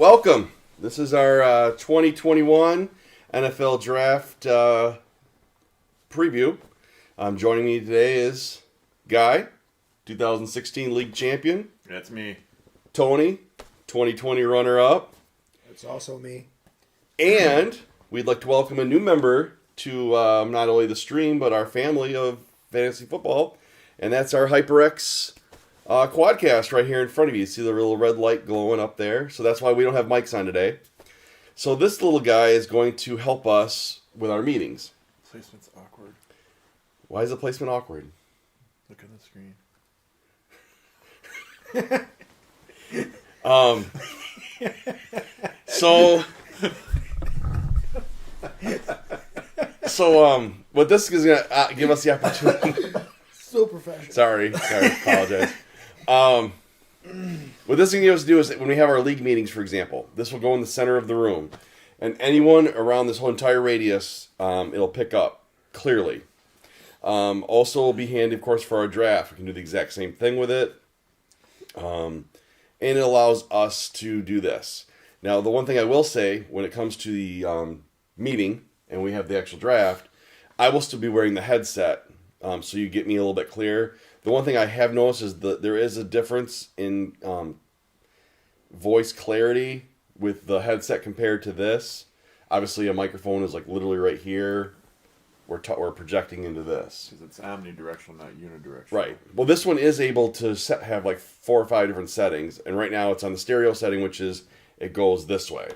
welcome. This is our 2021 NFL Draft preview. Joining me today is Guy, 2016 league champion. That's me. Tony, 2020 runner-up. That's also me. And we'd like to welcome a new member to not only the stream, but our family of fantasy football. And that's our HyperX quadcast right here in front of you. See the little red light glowing up there? So that's why we don't have mics on today. So this little guy is going to help us with our meetings. Placement's awkward. Why is the placement awkward? Look at the screen. What this is going to give us the opportunity. So professional. Sorry, apologize. What this is going to give us to do is when we have our league meetings, for example, this will go in the center of the room. And anyone around this whole entire radius, it'll pick up clearly. Also, will be handy, of course, for our draft. We can do the exact same thing with it. And it allows us to do this. Now, the one thing I will say, when it comes to the meeting, and we have the actual draft, I will still be wearing the headset, so you get me a little bit clearer. The one thing I have noticed is that there is a difference in voice clarity with the headset compared to this. Obviously, a microphone is like literally right here. We're projecting into this. Because it's omnidirectional, not unidirectional. Right. Well, this one is able to have like 4 or 5 different settings. And right now it's on the stereo setting, which is it goes this way.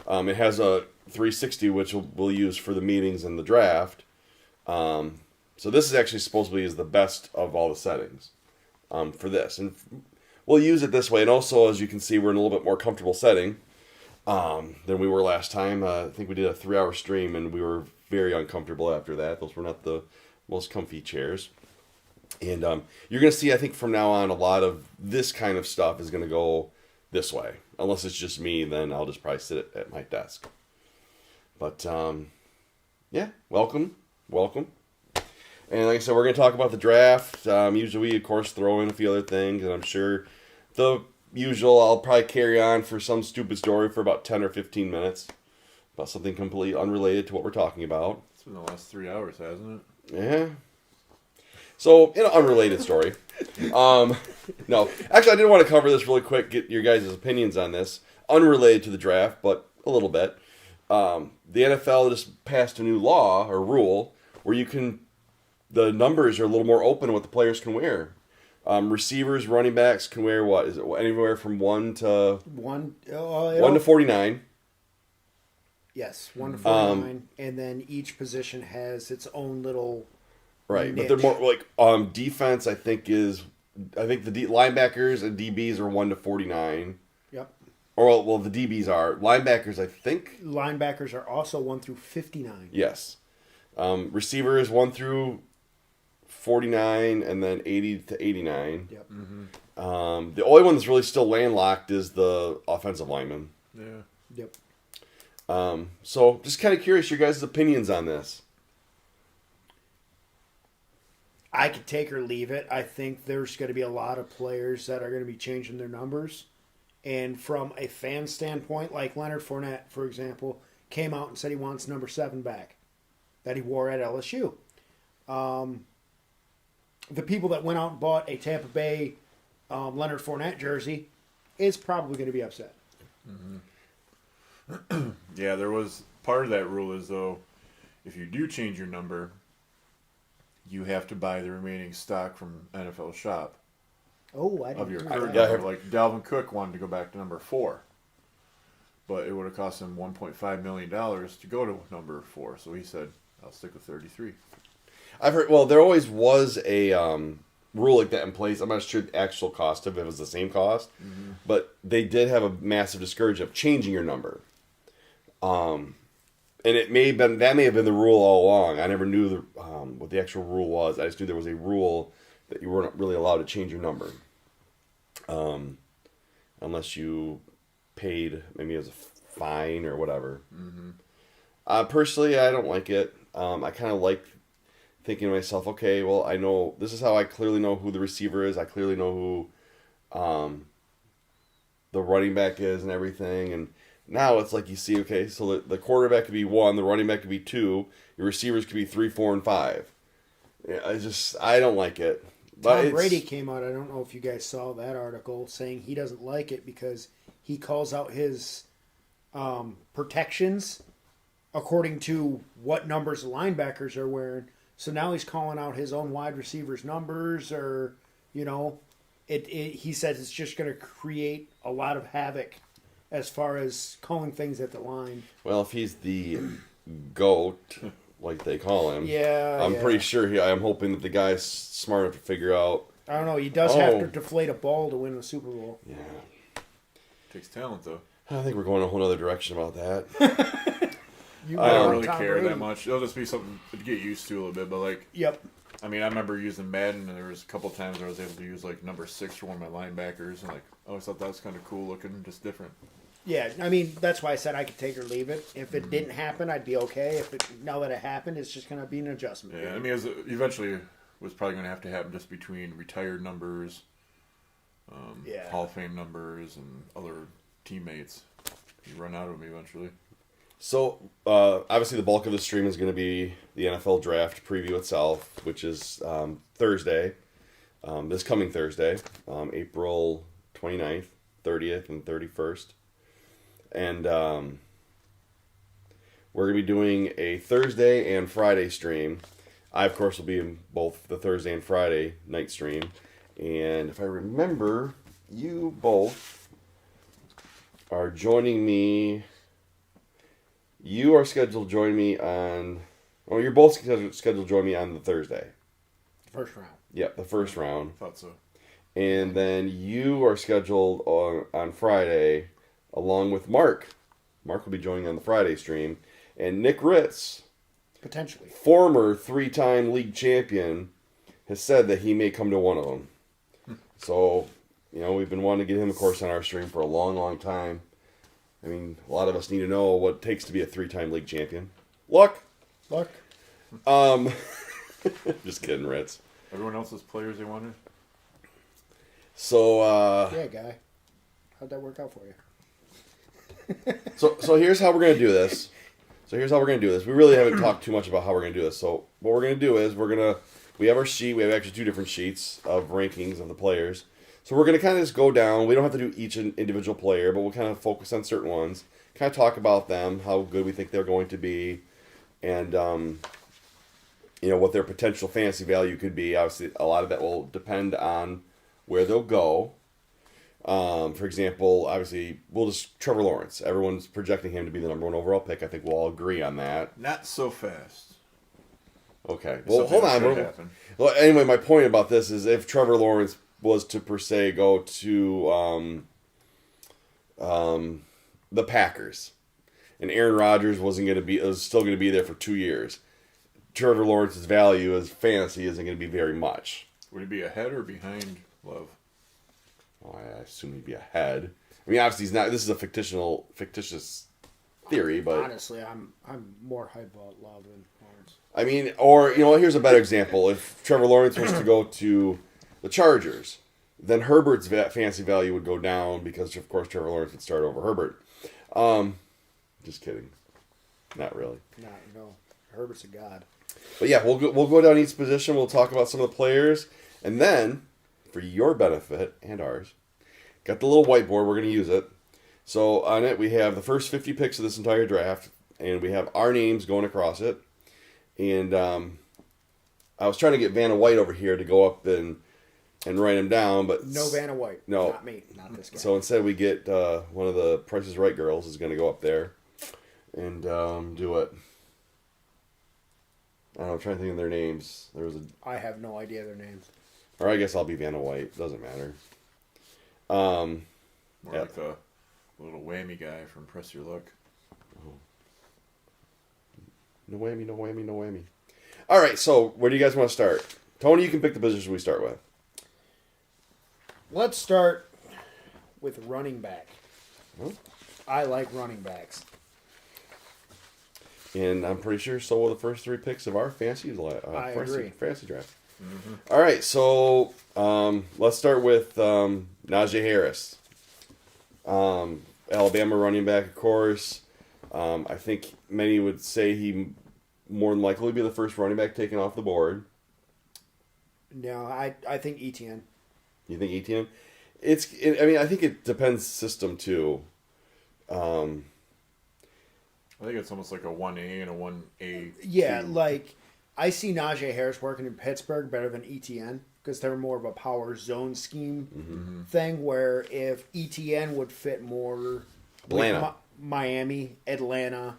It has a 360, which we'll use for the meetings and the draft. So this is actually supposed to be the best of all the settings for this. And we'll use it this way. And also, as you can see, we're in a little bit more comfortable setting than we were last time. I think we did a 3-hour stream, and we were very uncomfortable after that. Those were not the most comfy chairs. And you're going to see, I think, from now on, a lot of this kind of stuff is going to go this way. Unless it's just me, then I'll just probably sit at my desk. But, yeah, welcome. And like I said, we're going to talk about the draft. Usually we, of course, throw in a few other things, and I'm sure the usual, I'll probably carry on for some stupid story for about 10 or 15 minutes. About something completely unrelated to what we're talking about. It's been the last 3 hours, hasn't it? Yeah. So, in an unrelated story. No. Actually, I did want to cover this really quick, get your guys' opinions on this. Unrelated to the draft, but a little bit. The NFL just passed a new law, or rule, where the numbers are a little more open what the players can wear. Receivers, running backs can wear what? Is it anywhere from 1 to 49? Yes, 1 to 49, and then each position has its own little right. niche. But they're more like defense. I think the linebackers and DBs are 1 to 49. Yep. Or well, the DBs are linebackers. I think linebackers are also 1 through 59. Yes. Receivers 1 through 49, and then 80 to 89. Yep. Mm-hmm. The only one that's really still landlocked is the offensive lineman. Yeah. Yep. So just kind of curious your guys' opinions on this. I could take or leave it. I think there's going to be a lot of players that are going to be changing their numbers. And from a fan standpoint, like Leonard Fournette, for example, came out and said he wants number 7 back that he wore at LSU. The people that went out and bought a Tampa Bay Leonard Fournette jersey is probably going to be upset. Mm-hmm. Yeah, there was part of that rule is, though, if you do change your number, you have to buy the remaining stock from NFL Shop Oh, I didn't of your know current that. number. Like Dalvin Cook wanted to go back to number 4, but it would have cost him $1.5 million to go to number 4. So he said, "I'll stick with 33." I've heard. Well, there always was a rule like that in place. I'm not sure the actual cost of it was the same cost, but they did have a massive discouragement of changing your number. And it may have been the rule all along. I never knew what the actual rule was. I just knew there was a rule that you weren't really allowed to change your number, unless you paid maybe as a fine or whatever. Mm-hmm. Personally, I don't like it. I kind of like thinking to myself, okay, well, I know this is how I clearly know who the receiver is. I clearly know who the running back is and everything. And now it's like you see, okay, so the quarterback could be 1, the running back could be 2, your receivers could be 3, 4, and 5. Yeah, I don't like it. But Tom Brady came out, I don't know if you guys saw that article, saying he doesn't like it because he calls out his protections according to what numbers the linebackers are wearing. So now he's calling out his own wide receivers' numbers, or, you know, he says it's just going to create a lot of havoc as far as calling things at the line. Well, if he's the GOAT, like they call him, I'm pretty sure I'm hoping that the guy's smart enough to figure out. I don't know. He does have to deflate a ball to win a Super Bowl. Yeah. Takes talent, though. I think we're going a whole other direction about that. I don't really care that much. It'll just be something to get used to a little bit. But, like, yep. I mean, I remember using Madden, and there was a couple times where I was able to use, like, number 6 for one of my linebackers. And, like, I always thought that was kind of cool looking, just different. Yeah, I mean, that's why I said I could take or leave it. If it didn't happen, I'd be okay. Now that it happened, it's just going to be an adjustment. Yeah, I mean, eventually was probably going to happen just between retired numbers, Hall of Fame numbers, and other teammates. You run out of them eventually. So, obviously the bulk of the stream is going to be the NFL Draft preview itself, which is Thursday, this coming Thursday, April 29th, 30th, and 31st. And we're going to be doing a Thursday and Friday stream. I, of course, will be in both the Thursday and Friday night stream. And if I remember, you both are joining me. You are scheduled to join me on... Well, you're both scheduled to join me on the Thursday. First round. Yep, the first round. Thought so. And then you are scheduled on Friday, along with Mark. Mark will be joining on the Friday stream. And Nick Ritz, potentially former 3-time league champion, has said that he may come to one of them. So, you know, we've been wanting to get him, of course, on our stream for a long, long time. I mean, a lot of us need to know what it takes to be a 3-time league champion. Luck. Just kidding, Ritz. Everyone else's players they wanted? So, yeah, guy. How'd that work out for you? So here's how we're going to do this. We really haven't talked too much about how we're going to do this. So what we're going to do is we have our sheet. We have actually 2 different sheets of rankings of the players. So we're going to kind of just go down. We don't have to do each individual player, but we'll kind of focus on certain ones. Kind of talk about them, how good we think they're going to be, and you know, what their potential fantasy value could be. Obviously, a lot of that will depend on where they'll go. For example, obviously, Trevor Lawrence. Everyone's projecting him to be the number 1 overall pick. I think we'll all agree on that. Not so fast. Okay. Well, hold on. Well, anyway, my point about this is if Trevor Lawrence was to, per se, go to the Packers, and Aaron Rodgers was still going to be there for 2 years, Trevor Lawrence's value as fantasy isn't going to be very much. Would he be ahead or behind Love? Well, I assume he'd be ahead. I mean, obviously he's not. This is a fictitious theory, but honestly, I'm more hyped about Love than Lawrence. I mean, or, you know, here's a better example. If Trevor Lawrence was to go to the Chargers, then Herbert's fantasy value would go down because, of course, Trevor Lawrence would start over Herbert. Just kidding. Not really. No. Herbert's a god. But yeah, we'll go down each position. We'll talk about some of the players, and then, for your benefit and ours, got the little whiteboard. We're going to use it. So on it, we have the first 50 picks of this entire draft, and we have our names going across it. And I was trying to get Vanna White over here to go up and write them down, but no Vanna White. No, not me, not this guy. So instead, we get one of the Price is Right girls is going to go up there and do it. I don't know, I'm trying to think of their names. I have no idea their names. Or I guess I'll be Vanna White. Doesn't matter. More like the little whammy guy from Press Your Luck. Oh. No whammy, no whammy, no whammy. All right, so where do you guys want to start? Tony, you can pick the position we start with. Let's start with running back. Huh? I like running backs. And I'm pretty sure so will the first 3 picks of our fantasy draft. Mm-hmm. All right, so let's start with Najee Harris. Alabama running back, of course. I think many would say he more than likely would be the first running back taken off the board. No, I think ETN. You think ETN? I think it depends system too. I think it's almost like a 1A and a 1A. Yeah, like I see Najee Harris working in Pittsburgh better than ETN because they're more of a power zone scheme thing. Where if ETN would fit more Atlanta, Miami, Atlanta.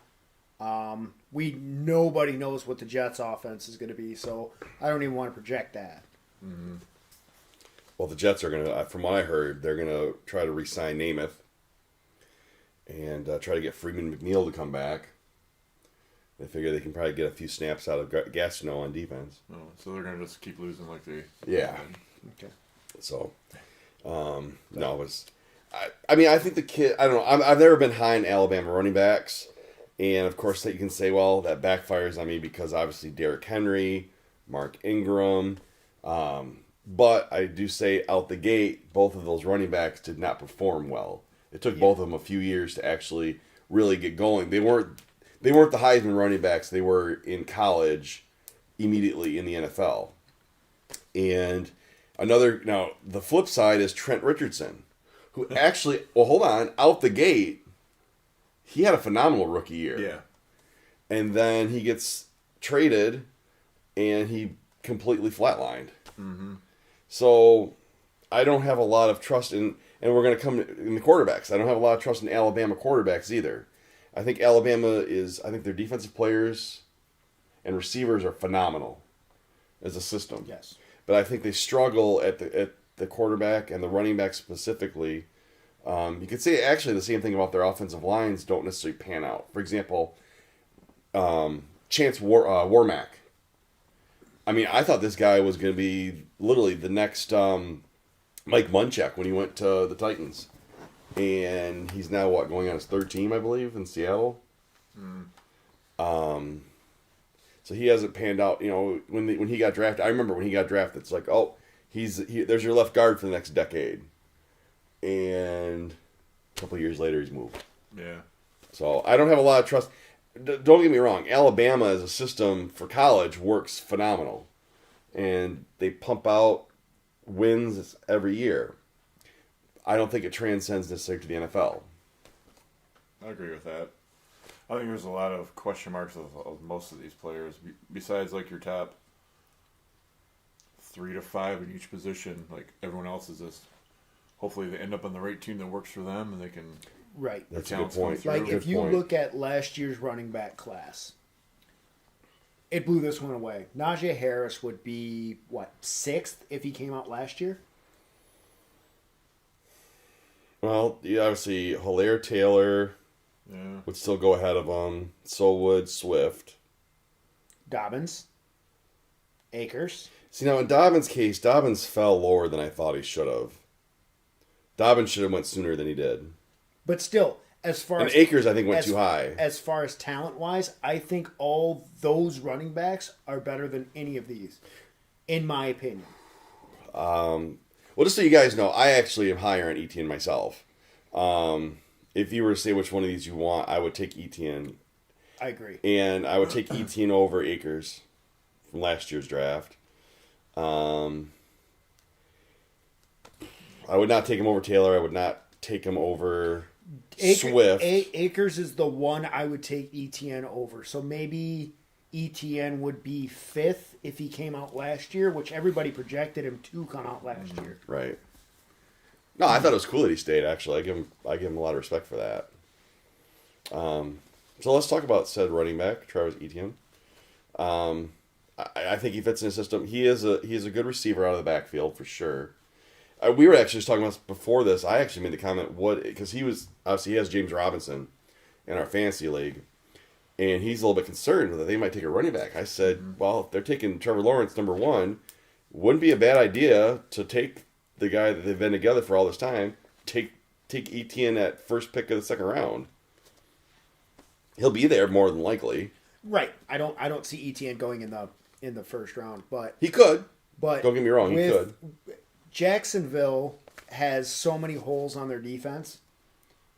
Nobody knows what the Jets' offense is going to be, so I don't even want to project that. Mm-hmm. Well, the Jets are going to, from what I heard, they're going to try to re-sign Namath and try to get Freeman McNeil to come back. They figure they can probably get a few snaps out of Gastineau on defense. Oh, so they're going to just keep losing like they... Yeah. Okay. So, no, it was... I think the kid... I don't know. I've never been high on Alabama running backs. And, of course, that you can say, well, that backfires on me because, obviously, Derrick Henry, Mark Ingram. But I do say, out the gate, both of those running backs did not perform well. It took both of them a few years to actually really get going. They weren't the Heisman running backs. They were in college immediately in the NFL. And now, the flip side is Trent Richardson, who actually, well, hold on, out the gate, he had a phenomenal rookie year. Yeah. And then he gets traded, and he completely flatlined. Mm-hmm. So I don't have a lot of trust in, and we're going to come in the quarterbacks. I don't have a lot of trust in Alabama quarterbacks either. I think I think their defensive players and receivers are phenomenal as a system. Yes. But I think they struggle at the quarterback and the running back specifically. You could say actually the same thing about their offensive lines don't necessarily pan out. For example, Chance Warmack. I mean, I thought this guy was going to be literally the next Mike Munchak when he went to the Titans. And he's now, going on his third team, I believe, in Seattle. So he hasn't panned out. You know, when he got drafted, I remember when he got drafted, it's like, oh, there's your left guard for the next decade. And a couple of years later, he's moved. Yeah. So I don't have a lot of trust. Don't get me wrong. Alabama as a system for college works phenomenal. And they pump out wins every year. I don't think it transcends necessarily to the NFL. I agree with that. I think there's a lot of question marks of most of these players. Besides, like, your top 3 to 5 in each position, like, everyone else is just... Hopefully they end up on the right team that works for them and they can... Right. That's a good point. Like, if you look at last year's running back class, it blew this one away. Najee Harris would be, 6th if he came out last year? Well, obviously, Hilaire Taylor would still go ahead of him. So would Swift. Dobbins. Akers. See, now in Dobbins' case, Dobbins fell lower than I thought he should have. Dobbins should have went sooner than he did. But still, as far as... Akers, I think, went too high. As far as talent-wise, I think all those running backs are better than any of these, in my opinion. Well, just so you guys know, I actually am higher on Etienne myself. If you were to say which one of these you want, I would take Etienne. I agree. And I would take Etienne over Akers from last year's draft. I would not take him over Taylor. I would not take him over Swift. Akers is the one I would take Etienne over. So maybe Etienne would be 5th if he came out last year, which everybody projected him to come out last year. Right. No, I thought it was cool that he stayed, actually. I give him a lot of respect for that. So let's talk about said running back, Travis Etienne. I think he fits in the system. He is a good receiver out of the backfield for sure. We were actually just talking about this before this. I actually made the comment because he has James Robinson in our fantasy league, and he's a little bit concerned that they might take a running back. I said, well, if they're taking Trevor Lawrence number 1, wouldn't be a bad idea to take the guy that they've been together for all this time. Take Etienne at first pick of the second round. He'll be there more than likely. Right. I don't see Etienne going in the first round, but he could. But don't get me wrong, he could. Jacksonville has so many holes on their defense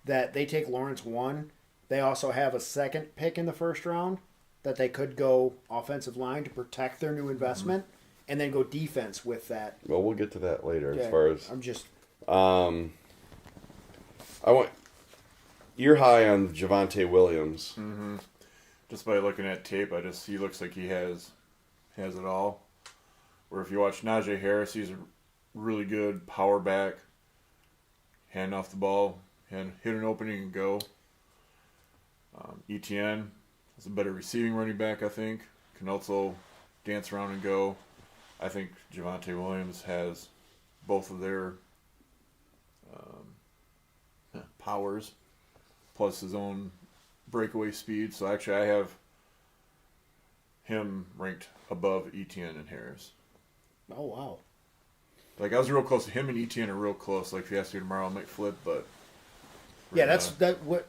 that they take Lawrence 1. They also have a second pick in the first round that they could go offensive line to protect their new investment and then go defense with that. Well, we'll get to that later Yeah, as far as... I'm just... You're high on Javonte Williams. Mm-hmm. Just by looking at tape, he looks like he has it all. Where if you watch Najee Harris, he's a really good power back, hand off the ball, and hit an opening and go. ETN is a better receiving running back, I think. Can also dance around and go. I think Javonte Williams has both of their powers, plus his own breakaway speed. So actually, I have him ranked above ETN and Harris. Oh, wow. Like, I was real close. Him and ETN are real close. Like, if you ask me tomorrow, I might flip, but... Yeah,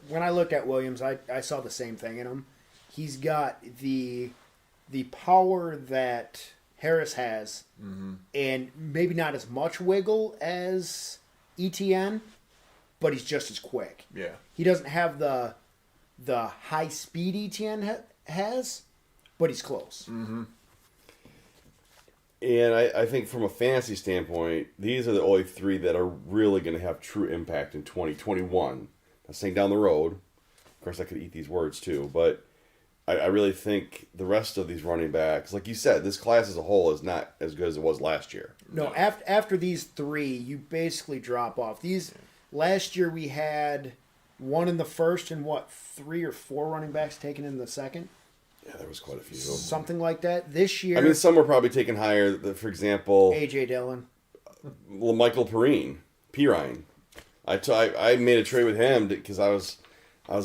when I looked at Williams, I saw the same thing in him. He's got the power that Harris has, and maybe not as much wiggle as ETN, but he's just as quick. Yeah. He doesn't have the high speed ETN has, but he's close. Mm-hmm. And I think from a fantasy standpoint, these are the only three that are really going to have true impact in 2021. I'm saying down the road. Of course, I could eat these words too, but I really think the rest of these running backs, like you said, this class as a whole is not as good as it was last year. No, after these three, you basically drop off. Last year we had one in the first and 3 or 4 running backs taken in the second. Yeah, there was quite a few. Something like that. This year... I mean, some were probably taken higher. For example... A.J. Dillon. Michael Pirine. I made a trade with him because I was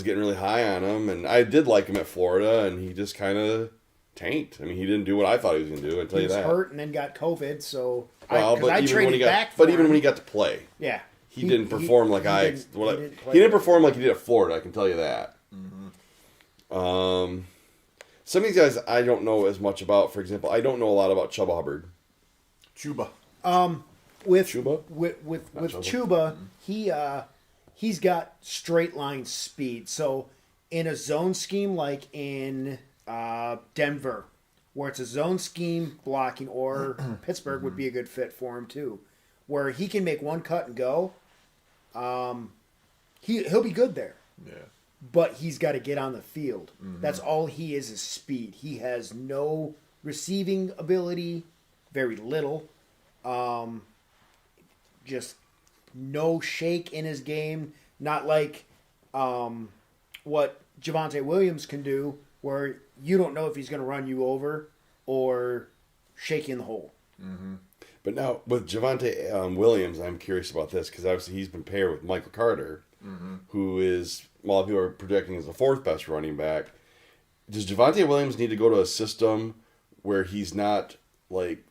getting really high on him, and I did like him at Florida, and he just kind of tanked. I mean, he didn't do what I thought he was going to do, I'll tell you that. He was hurt and then got COVID, so... I traded back for him. But even when he got to play... Yeah. He didn't perform like he didn't perform like he did at Florida, I can tell you that. Mm-hmm. Some of these guys I don't know as much about. For example, I don't know a lot about Chuba Hubbard. Chuba. With Chuba? With Chuba, he's got straight line speed. So in a zone scheme like in Denver, where it's a zone scheme blocking, or Pittsburgh would be a good fit for him too, where he can make one cut and go. He'll be good there. Yeah. But he's got to get on the field. That's all he is speed. He has no receiving ability, very little. Just no shake in his game. Not like what Javonte Williams can do, where you don't know if he's going to run you over or shake you in the hole. Mm-hmm. But now, with Javonte Williams, I'm curious about this, because obviously he's been paired with Michael Carter, who is... a lot of people are projecting as the 4th best running back. Does Javonte Williams need to go to a system where he's not like,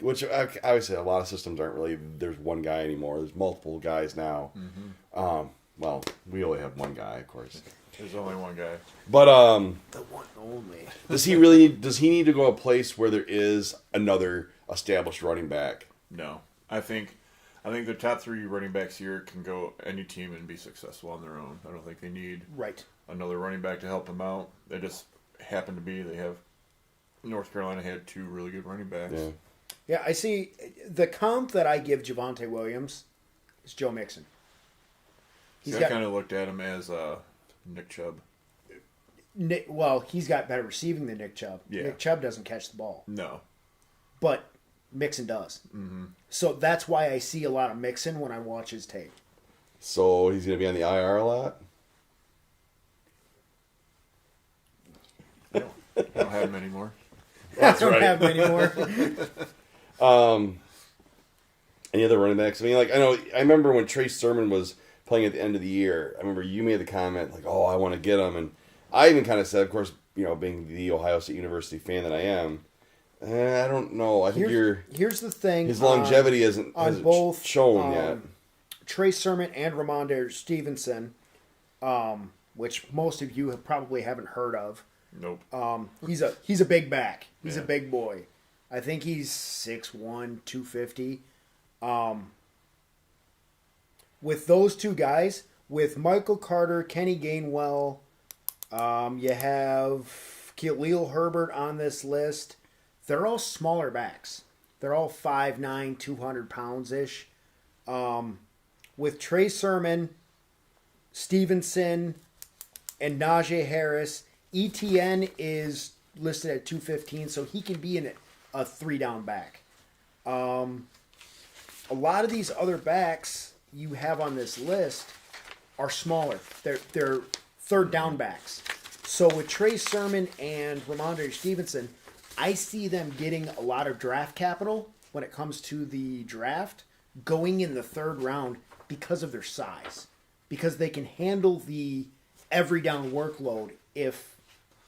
which obviously a lot of systems aren't really, there's one guy anymore. There's multiple guys now. Mm-hmm. Well, we only have one guy, of course. There's only one guy. But The one only. does he need to go a place where there is another established running back? No. I think the top 3 running backs here can go any team and be successful on their own. I don't think they need another running back to help them out. They just happen to be. They have... North Carolina had 2 really good running backs. Yeah, I see. The comp that I give Javonte Williams is Joe Mixon. I kind of looked at him as Nick Chubb. He's got better receiving than Nick Chubb. Yeah. Nick Chubb doesn't catch the ball. No. But Mixon does. Mm-hmm. So that's why I see a lot of Mixon when I watch his tape. So he's going to be on the IR a lot? I don't have him anymore. That's right. I don't have him anymore. Any other running backs? I mean, I remember when Trey Sermon was playing at the end of the year. I remember you made the comment, like, oh, I want to get him. And I even kind of said, of course, being the Ohio State University fan that I am, I don't know. I think here's the thing. His longevity hasn't both shown yet. Trey Sermon and Ramondre Stevenson, which most of you probably haven't heard of. Nope. He's a big back. He's a big boy. I think he's 6'1", 250. With those two guys, with Michael Carter, Kenny Gainwell, you have Khalil Herbert on this list. They're all smaller backs. They're all 5'9", 200 pounds-ish. With Trey Sermon, Stevenson, and Najee Harris, ETN is listed at 215, so he can be in a 3-down back. A lot of these other backs you have on this list are smaller. They're third down backs. So with Trey Sermon and Ramondre Stevenson, I see them getting a lot of draft capital when it comes to the draft, going in the third round because of their size. Because they can handle the every down workload if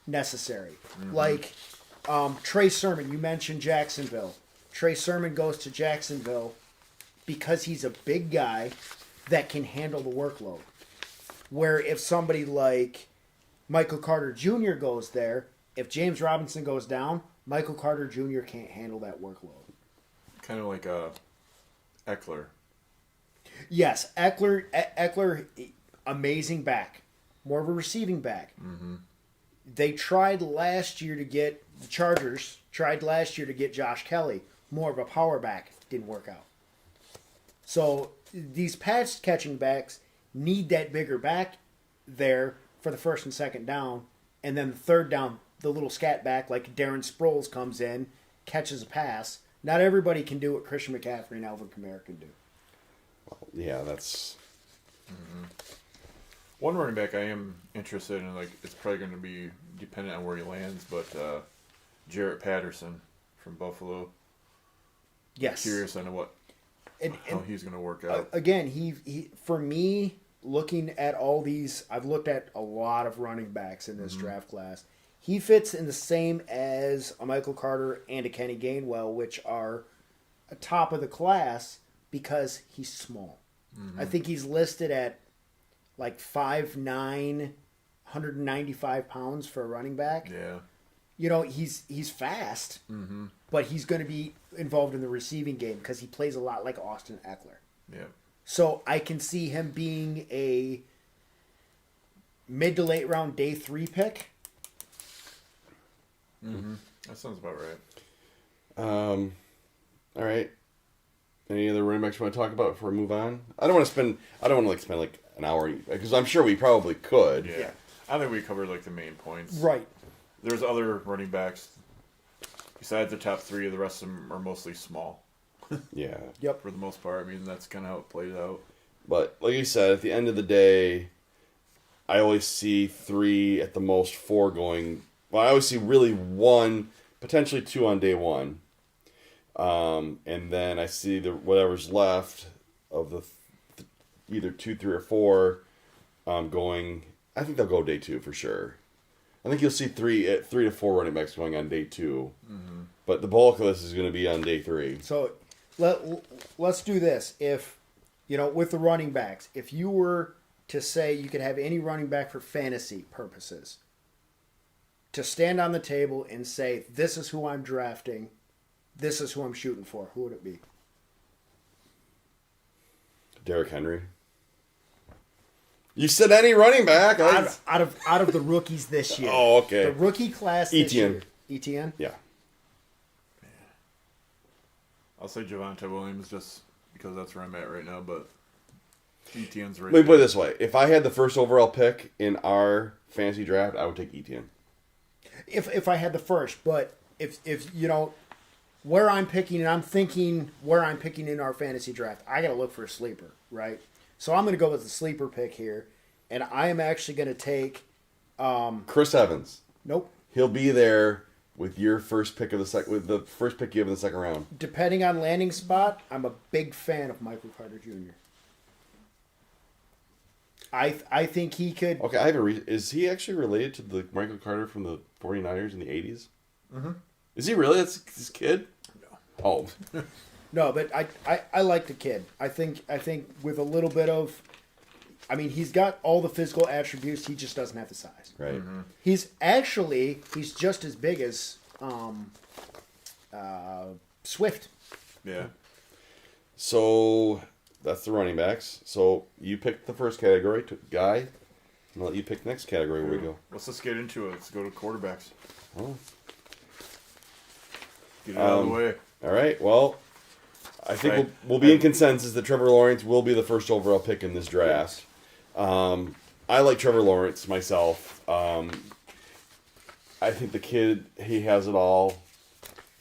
necessary. Mm-hmm. Like Trey Sermon, you mentioned Jacksonville. Trey Sermon goes to Jacksonville because he's a big guy that can handle the workload. Where if somebody like Michael Carter Jr. goes there, if James Robinson goes down, Michael Carter Jr. can't handle that workload. Kind of like Eckler. Yes, Eckler, amazing back. More of a receiving back. Mm-hmm. They tried last year to get, the Chargers tried last year to get Josh Kelly, more of a power back. Didn't work out. So these pass catching backs need that bigger back there for the first and second down, and then the third down, the little scat back like Darren Sproles comes in, catches a pass. Not everybody can do what Christian McCaffrey and Alvin Kamara can do. Well, yeah, that's... Mm-hmm. One running back I am interested in, like it's probably going to be dependent on where he lands, but Jarrett Patterson from Buffalo. Yes. Curious on how he's going to work out. Again, he for me, looking at all these, I've looked at a lot of running backs in this draft class. He fits in the same as a Michael Carter and a Kenny Gainwell, which are a top of the class because he's small. Mm-hmm. I think he's listed at like 5'9", 195 pounds for a running back. Yeah. You know, he's fast, but he's going to be involved in the receiving game because he plays a lot like Austin Eckler. Yeah. So I can see him being a mid to late round day 3 pick. Mm-hmm. That sounds about right. All right. Any other running backs you want to talk about before we move on? I don't want to spend like an hour because I'm sure we probably could. Yeah. I think we covered like the main points. Right. There's other running backs besides the top 3. The rest of them are mostly small. Yeah. Yep. For the most part, I mean that's kind of how it plays out. But like you said, at the end of the day, I always see 3 at the most 4 going. Well, I always see really 1, potentially 2 on day 1. And then I see whatever's left of the either 2, 3, or 4 going. I think they'll go day 2 for sure. I think you'll see 3 to 4 running backs going on day 2. Mm-hmm. But the bulk of this is going to be on day 3. So let's do this. If, with the running backs, if you were to say you could have any running back for fantasy purposes, to stand on the table and say, this is who I'm drafting, this is who I'm shooting for, who would it be? Derrick Henry. You said any running back. Out of the rookies this year. Oh, okay. The rookie class this year. ETN? Yeah. I'll say Javonte Williams just because that's where I'm at right now, but ETN's right. Let me put it this way. If I had the first overall pick in our fantasy draft, I would take ETN. If I had the first, but if where I'm picking, and I'm thinking where I'm picking in our fantasy draft, I got to look for a sleeper, right? So I'm going to go with the sleeper pick here, and I am actually going to take Chris Evans. Nope. He'll be there with your first pick of with the first pick you have in the second round. Depending on landing spot, I'm a big fan of Michael Carter Jr. I think he could. Okay, I have is he actually related to the Michael Carter from the 49ers in the 80s? Mm-hmm. Is he really? That's his kid? No. Oh. No, but I like the kid. I think with a little bit of, he's got all the physical attributes. He just doesn't have the size. Right. Mm-hmm. He's just as big as Swift. Yeah. So that's the running backs. So you picked the first category, Guy. I'll let you pick the next category where we go. Let's get into it. Let's go to quarterbacks. Oh. Get it out of the way. All right. Well, I think we'll be in consensus that Trevor Lawrence will be the first overall pick in this draft. I like Trevor Lawrence myself. I think the kid, he has it all.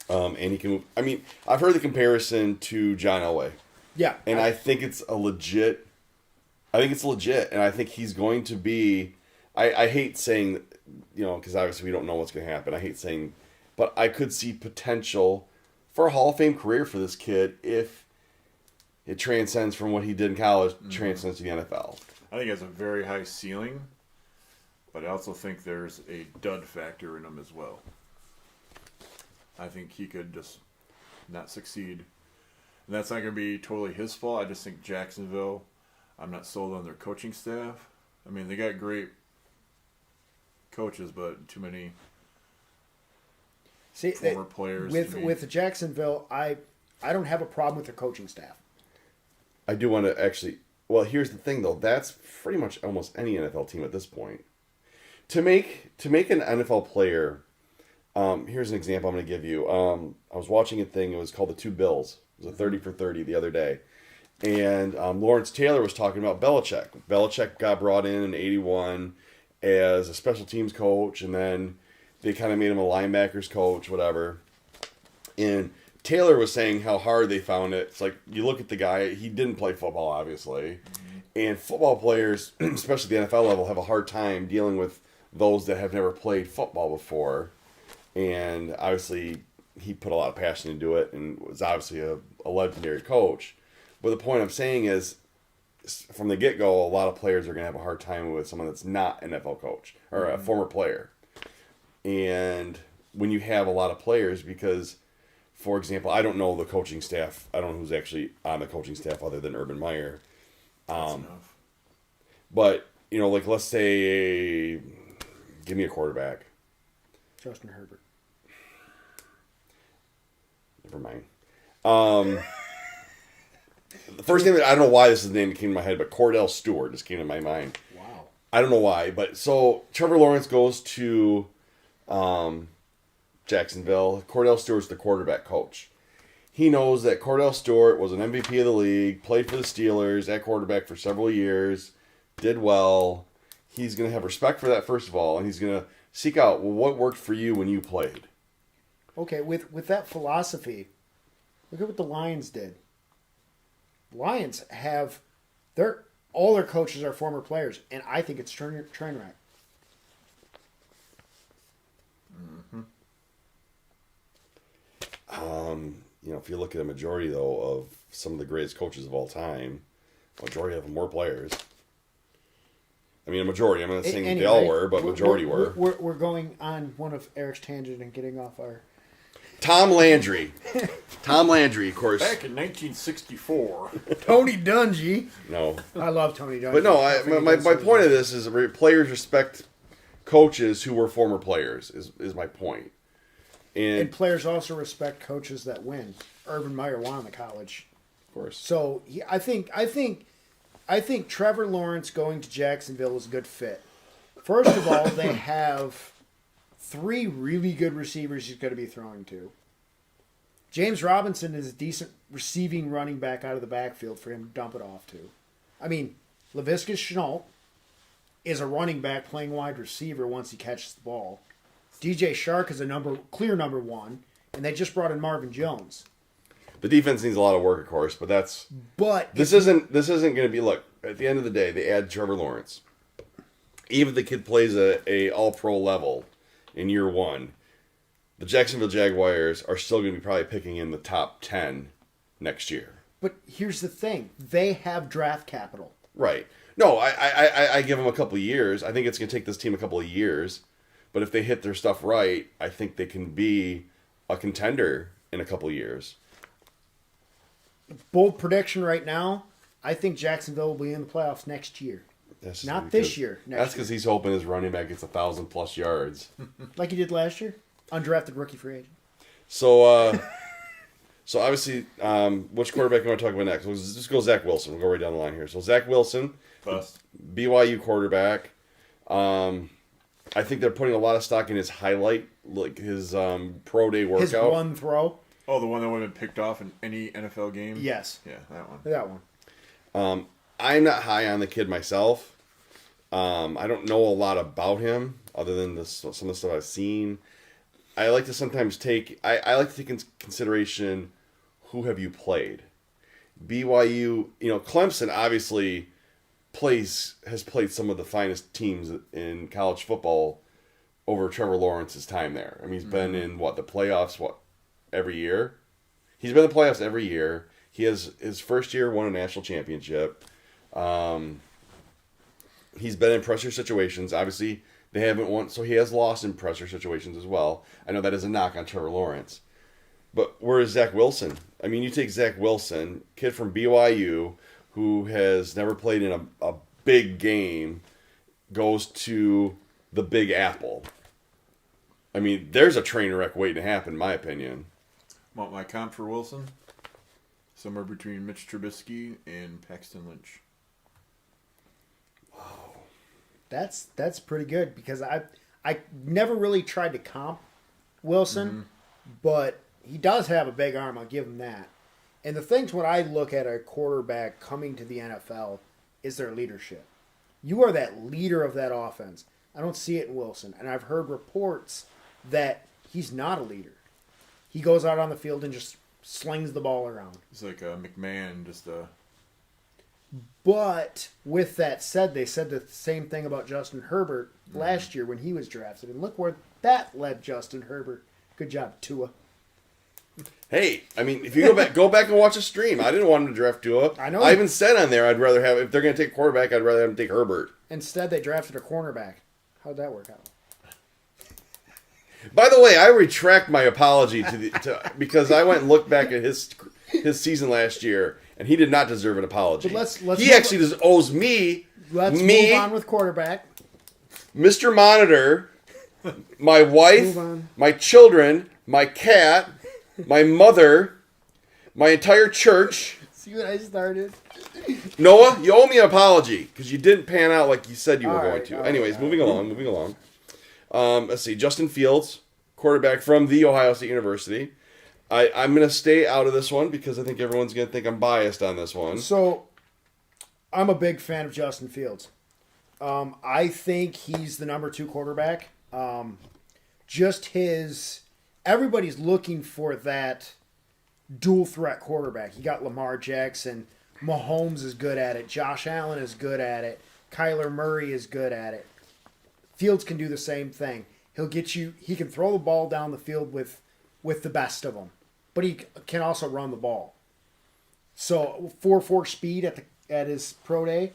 And he can move. I mean, I've heard the comparison to John Elway. Yeah. And I think it's legit. And I think he's going to be. I hate saying, because obviously we don't know what's going to happen. I hate saying, but I could see potential for a Hall of Fame career for this kid if it transcends from what he did in college, transcends to the NFL. I think he has a very high ceiling, but I also think there's a dud factor in him as well. I think he could just not succeed. And that's not going to be totally his fault. I just think Jacksonville, I'm not sold on their coaching staff. I mean, they got great coaches, but too many former players. With Jacksonville, I don't have a problem with their coaching staff. I do want to actually... Well, here's the thing, though. That's pretty much almost any NFL team at this point. To make an NFL player... here's an example I'm going to give you. I was watching a thing. It was called The Two Bills. It was a 30 for 30 the other day. And Lawrence Taylor was talking about Belichick. Belichick got brought in 81 as a special teams coach, and then they kind of made him a linebackers coach, whatever. And Taylor was saying how hard they found it. It's like, you look at the guy, he didn't play football, obviously. And football players, especially the NFL level, have a hard time dealing with those that have never played football before. And obviously, he put a lot of passion into it and was obviously a legendary coach. But the point I'm saying is, from the get-go, a lot of players are going to have a hard time with someone that's not an NFL coach or a former player. And when you have a lot of players, because, for example, I don't know the coaching staff. I don't know who's actually on the coaching staff other than Urban Meyer. That's enough. But, like, let's say, give me a quarterback. Justin Herbert. Never mind. The first name, I don't know why this is the name that came to my head, but Cordell Stewart just came to my mind. Wow. I don't know why, but so Trevor Lawrence goes to Jacksonville. Cordell Stewart's the quarterback coach. He knows that Cordell Stewart was an MVP of the league, played for the Steelers at quarterback for several years, did well. He's going to have respect for that, first of all, and he's going to seek out, well, what worked for you when you played? Okay, with that philosophy, look at what the Lions did. Lions have all their coaches are former players, and I think it's train wreck. If you look at a majority though of some of the greatest coaches of all time, a majority of them were players. I mean, a majority. I'm not saying anyway, they all were, but majority were. We're going on one of Eric's tangent and getting off our. Tom Landry. Tom Landry, of course. Back in 1964. Tony Dungy. No. I love Tony Dungy. But no, my point of this is players respect coaches who were former players, is my point. And players also respect coaches that win. Urban Meyer won the college. Of course. So I think Trevor Lawrence going to Jacksonville is a good fit. First of all, they have 3 really good receivers he's going to be throwing to. James Robinson is a decent receiving running back out of the backfield for him to dump it off to. I mean, Laviska Shenault is a running back playing wide receiver once he catches the ball. DJ Shark is a clear number 1, and they just brought in Marvin Jones. The defense needs a lot of work, of course, but this isn't going to be. Look, at the end of the day, they add Trevor Lawrence. Even if the kid plays a All-Pro level in year 1, the Jacksonville Jaguars are still going to be probably picking in the top 10 next year. But here's the thing: they have draft capital. Right. No, I give them a couple of years. I think it's going to take this team a couple of years. But if they hit their stuff right, I think they can be a contender in a couple of years. Bold prediction right now, I think Jacksonville will be in the playoffs next year. Not this year. That's because he's hoping his running back gets 1,000+ yards. Like he did last year. Undrafted rookie free agent. So So obviously, which quarterback do you want to talk about next? We'll just go Zach Wilson. We'll go right down the line here. So Zach Wilson, Bust. BYU quarterback. I think they're putting a lot of stock in his highlight, like his pro day workout. His one throw. Oh, the one that would have been picked off in any NFL game? Yes. Yeah, that one. That one. I'm not high on the kid myself. I don't know a lot about him other than some of the stuff I've seen. I like to sometimes I like to take into consideration who have you played. BYU, Clemson obviously has played some of the finest teams in college football over Trevor Lawrence's time there. I mean, he's been in the playoffs every year. He's been in the playoffs every year. He has his first year won a national championship. He's been in pressure situations. Obviously, they haven't won, so he has lost in pressure situations as well. I know that is a knock on Trevor Lawrence. But where is Zach Wilson? I mean, you take Zach Wilson, kid from BYU, who has never played in a big game, goes to the Big Apple. I mean, there's a train wreck waiting to happen, in my opinion. Want my comp for Wilson? Somewhere between Mitch Trubisky and Paxton Lynch. Wow. That's pretty good because I never really tried to comp Wilson, but he does have a big arm. I'll give him that. And the things when I look at a quarterback coming to the NFL is their leadership. You are that leader of that offense. I don't see it in Wilson, and I've heard reports that he's not a leader. He goes out on the field and just slings the ball around. It's like McMahon, But with that said, they said the same thing about Justin Herbert last year when he was drafted. And look where that led Justin Herbert. Good job, Tua. Hey, I mean, if you go back and watch a stream. I didn't want him to draft Tua. I know. I even said on there I'd rather have, if they're going to take a quarterback, I'd rather have them take Herbert. Instead, they drafted a cornerback. How'd that work out? By the way, I retract my apology because I went and looked back at his season last year, and he did not deserve an apology. But he actually owes me. Let's move on with quarterback. Mr. Monitor, my wife, my children, my cat, my mother, my entire church. See what I started? Noah, you owe me an apology because you didn't pan out like you said you were going to. Anyways, moving along. Let's see. Justin Fields, quarterback from The Ohio State University. I'm going to stay out of this one because I think everyone's going to think I'm biased on this one. So, I'm a big fan of Justin Fields. I think he's the number 2 quarterback. Everybody's looking for that dual threat quarterback. You got Lamar Jackson. Mahomes is good at it. Josh Allen is good at it. Kyler Murray is good at it. Fields can do the same thing. He can throw the ball down the field with the best of them, but he can also run the ball. So 4.4 speed at his pro day,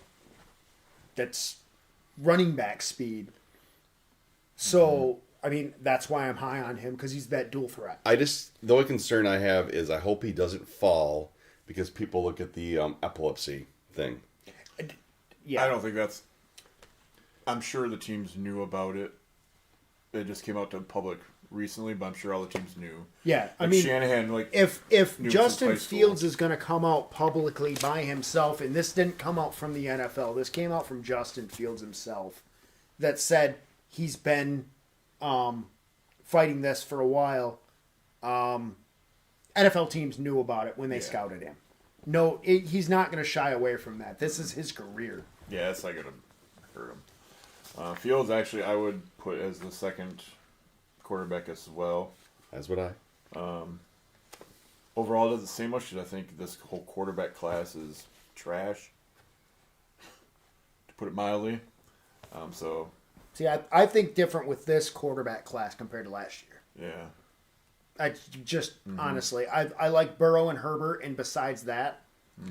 that's running back speed. So I mean that's why I'm high on him because he's that dual threat. The only concern I have is I hope he doesn't fall because people look at the epilepsy thing. Yeah, I don't think that's. I'm sure the teams knew about it. It just came out to the public recently, but I'm sure all the teams knew. Yeah, I mean, Shanahan, if Justin Fields is going to come out publicly by himself, and this didn't come out from the NFL, this came out from Justin Fields himself, that said he's been fighting this for a while. NFL teams knew about it when they scouted him. No, he's not going to shy away from that. This is his career. Yeah, it's not going to hurt him. Fields, actually, I would put as the second quarterback as well. As would I. Overall, it doesn't say much because I think this whole quarterback class is trash, to put it mildly. See, I think different with this quarterback class compared to last year. Yeah. Honestly, I like Burrow and Herbert, and besides that,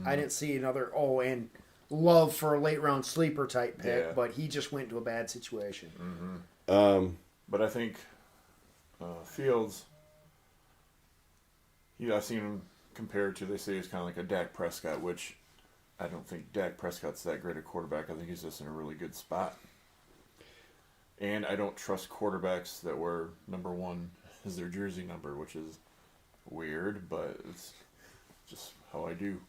I didn't see another, and Love for a late round sleeper type pick, but he just went to a bad situation. But I think Fields, I've seen him compared to, they say he's kind of like a Dak Prescott, which I don't think Dak Prescott's that great a quarterback. I think he's just in a really good spot. And I don't trust quarterbacks that wear number 1 as their jersey number, which is weird, but it's just how I do.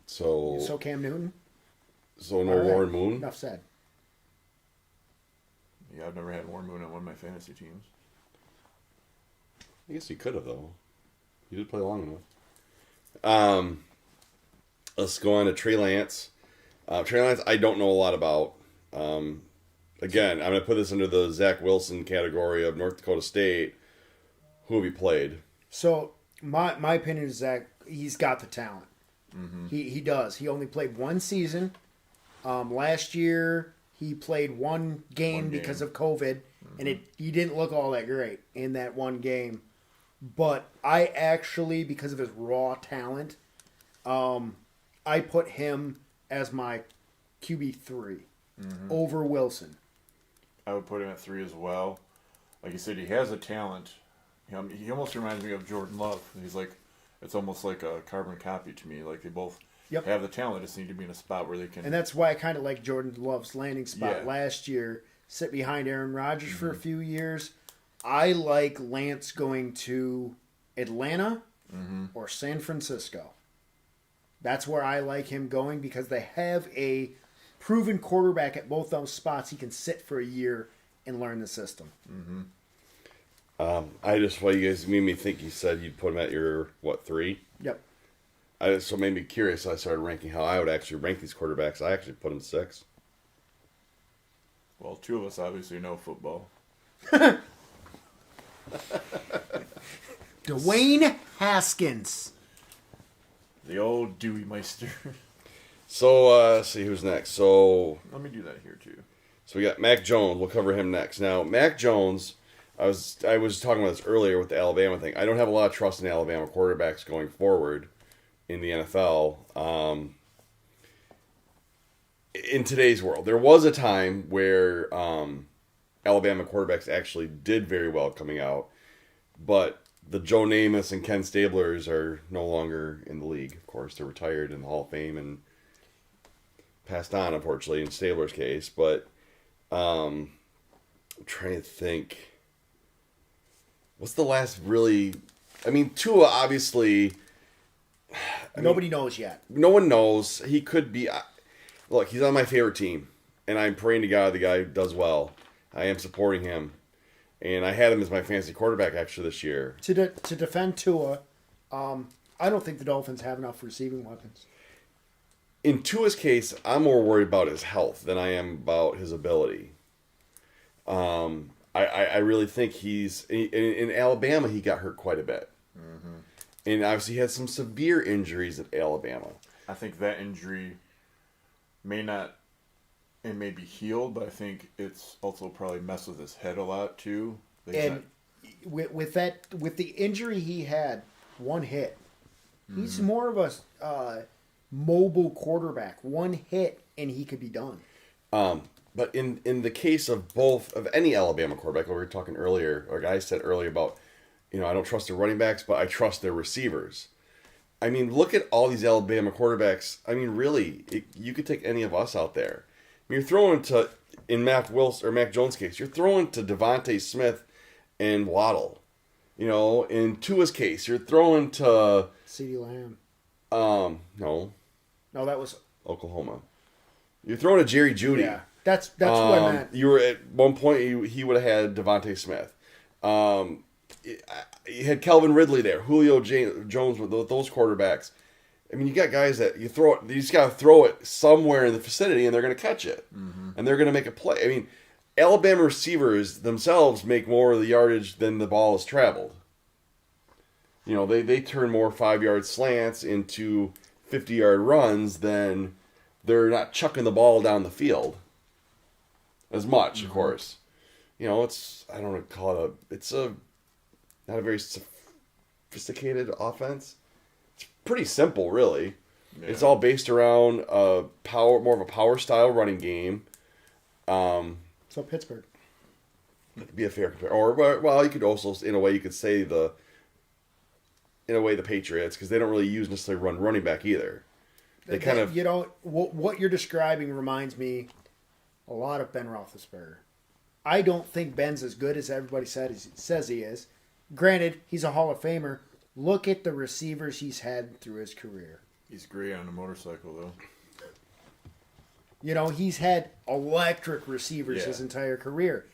So Cam Newton? So no Warren Moon? Enough said. Yeah, I've never had Warren Moon on one of my fantasy teams. I guess you could have, though. You did play long enough. Let's go on to Trey Lance. Trey Lance, I don't know a lot about. Again, I'm going to put this under the Zach Wilson category of North Dakota State. Who have you played? So, my opinion is Zach, he's got the talent. Mm-hmm. He does. He only played one season. Last year, he played one game because of COVID, and he didn't look all that great in that one game. But I actually, because of his raw talent, I put him as my QB3 over Wilson. I would put him at 3 as well. Like you said, he has a talent. He almost reminds me of Jordan Love. It's almost like a carbon copy to me. Like they both have the talent. Just need to be in a spot where they can. And that's why I kind of like Jordan Love's landing spot last year. Sit behind Aaron Rodgers for a few years. I like Lance going to Atlanta or San Francisco. That's where I like him going because they have a proven quarterback at both those spots. He can sit for a year and learn the system. Why you guys made me think you said you'd put him at your, 3? Yep. So it made me curious. So I started ranking how I would actually rank these quarterbacks. I actually put him 6. Well, 2 of us obviously know football. Dwayne Haskins. The old Dewey Meister. So, let's see who's next. So let me do that here too. So we got Mac Jones. We'll cover him next. Now, Mac Jones, I was talking about this earlier with the Alabama thing. I don't have a lot of trust in Alabama quarterbacks going forward in the NFL. In today's world, there was a time where Alabama quarterbacks actually did very well coming out, but the Joe Namath and Ken Stablers are no longer in the league. Of course, they're retired in the Hall of Fame and passed on, unfortunately, in Stabler's case. But I'm trying to think. What's the last really... I mean, Tua, obviously... Nobody knows yet. No one knows. He could be... Look, he's on my favorite team. And I'm praying to God the guy does well. I am supporting him. And I had him as my fantasy quarterback, actually, this year. To defend Tua, I don't think the Dolphins have enough receiving weapons. In Tua's case, I'm more worried about his health than I am about his ability. I really think he's... In Alabama, he got hurt quite a bit. Mm-hmm. And obviously he had some severe injuries at Alabama. I think that injury may be healed, but I think it's also probably messed with his head a lot too. With the injury he had, one hit. He's more of a mobile quarterback. One hit and he could be done. But in the case of any Alabama quarterback, like we were talking earlier, or guys said earlier about, I don't trust their running backs, but I trust their receivers. I mean, look at all these Alabama quarterbacks. I mean, really, you could take any of us out there. I mean, you're throwing to, in Mac Jones' case, you're throwing to Devontae Smith and Waddle. In Tua's case, you're throwing to CeeDee Lamb. No, that was Oklahoma. You're throwing to Jerry Jeudy. Yeah, that's what I meant. You were at one point he would have had Devontae Smith. You had Calvin Ridley there, Julio Jones with those quarterbacks. I mean, you got guys that you just got to throw it somewhere in the vicinity, and they're going to catch it, and they're going to make a play. I mean, Alabama receivers themselves make more of the yardage than the ball has traveled. They turn more 5-yard slants into 50-yard runs than they're not chucking the ball down the field as much, of course. It's, I don't want to call it it's not a very sophisticated offense. It's pretty simple, really. Yeah. It's all based around more of a power style running game. So Pittsburgh. That'd be a fair comparison. Or, well, you could also, in a way, you could say the Patriots, because they don't really necessarily run running back either. They kind of... what you're describing reminds me a lot of Ben Roethlisberger. I don't think Ben's as good as everybody says he is. Granted, he's a Hall of Famer, Look at the receivers he's had through his career. He's great on a motorcycle, though. You know, he's had electric receivers his entire career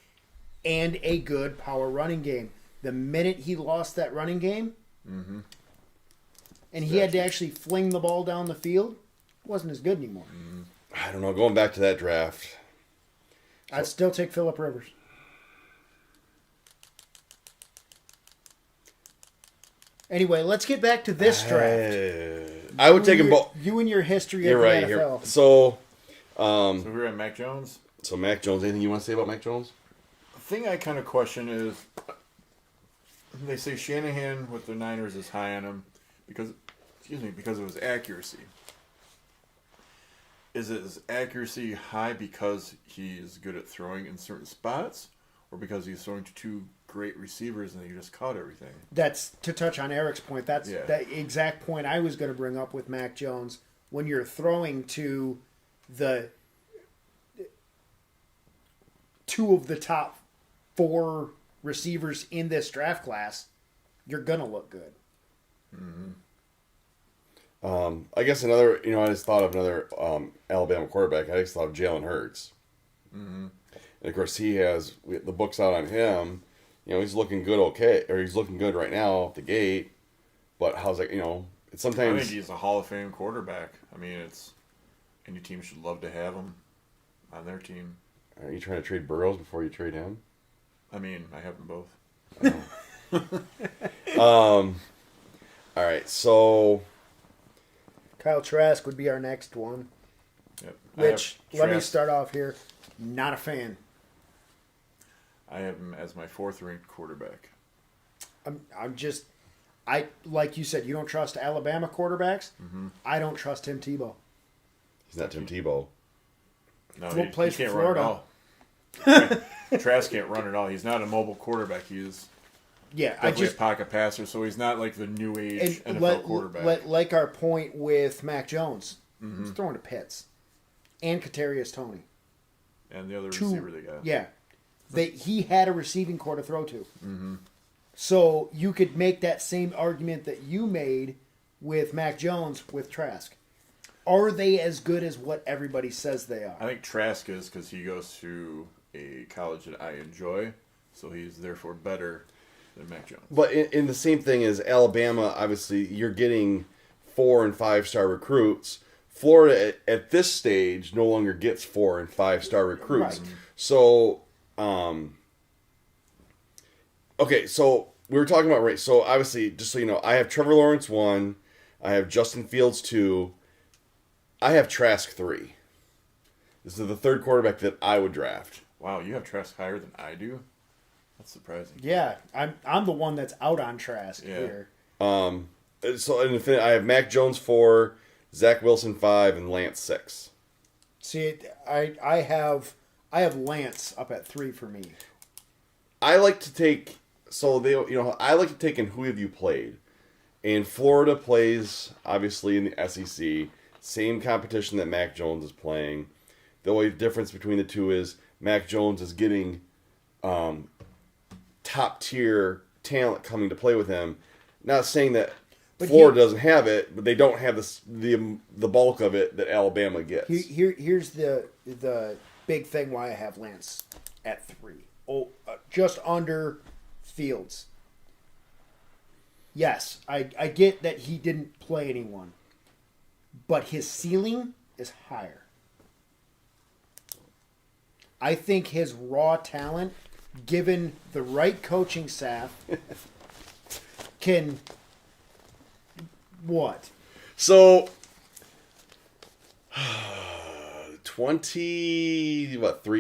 and a good power running game. The minute he lost that running game and he had to actually fling the ball down the field, it wasn't as good anymore. I don't know. Going back to that draft, I'd still take Phillip Rivers. Anyway, let's get back to this draft. I would take them both. You and your history You're of right. the NFL. So we're at Mac Jones. So Mac Jones. Anything you want to say about Mac Jones? The thing I kind of question is, they say Shanahan with the Niners is high on him because of his accuracy. Is his accuracy high because he's good at throwing in certain spots, or because he's throwing to two great receivers and he just caught everything? That's to touch on Eric's point. That's the exact point I was going to bring up with Mac Jones. When you're throwing to the two of the top 4 receivers in this draft class, you're going to look good. I guess another, I just thought of another Alabama quarterback. I just thought of Jalen Hurts. And of course, he has the books out on him. He's looking good, he's looking good right now off the gate. But how's that? It's sometimes. I think he's a Hall of Fame quarterback. I mean, any team should love to have him on their team. Are you trying to trade Burrows before you trade him? I mean, I have them both. All right, so Kyle Trask would be our next one. Yep. Which, let me start off here. Not a fan. I have him as my 4th ranked quarterback. I like you said, you don't trust Alabama quarterbacks. I don't trust Tim Tebow. He's not Tim Tebow. No, he plays for can't Florida. run at all. Trask can't run at all. He's not a mobile quarterback. He is definitely a pocket passer, so he's not like the new age NFL quarterback. Like our point with Mac Jones. He's throwing to Pitts. And Kadarius Toney. And the other receiver they got. Yeah. He had a receiving core to throw to. So you could make that same argument that you made with Mac Jones with Trask. Are they as good as what everybody says they are? I think Trask is because he goes to a college that I enjoy, so he's therefore better than Mac Jones. But in the same thing as Alabama, obviously, you're getting 4- and 5-star recruits. Florida, at this stage, no longer gets 4- and 5-star recruits. Right. So, okay, so we were talking about race. So, obviously, just so you know, I have Trevor Lawrence 1. I have Justin Fields 2. I have Trask 3. This is the 3rd quarterback that I would draft. Wow, you have Trask higher than I do? That's surprising. Yeah, I'm the one that's out on Trask here. So I have Mac Jones 4, Zach Wilson 5, and Lance 6. See, I have Lance up at 3 for me. I like to take I like to take in who have you played. And Florida plays obviously in the SEC, same competition that Mac Jones is playing. The only difference between the two is Mac Jones is getting top tier talent coming to play with him. Not saying that Florida doesn't have it, but they don't have the bulk of it that Alabama gets. Here's the big thing why I have Lance at 3. Just under Fields. Yes, I get that he didn't play anyone, but his ceiling is higher. I think his raw talent, given the right coaching staff, can... What? So, 3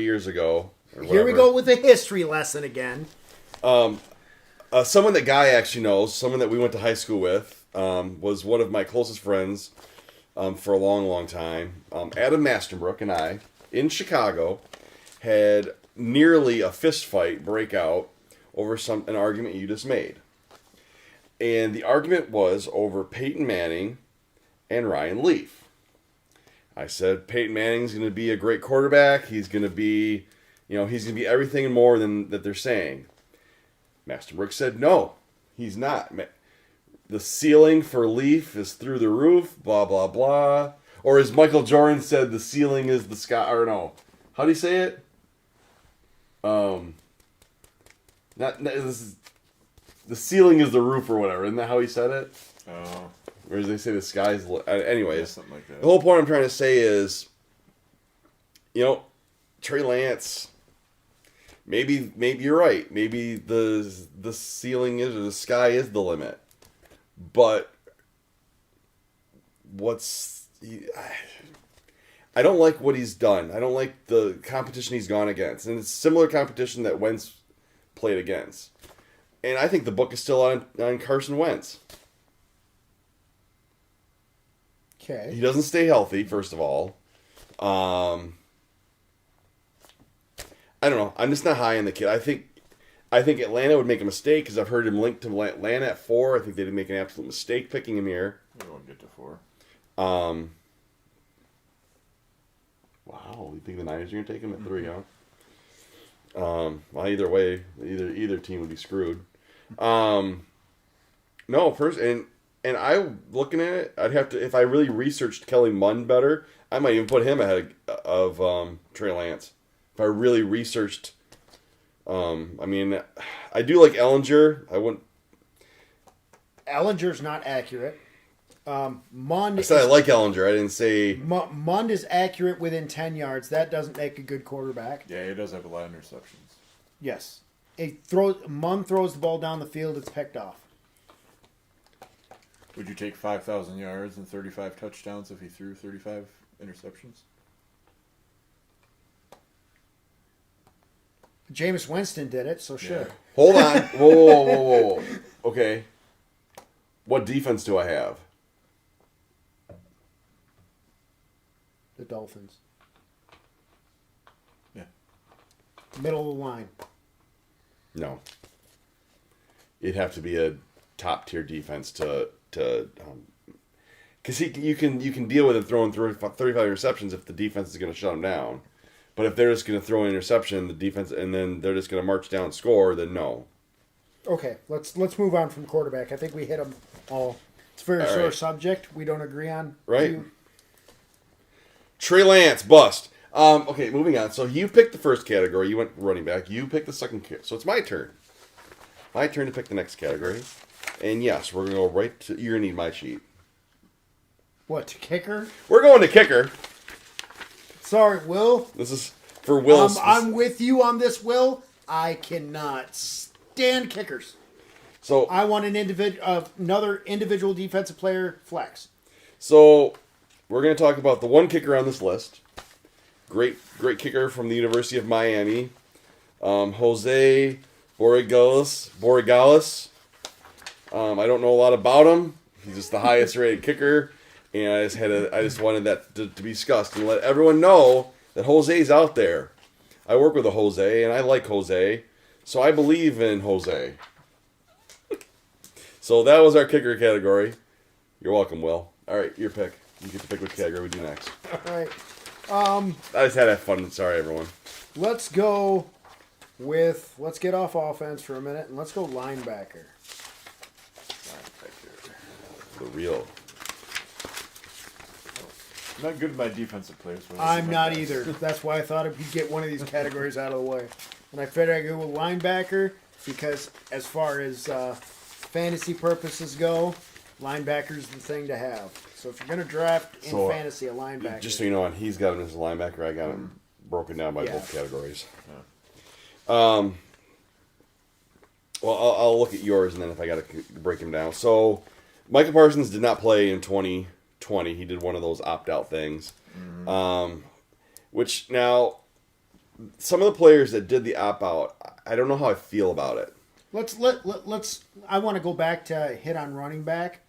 years ago. Here we go with a history lesson again. Someone that Guy actually knows, someone that we went to high school with, was one of my closest friends for a long, long time. Adam Mastenbrook and I, in Chicago, had nearly a fist fight break out over an argument you just made. And the argument was over Peyton Manning and Ryan Leaf. I said Peyton Manning's going to be a great quarterback. He's going to be, he's going to be everything and more than that they're saying. Mastenbrook said, no, he's not. the ceiling for Leaf is through the roof, blah, blah, blah. Or as Michael Jordan said, the ceiling is the sky. Or no. How do you say it? This is, the ceiling is the roof or whatever. Isn't that how he said it? Oh. Or as they say, the sky's... Anyways. Yeah, something like that. The whole point I'm trying to say is, Trey Lance... Maybe you're right. Maybe the ceiling is, or the sky is the limit. But I don't like what he's done. I don't like the competition he's gone against. And it's similar competition that Wentz played against. And I think the book is still on Carson Wentz. Okay. He doesn't stay healthy, first of all. I don't know. I'm just not high on the kid. I think Atlanta would make a mistake because I've heard him linked to Atlanta at 4. I think they'd make an absolute mistake picking him here. We won't get to 4. Wow, you think the Niners are going to take him at 3, huh? Well, either way, either team would be screwed. No, first, and I looking at it, I'd have to, if I really researched Kelly Mund better, I might even put him ahead of Trey Lance. If I really researched, I do like Ellinger. I wouldn't. Ellinger's not accurate. Mund. I said I like Ellinger. I didn't say Mund is accurate within 10 yards. That doesn't make a good quarterback. Yeah, he does have a lot of interceptions. Yes, Mund throws the ball down the field. It's picked off. Would you take 5,000 yards and 35 touchdowns if he threw 35 interceptions? Jameis Winston did it, so sure. Yeah. Hold on. Whoa. Okay. What defense do I have? The Dolphins. Yeah. Middle of the line. No. It'd have to be a top tier defense to because you can deal with him throwing 35 interceptions if the defense is going to shut him down. But if they're just going to throw an interception, the defense, and then they're just going to march down and score, then no. Okay, let's move on from quarterback. I think we hit them all. It's a very sore subject. We don't agree on. Right. Trey Lance, bust. Okay, moving on. So you picked the first category. You went running back. You picked the second category. So it's my turn. My turn to pick the next category. And yes, we're going to go right to... You're going to need my sheet. What, to kicker? We're going to kicker. Sorry, Will. This is for Will. I'm with you on this, Will. I cannot stand kickers. So I want another individual defensive player flex. So we're going to talk about the one kicker on this list. Great kicker from the University of Miami, Jose Borregales. I don't know a lot about him. He's just the highest rated kicker. And I just wanted that to be discussed and let everyone know that Jose's out there. I work with a Jose, and I like Jose, so I believe in Jose. So that was our kicker category. You're welcome, Will. All right, your pick. You get to pick which category we do next. All right. I just had that fun. Sorry, everyone. Let's get off offense for a minute, and let's go linebacker. The real. I'm not good at my defensive players. I'm not either. That's why I thought we'd get one of these categories out of the way. And I figured I'd go with linebacker because as far as fantasy purposes go, linebacker's the thing to have. So if you're going to draft in fantasy a linebacker. Just so you know, he's got him as a linebacker. I got him broken down by both categories. Yeah. Well, I'll look at yours, and then if I got to break him down. So Michael Parsons did not play in 2020. He did one of those opt-out things. Mm-hmm. Which now, some of the players that did the opt-out, I don't know how I feel about it. Let's. I want to go back to hit on running back,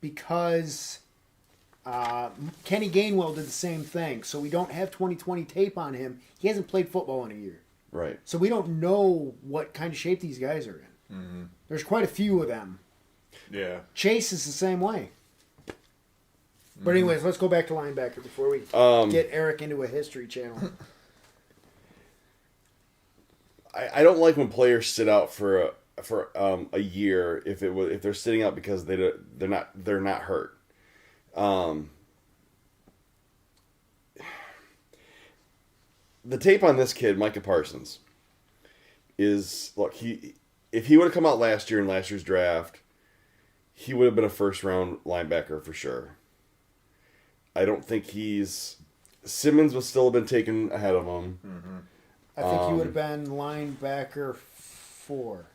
because Kenny Gainwell did the same thing. So we don't have 2020 tape on him. He hasn't played football in a year. Right. So we don't know what kind of shape these guys are in. Mm-hmm. There's quite a few of them. Yeah. Chase is the same way. But anyways, let's go back to linebacker before we get Eric into a history channel. I don't like when players sit out for for a year if they're sitting out because they're not hurt. The tape on this kid, Micah Parsons, is if he would have come out last year in last year's draft, he would have been a first round linebacker for sure. I don't think Simmons would still have been taken ahead of him. Mm-hmm. I think he would have been linebacker 4.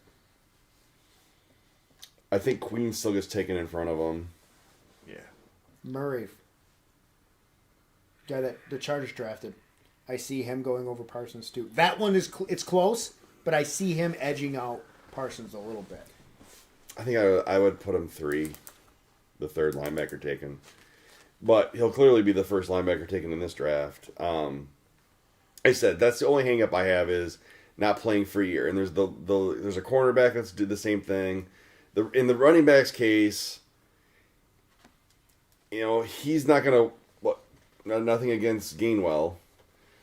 I think Queen still gets taken in front of him. Yeah. Murray, guy that the Chargers drafted. I see him going over Parsons too. That one it's close, but I see him edging out Parsons a little bit. I think I would put him 3, the third linebacker taken. But he'll clearly be the first linebacker taken in this draft. I said that's the only hang up I have is not playing for a year. And there's there's a cornerback that's did the same thing. In the running back's case, he's not going to nothing against Gainwell,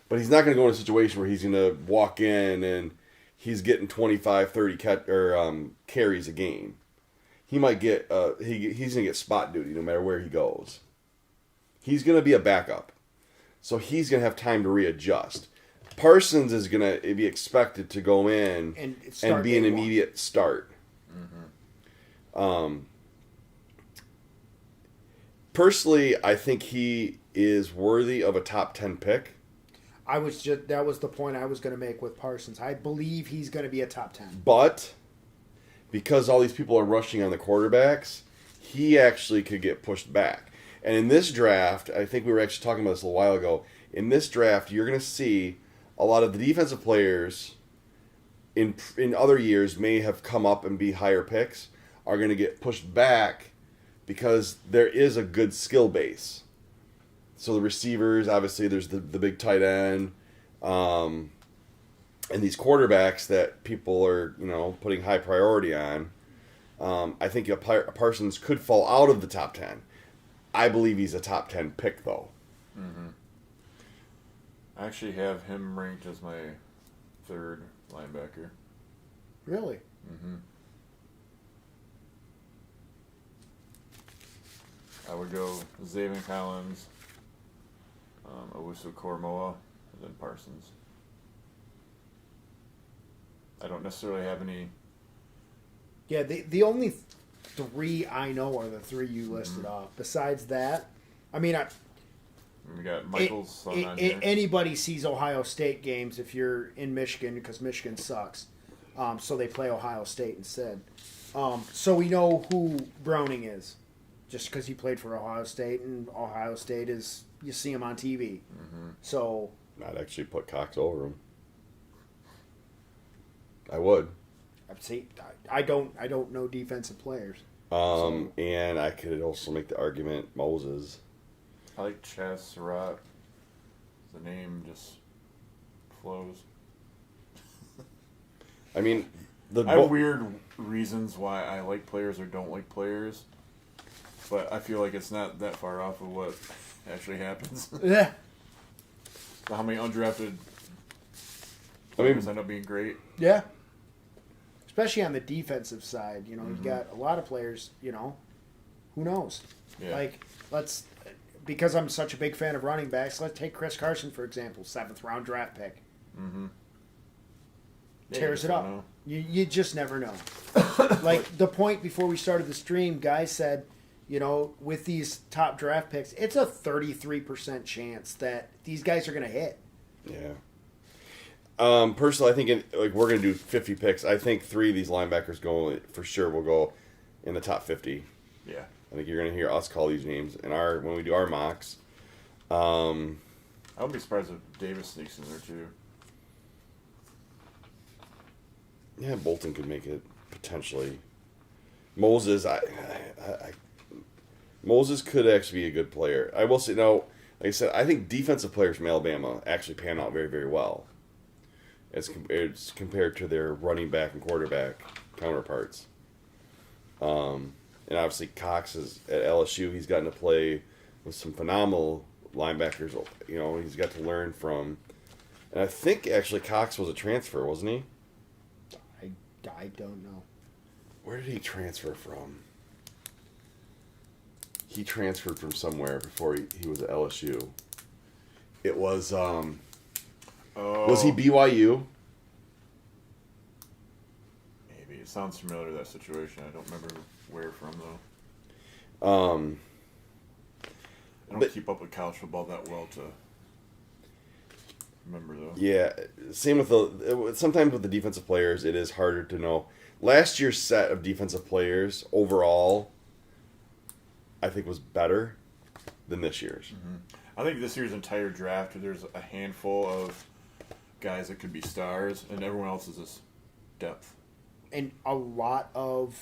but he's not going to go in a situation where he's going to walk in and he's getting 25, 30 carries a game. He might get he's going to get spot duty no matter where he goes. He's going to be a backup. So he's going to have time to readjust. Parsons is going to be expected to go in and be an immediate start. Mm-hmm. Personally, I think he is worthy of a top 10 pick. That was the point I was going to make with Parsons. I believe he's going to be a top 10. But because all these people are rushing on the quarterbacks, he actually could get pushed back. And in this draft, I think we were actually talking about this a while ago. In this draft, you're going to see a lot of the defensive players in other years may have come up and be higher picks are going to get pushed back because there is a good skill base. So the receivers, obviously, there's the big tight end, and these quarterbacks that people are putting high priority on. I think Parsons could fall out of the top 10. I believe he's a top 10 pick, though. Mm-hmm. I actually have him ranked as my 3rd linebacker. Really? Mm-hmm. I would go Zaven Collins, Owusu Koromoa, and then Parsons. I don't necessarily have any... Yeah, the only 3 I know are the 3 you listed off. Besides that, I mean, we got Michael's son on here. Anybody sees Ohio State games if you're in Michigan because Michigan sucks. So they play Ohio State instead. So we know who Browning is just because he played for Ohio State, and Ohio State is, you see him on TV. Mm-hmm. So I'd actually put Cox over him. I would. See, I don't know defensive players. And I could also make the argument Moses. I like Chaz Surratt. The name just flows. I mean, I have weird reasons why I like players or don't like players, but I feel like it's not that far off of what actually happens. Yeah. How many undrafted players end up being great? Yeah. Especially on the defensive side, you got a lot of players, who knows? Yeah. Because I'm such a big fan of running backs, let's take Chris Carson, for example, 7th round draft pick. Mm-hmm. Tears it up. You just never know. The point before we started the stream, guys said, with these top draft picks, it's a 33% chance that these guys are going to hit. Yeah. Personally, I think we're going to do 50 picks. I think 3 of these linebackers for sure will go in the top 50. Yeah. I think you're going to hear us call these names when we do our mocks. I wouldn't be surprised if Davis sneaks in there too. Yeah, Bolton could make it potentially. Moses, Moses could actually be a good player. I will say, like I said, I think defensive players from Alabama actually pan out very, very well. As compared to their running back and quarterback counterparts. And obviously Cox is at LSU. He's gotten to play with some phenomenal linebackers. He's got to learn from. And I think actually Cox was a transfer, wasn't he? I don't know. Where did he transfer from? He transferred from somewhere before he was at LSU. It was was he BYU? Maybe. It sounds familiar, that situation. I don't remember where from, though. I don't keep up with college football that well to remember, though. Yeah, same with sometimes with the defensive players, it is harder to know. Last year's set of defensive players overall, I think, was better than this year's. Mm-hmm. I think this year's entire draft, there's a handful of guys that could be stars, and everyone else is just depth. And a lot of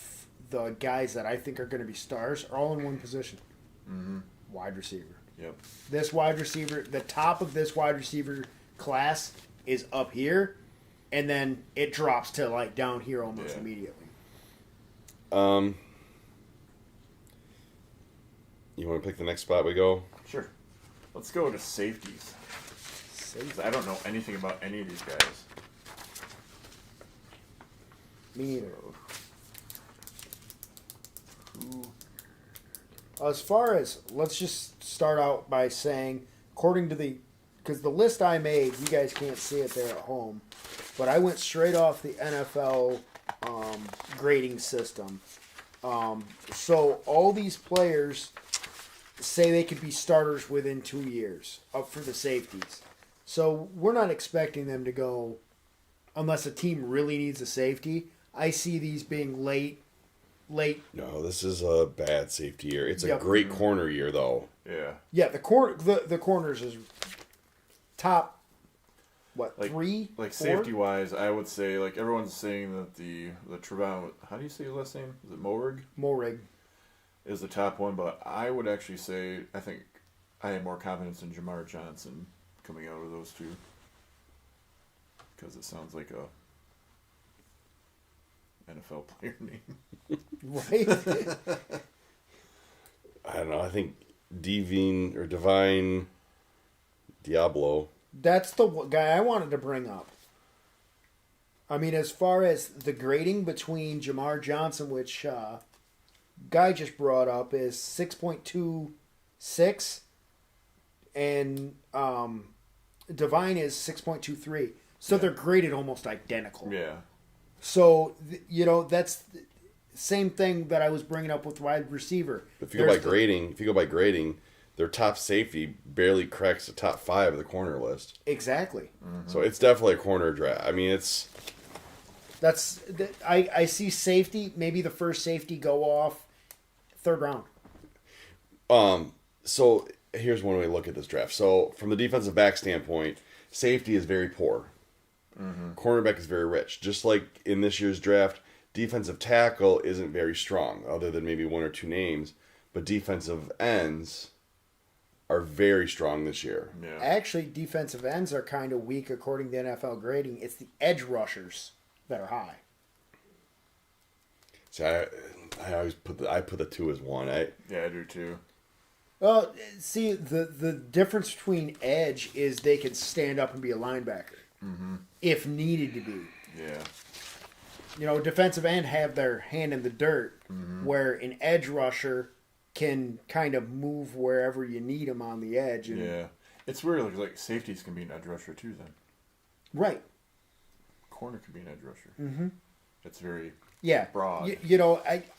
the guys that I think are going to be stars are all in one position. Mm-hmm. Wide receiver. Yep. This wide receiver, the top of this wide receiver class is up here, and then it drops to like down here almost immediately. You want to pick the next spot we go? Sure. Let's go to safeties. I don't know anything about any of these guys. Me neither. As far as, let's just start out by saying, according to because the list I made, you guys can't see it there at home, but I went straight off the NFL grading system. So all these players say they could be starters within 2 years up for the safeties. So we're not expecting them to go unless a team really needs a safety. I see these being late. No, this is a bad safety year. It's a great corner year, though. Yeah. Yeah, the corners is top, three? Like, four? safety-wise, I would say, like, everyone's saying that the Trevon, how do you say his last name? Is it Morig? Morig. Is the top one, but I would actually say, I think I have more confidence in Jamar Johnson coming out of those two. Because it sounds like a NFL player name. Right? I don't know. I think Divine Diablo. That's the guy I wanted to bring up. I mean, as far as the grading between Jamar Johnson, which Guy just brought up, is 6.26, and Divine is 6.23. So they're graded almost identical. Yeah. So, that's the same thing that I was bringing up with wide receiver. If you go by grading, their top safety barely cracks the top 5 of the corner list. Exactly. Mm-hmm. So it's definitely a corner draft. I mean, I see safety, maybe the first safety go off 3rd round. So here's one way to look at this draft. So from the defensive back standpoint, safety is very poor. Mm-hmm. Cornerback is very rich. Just like in this year's draft, defensive tackle isn't very strong, other than maybe 1 or 2 names. But defensive ends are very strong this year. Yeah. Actually, defensive ends are kind of weak according to NFL grading. It's the edge rushers that are high. See, I always put the 2 as 1. Yeah, I do too. Well, see, the difference between edge is they can stand up and be a linebacker if needed to be. Yeah. Defensive end have their hand in the dirt, where an edge rusher can kind of move wherever you need them on the edge. And, yeah. It's weird, like safeties can be an edge rusher too then. Right. Corner could be an edge rusher. Mm-hmm. It's very broad.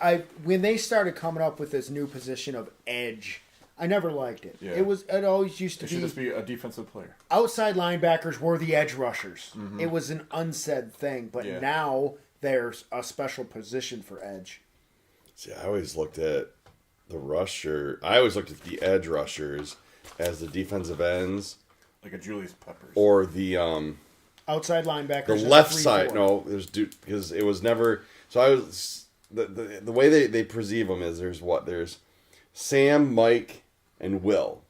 I when they started coming up with this new position of edge, I never liked it. Yeah. It always used to It should just be a defensive player. Outside linebackers were the edge rushers. Mm-hmm. It was an unsaid thing, but now there's a special position for edge. See, I always looked at the rusher. I always looked at the edge rushers as the defensive ends, like a Julius Peppers, or the outside linebackers. The left side. No, because it was never. So I was the way they perceive them is there's Sam, Mike, and Will,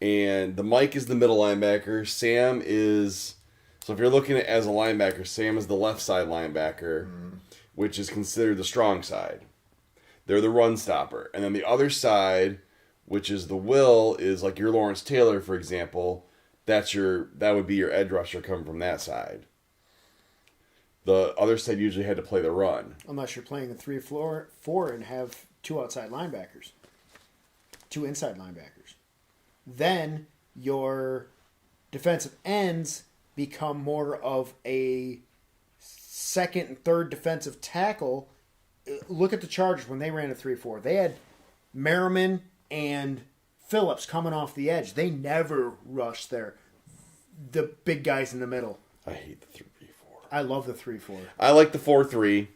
and the Mike is the middle linebacker. Sam is, so if you're looking at it as a linebacker, Sam is the left side linebacker, which is considered the strong side. They're the run stopper, and then the other side, which is the Will, is like your Lawrence Taylor, for example. That would be your edge rusher coming from that side. The other side usually had to play the run. Unless you're playing a 3-4 and have 2 outside linebackers, 2 inside linebackers. Then your defensive ends become more of a second and third defensive tackle. Look at the Chargers when they ran a 3-4. They had Merriman and Phillips coming off the edge. They never rushed the big guys in the middle. I hate the 3-4. I love the 3-4. I like the 4-3.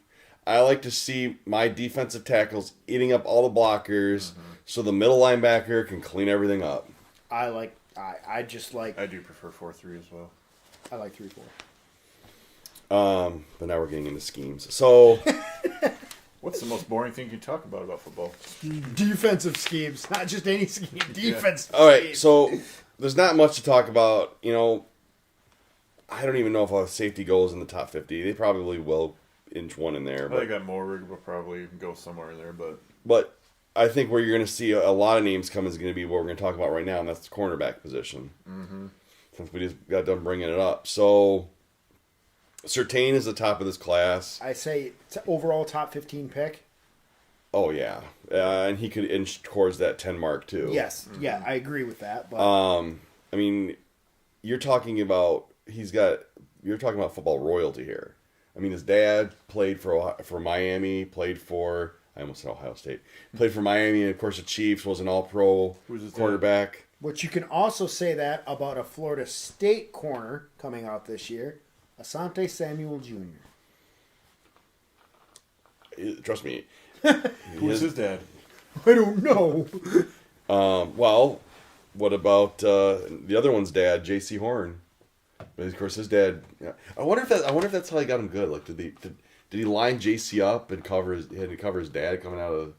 I like to see my defensive tackles eating up all the blockers so the middle linebacker can clean everything up. I do prefer 4-3 as well. I like 3-4. But now we're getting into schemes. So what's the most boring thing you talk about football? Defensive schemes, not just any scheme. Defense. All right, so there's not much to talk about. I don't even know if a safety goes in the top 50. They probably will inch one in there. I think that Morrig will probably go somewhere in there, but I think where you're going to see a lot of names come is going to be what we're going to talk about right now, and that's the cornerback position. Mm-hmm. Since we just got done bringing it up. So, Surtain is the top of this class. I say overall top 15 pick. Oh, yeah. And he could inch towards that 10 mark, too. Yes. Mm-hmm. Yeah, I agree with that. But I mean, you're talking about football royalty here. I mean, his dad played for Miami, I almost said Ohio State. Played for Miami, and of course the Chiefs, was an all-pro quarterback. But you can also say that about a Florida State corner coming out this year, Asante Samuel Jr. Trust me. Who's his dad? I don't know. Well, what about the other one's dad, J.C. Horn? But of course, his dad. Yeah. I wonder if that's how he got him good. Like, did he line J.C. up and had to cover his dad coming out of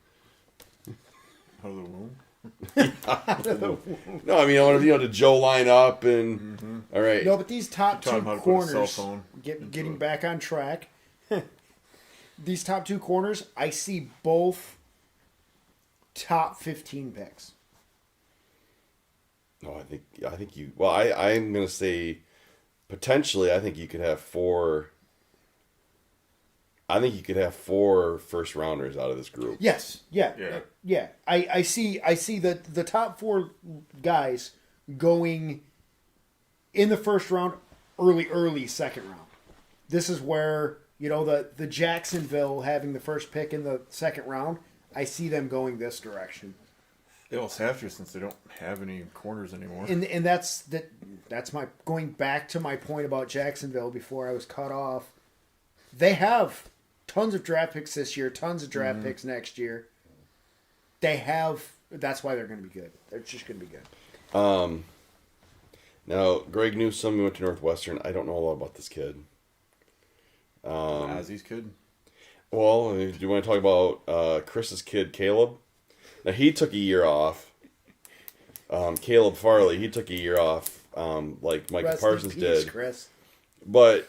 the womb? No, I mean, I want to Joe line up and all right. No, but these top 2 corners, getting back on track. These top 2 corners, I see both top 15 picks. No, I think you. Well, I'm going to say potentially. I think you could have 4. I think you could have 4 first rounders out of this group. Yes. Yeah. I see the top 4 guys going in the first round, early second round. This is where, the Jacksonville having the first pick in the second round, I see them going this direction. They almost have to since they don't have any corners anymore. And that's my going back to my point about Jacksonville before I was cut off. They have tons of draft picks this year, tons of draft picks next year. That's why they're going to be good. They're just going to be good. Now, Greg Newsome went to Northwestern. I don't know a lot about this kid. Ozzy's kid? Well, do you want to talk about Chris's kid, Caleb? Now, he took a year off. Caleb Farley, he took a year off, like Micah Parsons did. Chris. But,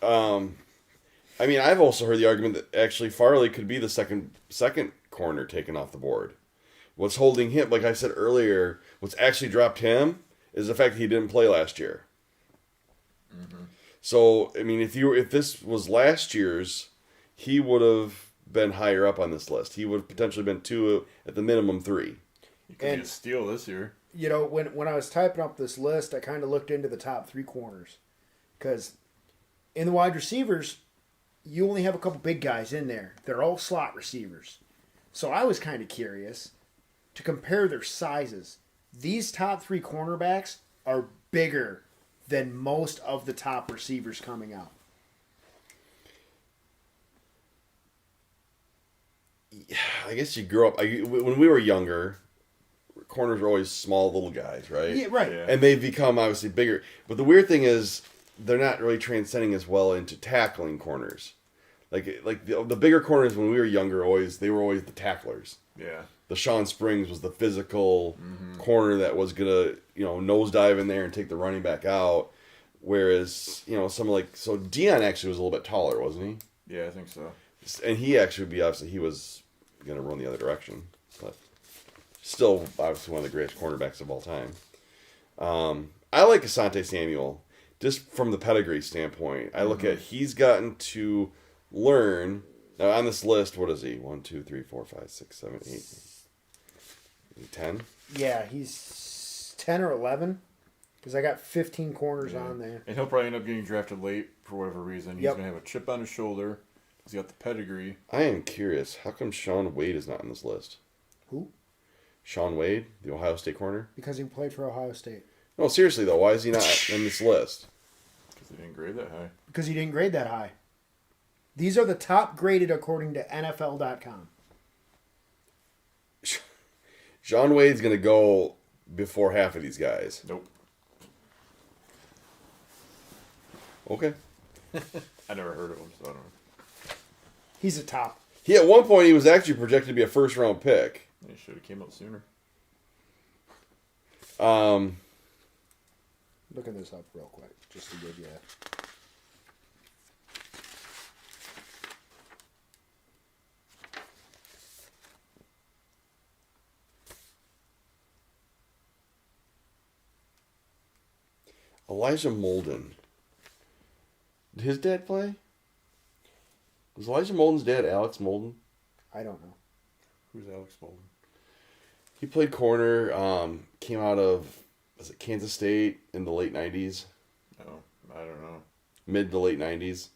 I mean, I've also heard the argument that actually Farley could be the second corner taken off the board. What's holding him, like I said earlier, what's actually dropped him is the fact that he didn't play last year. Mm-hmm. So, I mean, if this was last year's, he would have been higher up on this list. He would have potentially been 2, at the minimum 3. He could be a steal this year. When I was typing up this list, I kind of looked into the top 3 corners. Because in the wide receivers, you only have a couple big guys in there. They're all slot receivers. So I was kind of curious to compare their sizes. These top 3 cornerbacks are bigger than most of the top receivers coming out. I guess you grew up when we were younger. Corners were always small little guys, right? Yeah, right. Yeah. And they've become obviously bigger. But the weird thing is, they're not really transcending as well into tackling corners. Like the bigger corners when we were younger, they were always the tacklers. Yeah. The Sean Springs was the physical corner that was gonna nosedive in there and take the running back out. Whereas so Dion actually was a little bit taller, wasn't he? Yeah, I think so. And he actually would be obviously he was gonna run the other direction, but still obviously one of the greatest cornerbacks of all time. I like Asante Samuel just from the pedigree standpoint, I look at he's gotten to learn. Now on this list, what is he? 1, 2, 3, 4, 5, 6, 7, 8, 10. Yeah, he's 10 or 11. Because I got 15 corners on there. And he'll probably end up getting drafted late for whatever reason. He's going to have a chip on his shoulder. He's got the pedigree. I am curious. How come Shaun Wade is not on this list? Who? Shaun Wade, the Ohio State corner? Because he played for Ohio State. No, seriously, though. Why is he not on this list? Because he didn't grade that high. Because he didn't grade that high. These are the top graded according to NFL.com. Shaun Wade's going to go before half of these guys. Nope. Okay. I never heard of him, so I don't know. He's a top. At one point, he was actually projected to be a first-round pick. He should have came out sooner. Looking this up real quick, just to give you Elijah Molden. Did his dad play? Was Elijah Molden's dad Alex Molden? I don't know. Who's Alex Bolden? He played corner, came out of, was it Kansas State in the late 90s? No, I don't know. Mid to late 90s.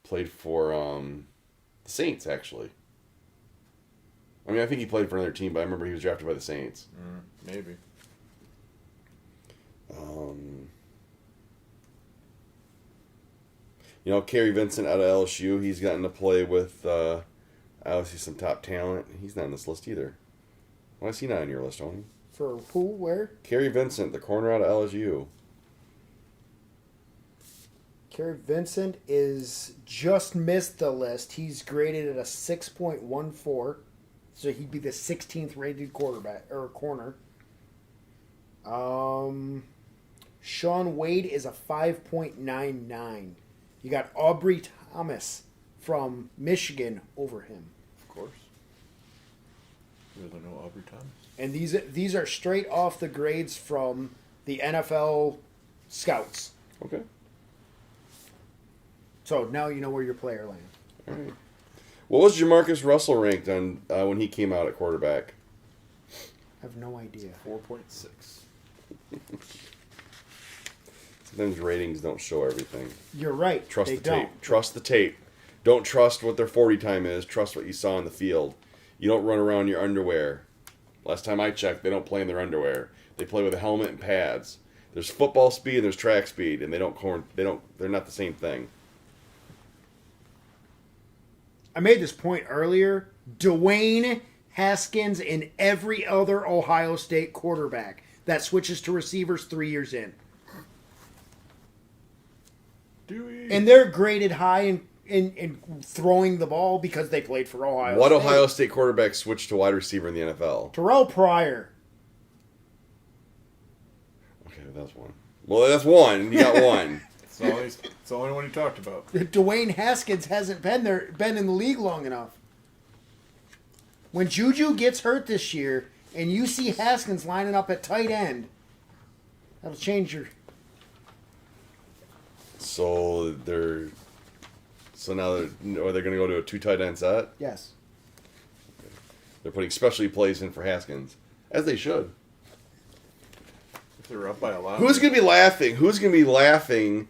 Played for the Saints, actually. I mean, I think he played for another team, but I remember he was drafted by the Saints. Maybe. You know, Kerry Vincent out of LSU, he's gotten to play with obviously some top talent. He's not on this list either. Why is he not on your list, Tony? For who? Where? Kerry Vincent, the corner out of LSU. Kerry Vincent is just missed the list. He's graded at a 6.14, so he'd be the 16th rated quarterback or corner. Shaun Wade is a 5.99. You got Aubrey Thomas from Michigan over him. Of course. You don't know Aubrey Thomas. And these are straight off the grades from the NFL scouts. Okay. So now you know where your player lands. All right. What was Jamarcus Russell ranked on when he came out at quarterback? I have no idea. 4.6. Sometimes ratings don't show everything. You're right. Trust they the don't. tape. Trust the tape. Don't trust what their 40 time is. Trust what you saw in the field. You don't run around in your underwear. Last time I checked, they don't play in their underwear. They play with a helmet and pads. There's football speed and there's track speed, and they're not the same thing. I made this point earlier. Dwayne Haskins and every other Ohio State quarterback that switches to receivers 3 years in. And they're graded high in throwing the ball because they played for Ohio State. What Ohio State quarterback switched to wide receiver in the NFL? Terrell Pryor. Okay, that's one. Well, that's one. You got one. It's the only one he talked about. Dwayne Haskins hasn't been in the league long enough. When Juju gets hurt this year and you see Haskins lining up at tight end, that'll change your... So now are they going to go to a 2 tight end set? Yes. They're putting specialty plays in for Haskins, as they should. If they're up by a lot. Who's going to be laughing? Who's going to be laughing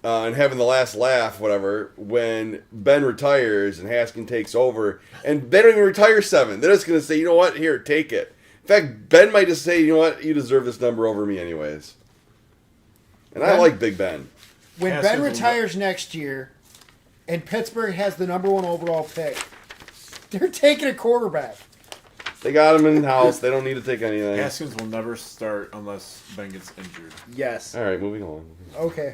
and having the last laugh, whatever, when Ben retires and Haskins takes over, and they don't even retire 7. They're just going to say, you know what, here, take it. In fact, Ben might just say, you know what, you deserve this number over me anyways. And I like Big Ben. When Haskins Ben retires next year and Pittsburgh has the number 1 overall pick, they're taking a quarterback. They got him in-house. They don't need to take anything. Haskins will never start unless Ben gets injured. Yes. All right, moving on. Okay.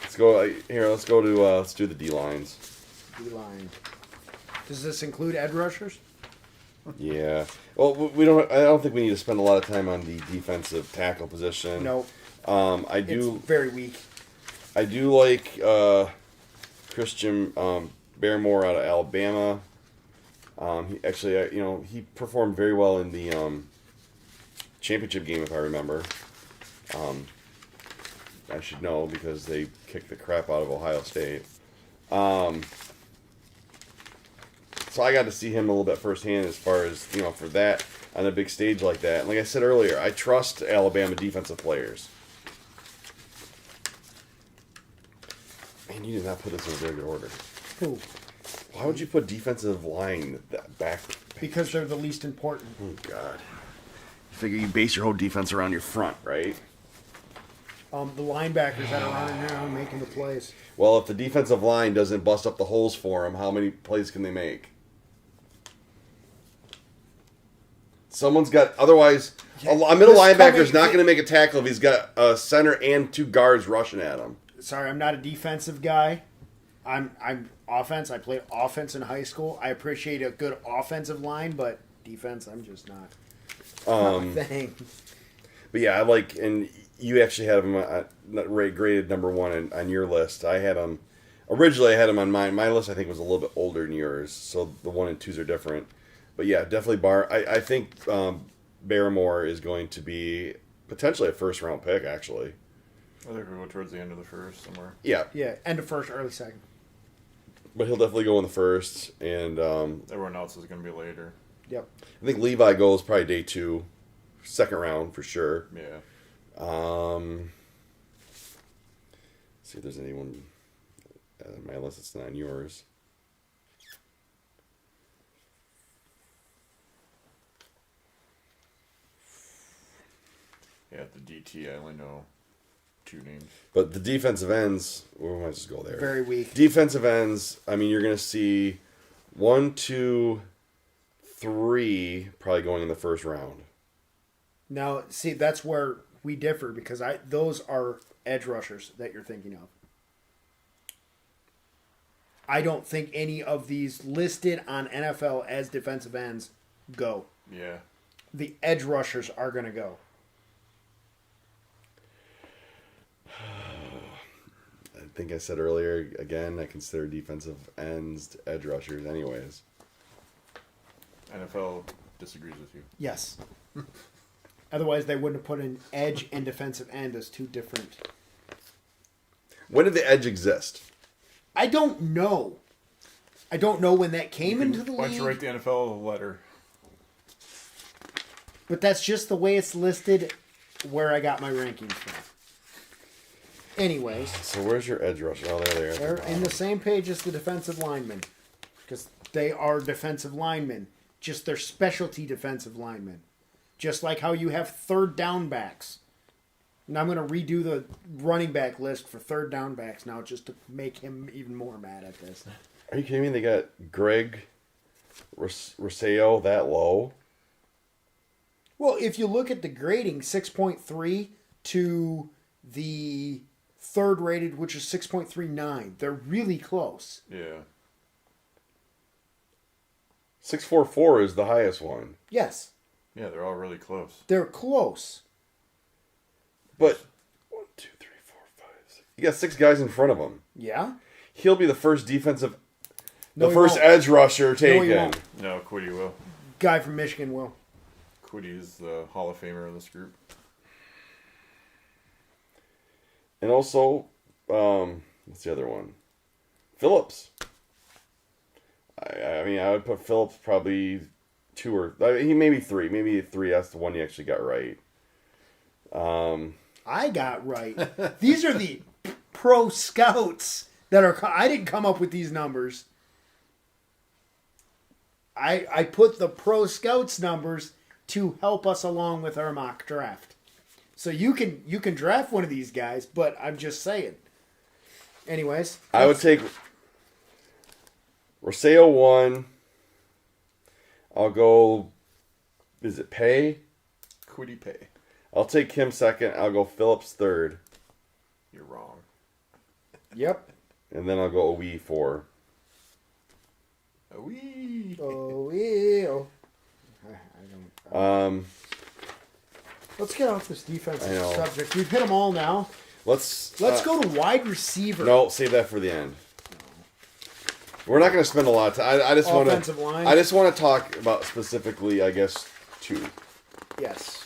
Let's go here. Let's do the D lines. D-line. Does this include edge rushers? Yeah. Well, we don't. I don't think we need to spend a lot of time on the defensive tackle position. No. It's very weak. I do like Christian Barrymore out of Alabama. He actually, he performed very well in the championship game, if I remember. I should know because they kicked the crap out of Ohio State. So I got to see him a little bit firsthand as far as, for that on a big stage like that. And like I said earlier, I trust Alabama defensive players. Man, you did not put this in a very good order. Who? Why would you put defensive line back? Because they're the least important. Oh, God. You figure you base your whole defense around your front, right? The linebackers that are running around making the plays. Well, if the defensive line doesn't bust up the holes for them, how many plays can they make? Someone's got... Otherwise, a middle linebacker's not going to make a tackle if he's got a center and 2 guards rushing at him. Sorry, I'm not a defensive guy. I'm offense. I played offense in high school. I appreciate a good offensive line, but defense, I'm just not. Not my thing. But yeah, I like... And you actually had him graded number 1 on your list. I had him... Originally, I had him on mine. My list, I think, was a little bit older than yours, so the 1 and 2s are different. But yeah, definitely I think Barrymore is going to be potentially a first-round pick, actually. I think we'll go towards the end of the first somewhere. Yeah. Yeah, end of first, early second. But he'll definitely go in the first, and... everyone else is going to be later. Yep. I think Levi goes probably day 2, second round for sure. Yeah. See if there's anyone on my list that's not on yours. Yeah, at the DT, I only know 2 names. But the defensive ends, we might just go there. Very weak. Defensive ends, I mean, you're going to see 1, 2, 3 probably going in the first round. Now, see, that's where we differ because those are edge rushers that you're thinking of. I don't think any of these listed on NFL as defensive ends go. Yeah. The edge rushers are going to go. I think I said earlier, again, I consider defensive ends edge rushers anyways. NFL disagrees with you. Yes. Otherwise, they wouldn't have put an edge and defensive end as 2 different. When did the edge exist? I don't know. I don't know when that came into the Why don't league. you write the NFL a letter? But that's just the way it's listed where I got my rankings from. Anyways. So where's your edge rusher? Oh, there they are. They're in the same page as the defensive linemen. Because they are defensive linemen. Just they're specialty defensive linemen. Just like how you have third down backs. And I'm going to redo the running back list for third down backs now just to make him even more mad at this. Are you kidding me? They got Greg Rosseo that low? Well, if you look at the grading, 6.3 to the third rated, which is 6.39. They're really close. Yeah. 644 is the highest one. Yes. Yeah, they're all really close. They're close. But 1, 2, 3, 4, 5, 6. You got 6 guys in front of him. Yeah? He'll be the first defensive... No, the first edge rusher taken. he won't. No, Quiddy will. Guy from Michigan will. Quiddy is the Hall of Famer of this group. And also, what's the other one? Phillips. I mean, I would put Phillips probably 2 or... he maybe 3. Maybe 3. That's the one you actually got right. I got right. These are the pro scouts that are... I didn't come up with these numbers. I put the pro scouts numbers to help us along with our mock draft. So you can draft one of these guys, but I'm just saying. Anyways. I would take Rosseo 1. I'll go... Is it Pay? Quiddy Pay. I'll take him 2nd. I'll go Phillips 3rd. You're wrong. Yep. And then I'll go Owe 4. Wee. Oh, yeah. I don't... Let's get off this defensive subject. We've hit them all now. Let's go to wide receiver. No, save that for the end. We're not going to spend a lot of time. I just want Offensive line. I just want to talk about specifically, I guess, 2. Yes.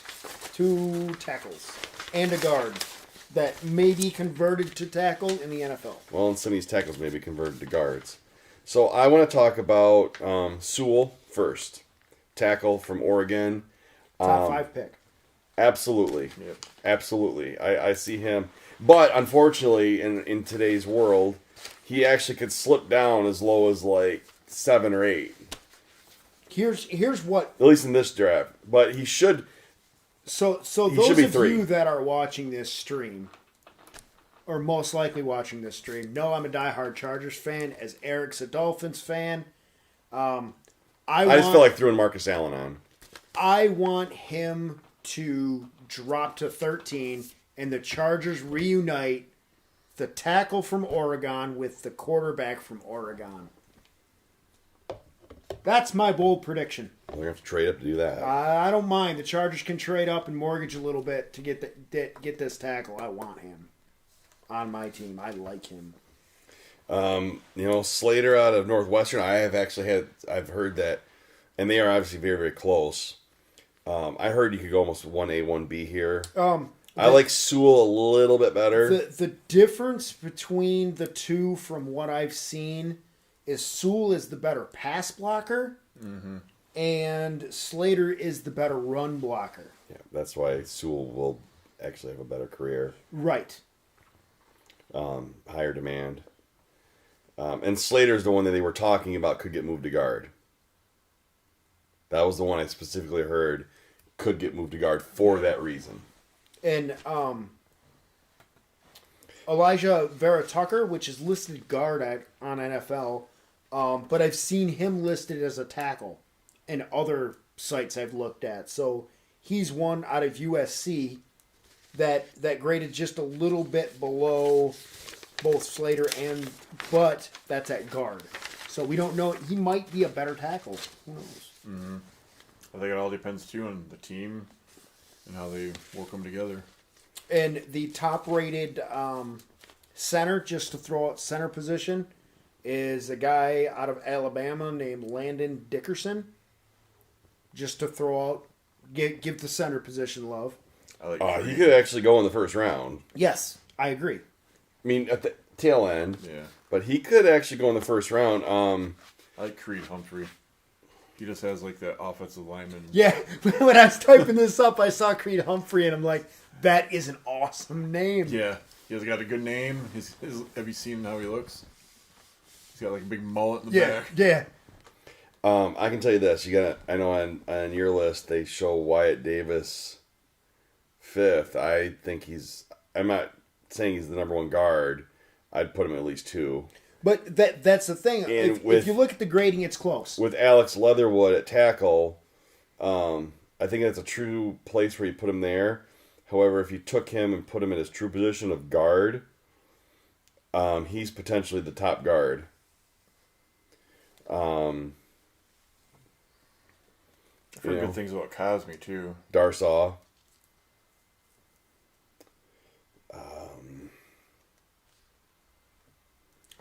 2 tackles. And a guard. that may be converted to tackle in the NFL. Well, and some of these tackles may be converted to guards. So I want to talk about Sewell first. Tackle from Oregon. Top 5 pick. Absolutely. Yep. Absolutely. I see him. But unfortunately, in today's world, he actually could slip down as low as like 7 or 8. Here's what... At least in this draft. But he should... So those of you that are watching this stream, or most likely watching this stream, know I'm a diehard Chargers fan. As Eric's a Dolphins fan. I just feel like throwing Marcus Allen on. I want him to drop to 13 and the Chargers reunite the tackle from Oregon with the quarterback from Oregon. That's my bold prediction. They're going to have to trade up to do that. I don't mind. The Chargers can trade up and mortgage a little bit to get this tackle. I want him on my team. I like him. Slater out of Northwestern, I've heard that, and they are obviously very, very close. I heard you could go almost 1A, 1B here. I like Sewell a little bit better. The difference between the two from what I've seen is Sewell is the better pass blocker, and Slater is the better run blocker. Yeah, that's why Sewell will actually have a better career. Right. Higher demand. And Slater's the one that they were talking about could get moved to guard. That was the one I specifically heard could get moved to guard for that reason. And Elijah Vera Tucker, which is listed guard on NFL, but I've seen him listed as a tackle in other sites I've looked at. So he's one out of USC that graded just a little bit below both Slater but that's at guard. So we don't know. He might be a better tackle. Who knows? Mm-hmm. I think it all depends, too, on the team and how they work them together. And the top-rated center, just to throw out center position, is a guy out of Alabama named Landon Dickerson. Just to throw out, give the center position love. He could actually go in the first round. Yes, I agree. I mean, at the tail end. Yeah. But he could actually go in the first round. I like Creed Humphrey. He just has like that offensive lineman. Yeah, when I was typing this up, I saw Creed Humphrey, and I'm like, that is an awesome name. Yeah, he's got a good name. Have you seen how he looks? He's got like a big mullet in the back. Yeah. I can tell you this. I know on your list they show Wyatt Davis 5th. I think I'm not saying he's the number 1 guard. I'd put him at least 2. But that's the thing. If you look at the grading, it's close. With Alex Leatherwood at tackle, I think that's a true place where you put him there. However, if you took him and put him in his true position of guard, he's potentially the top guard. I've heard good things about Cosme, too. Darsaw.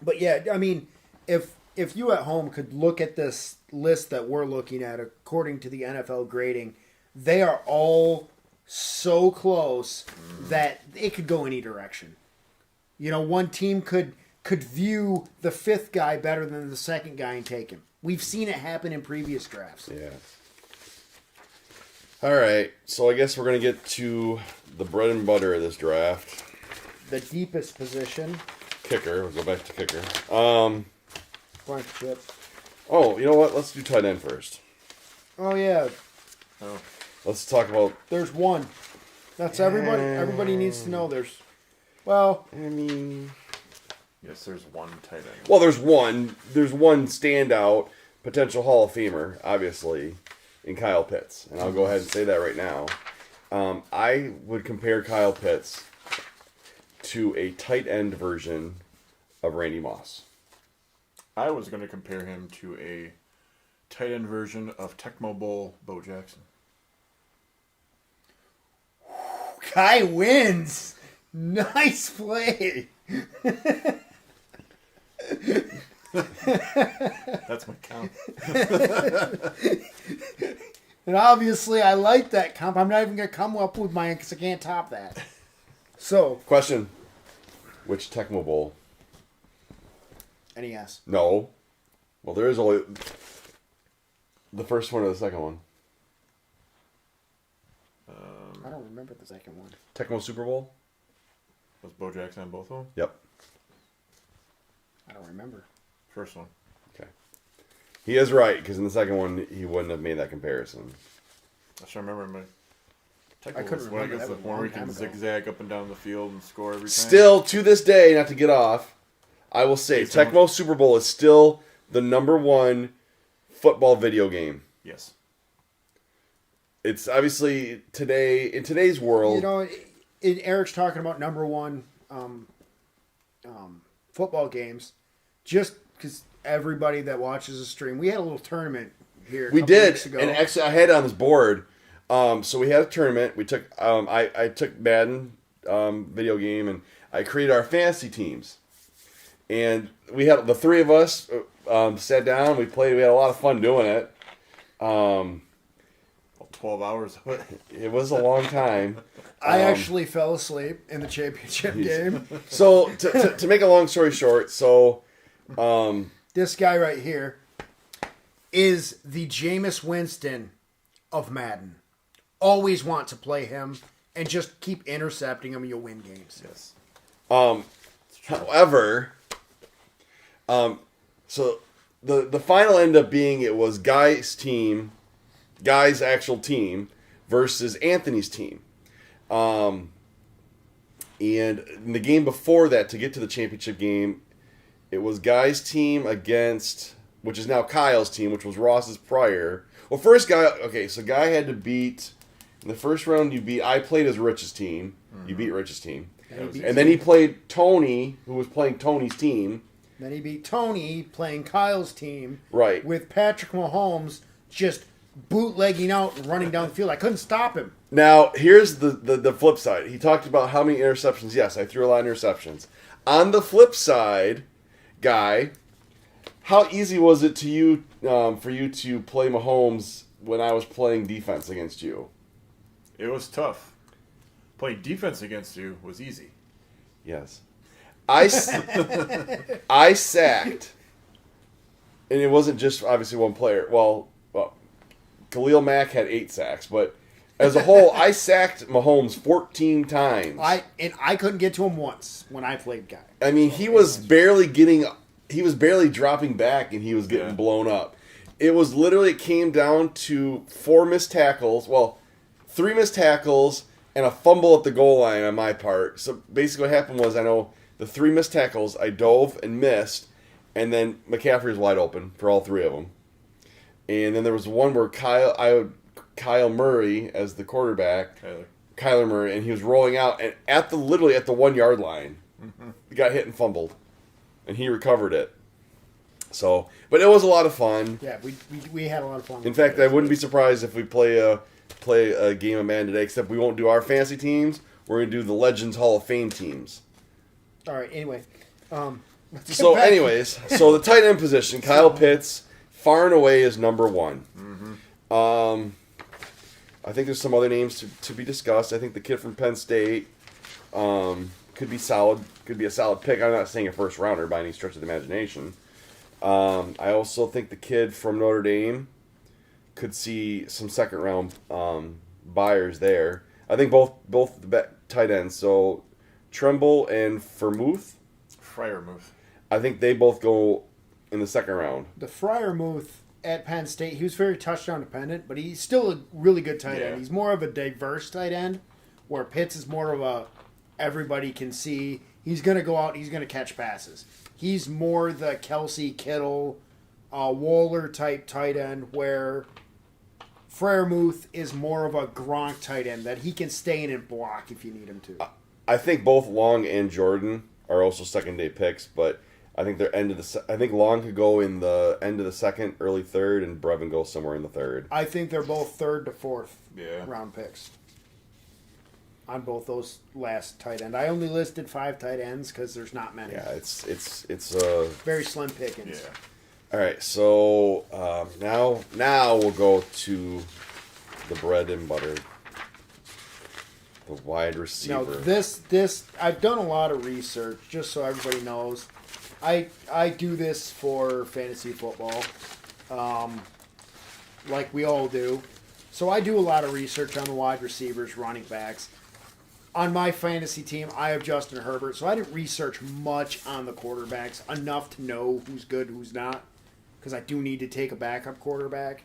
But yeah, I mean, if you at home could look at this list that we're looking at according to the NFL grading, they are all so close that it could go any direction. One team could view the 5th guy better than the 2nd guy and take him. We've seen it happen in previous drafts. Yeah. All right, so I guess we're going to get to the bread and butter of this draft. The deepest position. Kicker. We'll go back to kicker. Chip. Oh, you know what? Let's do tight end first. Oh, yeah. Oh. Let's talk about... There's one. That's everybody. Everybody needs to know there's... Well... I mean... Yes, there's one tight end. Well, there's one standout potential Hall of Famer, obviously, in Kyle Pitts. And I'll go ahead and say that right now. I would compare Kyle Pitts to a tight end version of Randy Moss. I was going to compare him to a tight end version of Tecmo Bowl Bo Jackson. Kai wins. Nice play. That's my count. And obviously I like that comp. I'm not even going to come up with mine because I can't top that. So, question: which Tecmo Bowl? NES. No. Well, there is only the first one or the second one. I don't remember the second one. Tecmo Super Bowl. Was Bo Jackson on both of them? Yep. I don't remember. First one. Okay. He is right, because in the second one, he wouldn't have made that comparison. I should remember my. I couldn't remember that the was a one where long you can time ago. zigzag up and down the field and score every time. Still, to this day, not to get off, I will say Tecmo Super Bowl is still the number one football video game. Yes. It's obviously today, in today's world. You know, Eric's talking about number one football games, just because everybody that watches the stream, we had a little tournament here. We did, weeks ago. and actually, I had it on this board. So we had a tournament. We took, I took Madden video game, and I created our fantasy teams. And we had the three of us sat down. We played. We had a lot of fun doing it. 12 hours of it. It was a long time. I actually fell asleep in the championship game. So to make a long story short, This guy right here is the Jameis Winston of Madden. Always want to play him and just keep intercepting him and you'll win games. Yes. however, so the final ended up being it was Guy's actual team versus Anthony's team. And in the game before that, to get to the championship game, it was Guy's team against, which is now Kyle's team, which was Ross's prior. Well, first so Guy had to beat, in the first round I played as Rich's team. Mm-hmm. You beat Rich's team. And then he played Tony, who was playing Tony's team. Then he beat Tony playing Kyle's team. Right. With Patrick Mahomes just bootlegging out and running down the field. I couldn't stop him. Now, here's the flip side. He talked about how many interceptions. Yes, I threw a lot of interceptions. On the flip side, Guy, how easy was it to you for you to play Mahomes when I was playing defense against you? It was tough. Playing defense against you was easy. Yes. I sacked, and it wasn't just obviously one player. Well, Khalil Mack had 8 sacks, but as a whole, I sacked Mahomes 14 times. I couldn't get to him once when I played Guy. I mean, he was barely dropping back, and he was getting blown up. It was literally, it came down to 4 missed tackles. Well, 3 missed tackles and a fumble at the goal line on my part. So basically what happened was, I know the 3 missed tackles, I dove and missed, and then McCaffrey was wide open for all 3 of them. And then there was one where Kyle Murray as the quarterback, Kyler Murray, and he was rolling out, and literally at the 1 yard line, he got hit and fumbled, and he recovered it. So, but it was a lot of fun. Yeah, we had a lot of fun. In fact, I wouldn't be surprised if we play a game of Madden today, except we won't do our fantasy teams. We're going to do the Legends Hall of Fame teams. All right, anyway. So the tight end position, Kyle Pitts, far and away is number 1. Mm-hmm. I think there's some other names to be discussed. I think the kid from Penn State could be solid. Could be a solid pick. I'm not saying a first rounder by any stretch of the imagination. I also think the kid from Notre Dame could see some second round buyers there. I think both the tight ends, so Tremble and Freiermuth. I think they both go in the second round. The Freiermuth at Penn State, he was very touchdown dependent, but he's still a really good tight end. He's more of a diverse tight end, where Pitts is more of a everybody can see. He's going to go out, he's going to catch passes. He's more the Kelsey, Kittle, Waller type tight end, where Freiermuth is more of a Gronk tight end that he can stay in and block if you need him to. I think both Long and Jordan are also second day picks, but I think they're I think Long could go in the end of the second, early third, and Brevin goes somewhere in the third. I think they're both third to fourth round picks on both those last tight end. I only listed 5 tight ends because there's not many. Yeah, it's very slim pickings. Yeah. All right, so now we'll go to the bread and butter. The wide receiver. Now, this I've done a lot of research, just so everybody knows. I do this for fantasy football, like we all do. So I do a lot of research on the wide receivers, running backs. On my fantasy team, I have Justin Herbert, so I didn't research much on the quarterbacks, enough to know who's good, who's not, because I do need to take a backup quarterback.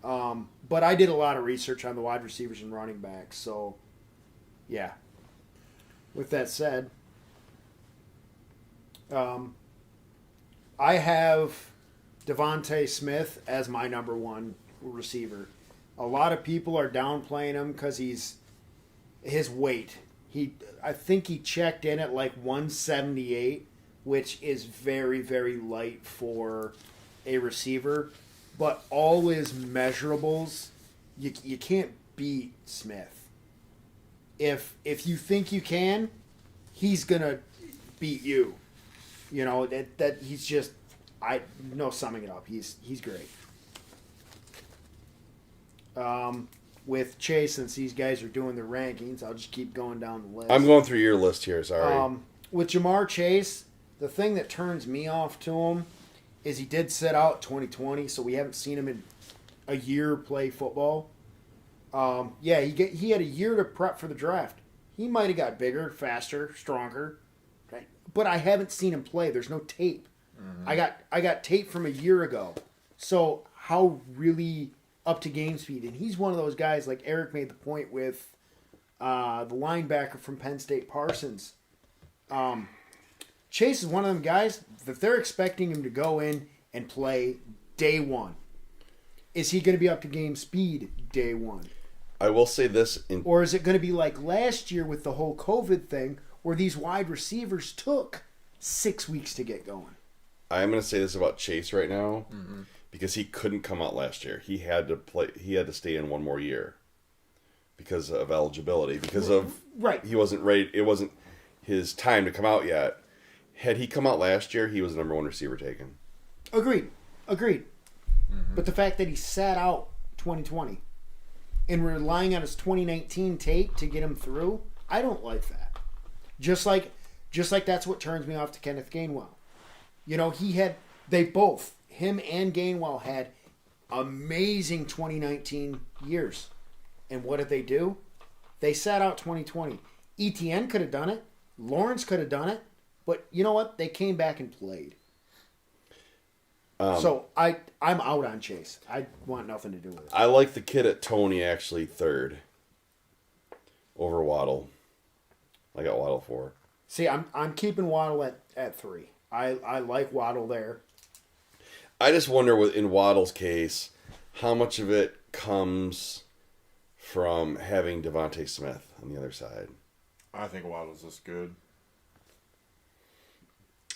But I did a lot of research on the wide receivers and running backs, so yeah. With that said, I have Devontae Smith as my number one receiver. A lot of people are downplaying him because his weight. I think he checked in at like 178, which is very, very light for a receiver. But all his measurables, you can't beat Smith. If you think you can, he's gonna beat you. You know that he's just summing it up. He's great. With Chase, since these guys are doing their rankings, I'll just keep going down the list. I'm going through your list here. Sorry. With Jamar Chase, the thing that turns me off to him is he did sit out 2020, so we haven't seen him in a year play football. He had a year to prep for the draft. He might have got bigger, faster, stronger, right? But I haven't seen him play. There's no tape. Mm-hmm. I got tape from a year ago. So how really up to game speed? And he's one of those guys, like Eric made the point with the linebacker from Penn State, Parsons. Chase is one of them guys that they're expecting him to go in and play day one. Is he going to be up to game speed day one? I will say this. Or is it going to be like last year with the whole COVID thing where these wide receivers took 6 weeks to get going? I'm going to say this about Chase right now because he couldn't come out last year. He had to play. He had to stay in one more year because of eligibility. Because of he wasn't ready. It wasn't his time to come out yet. Had he come out last year, he was the number one receiver taken. Agreed. Mm-hmm. But the fact that he sat out 2020 and relying on his 2019 tape to get him through, I don't like that. Just like that's what turns me off to Kenneth Gainwell. You know, him and Gainwell had amazing 2019 years. And what did they do? They sat out 2020. ETN could have done it. Lawrence could have done it. But you know what? They came back and played. So I'm out on Chase. I want nothing to do with it. I like the kid at Tony actually third over Waddle. I got Waddle 4. See, I'm keeping Waddle at 3. I like Waddle there. I just wonder in Waddle's case how much of it comes from having Devontae Smith on the other side. I think Waddle's just good.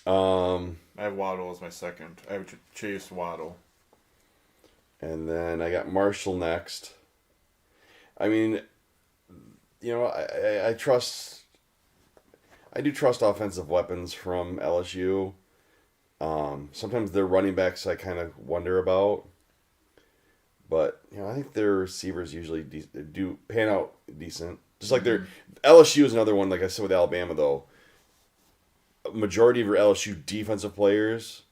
I have Waddle as my second. I have Chase, Waddle. And then I got Marshall next. I mean, you know, I trust... I do trust offensive weapons from LSU. Sometimes their running backs I kind of wonder about. But, you know, I think their receivers usually do pan out decent. Just like their... LSU is another one, like I said with Alabama, though. Majority of your LSU defensive players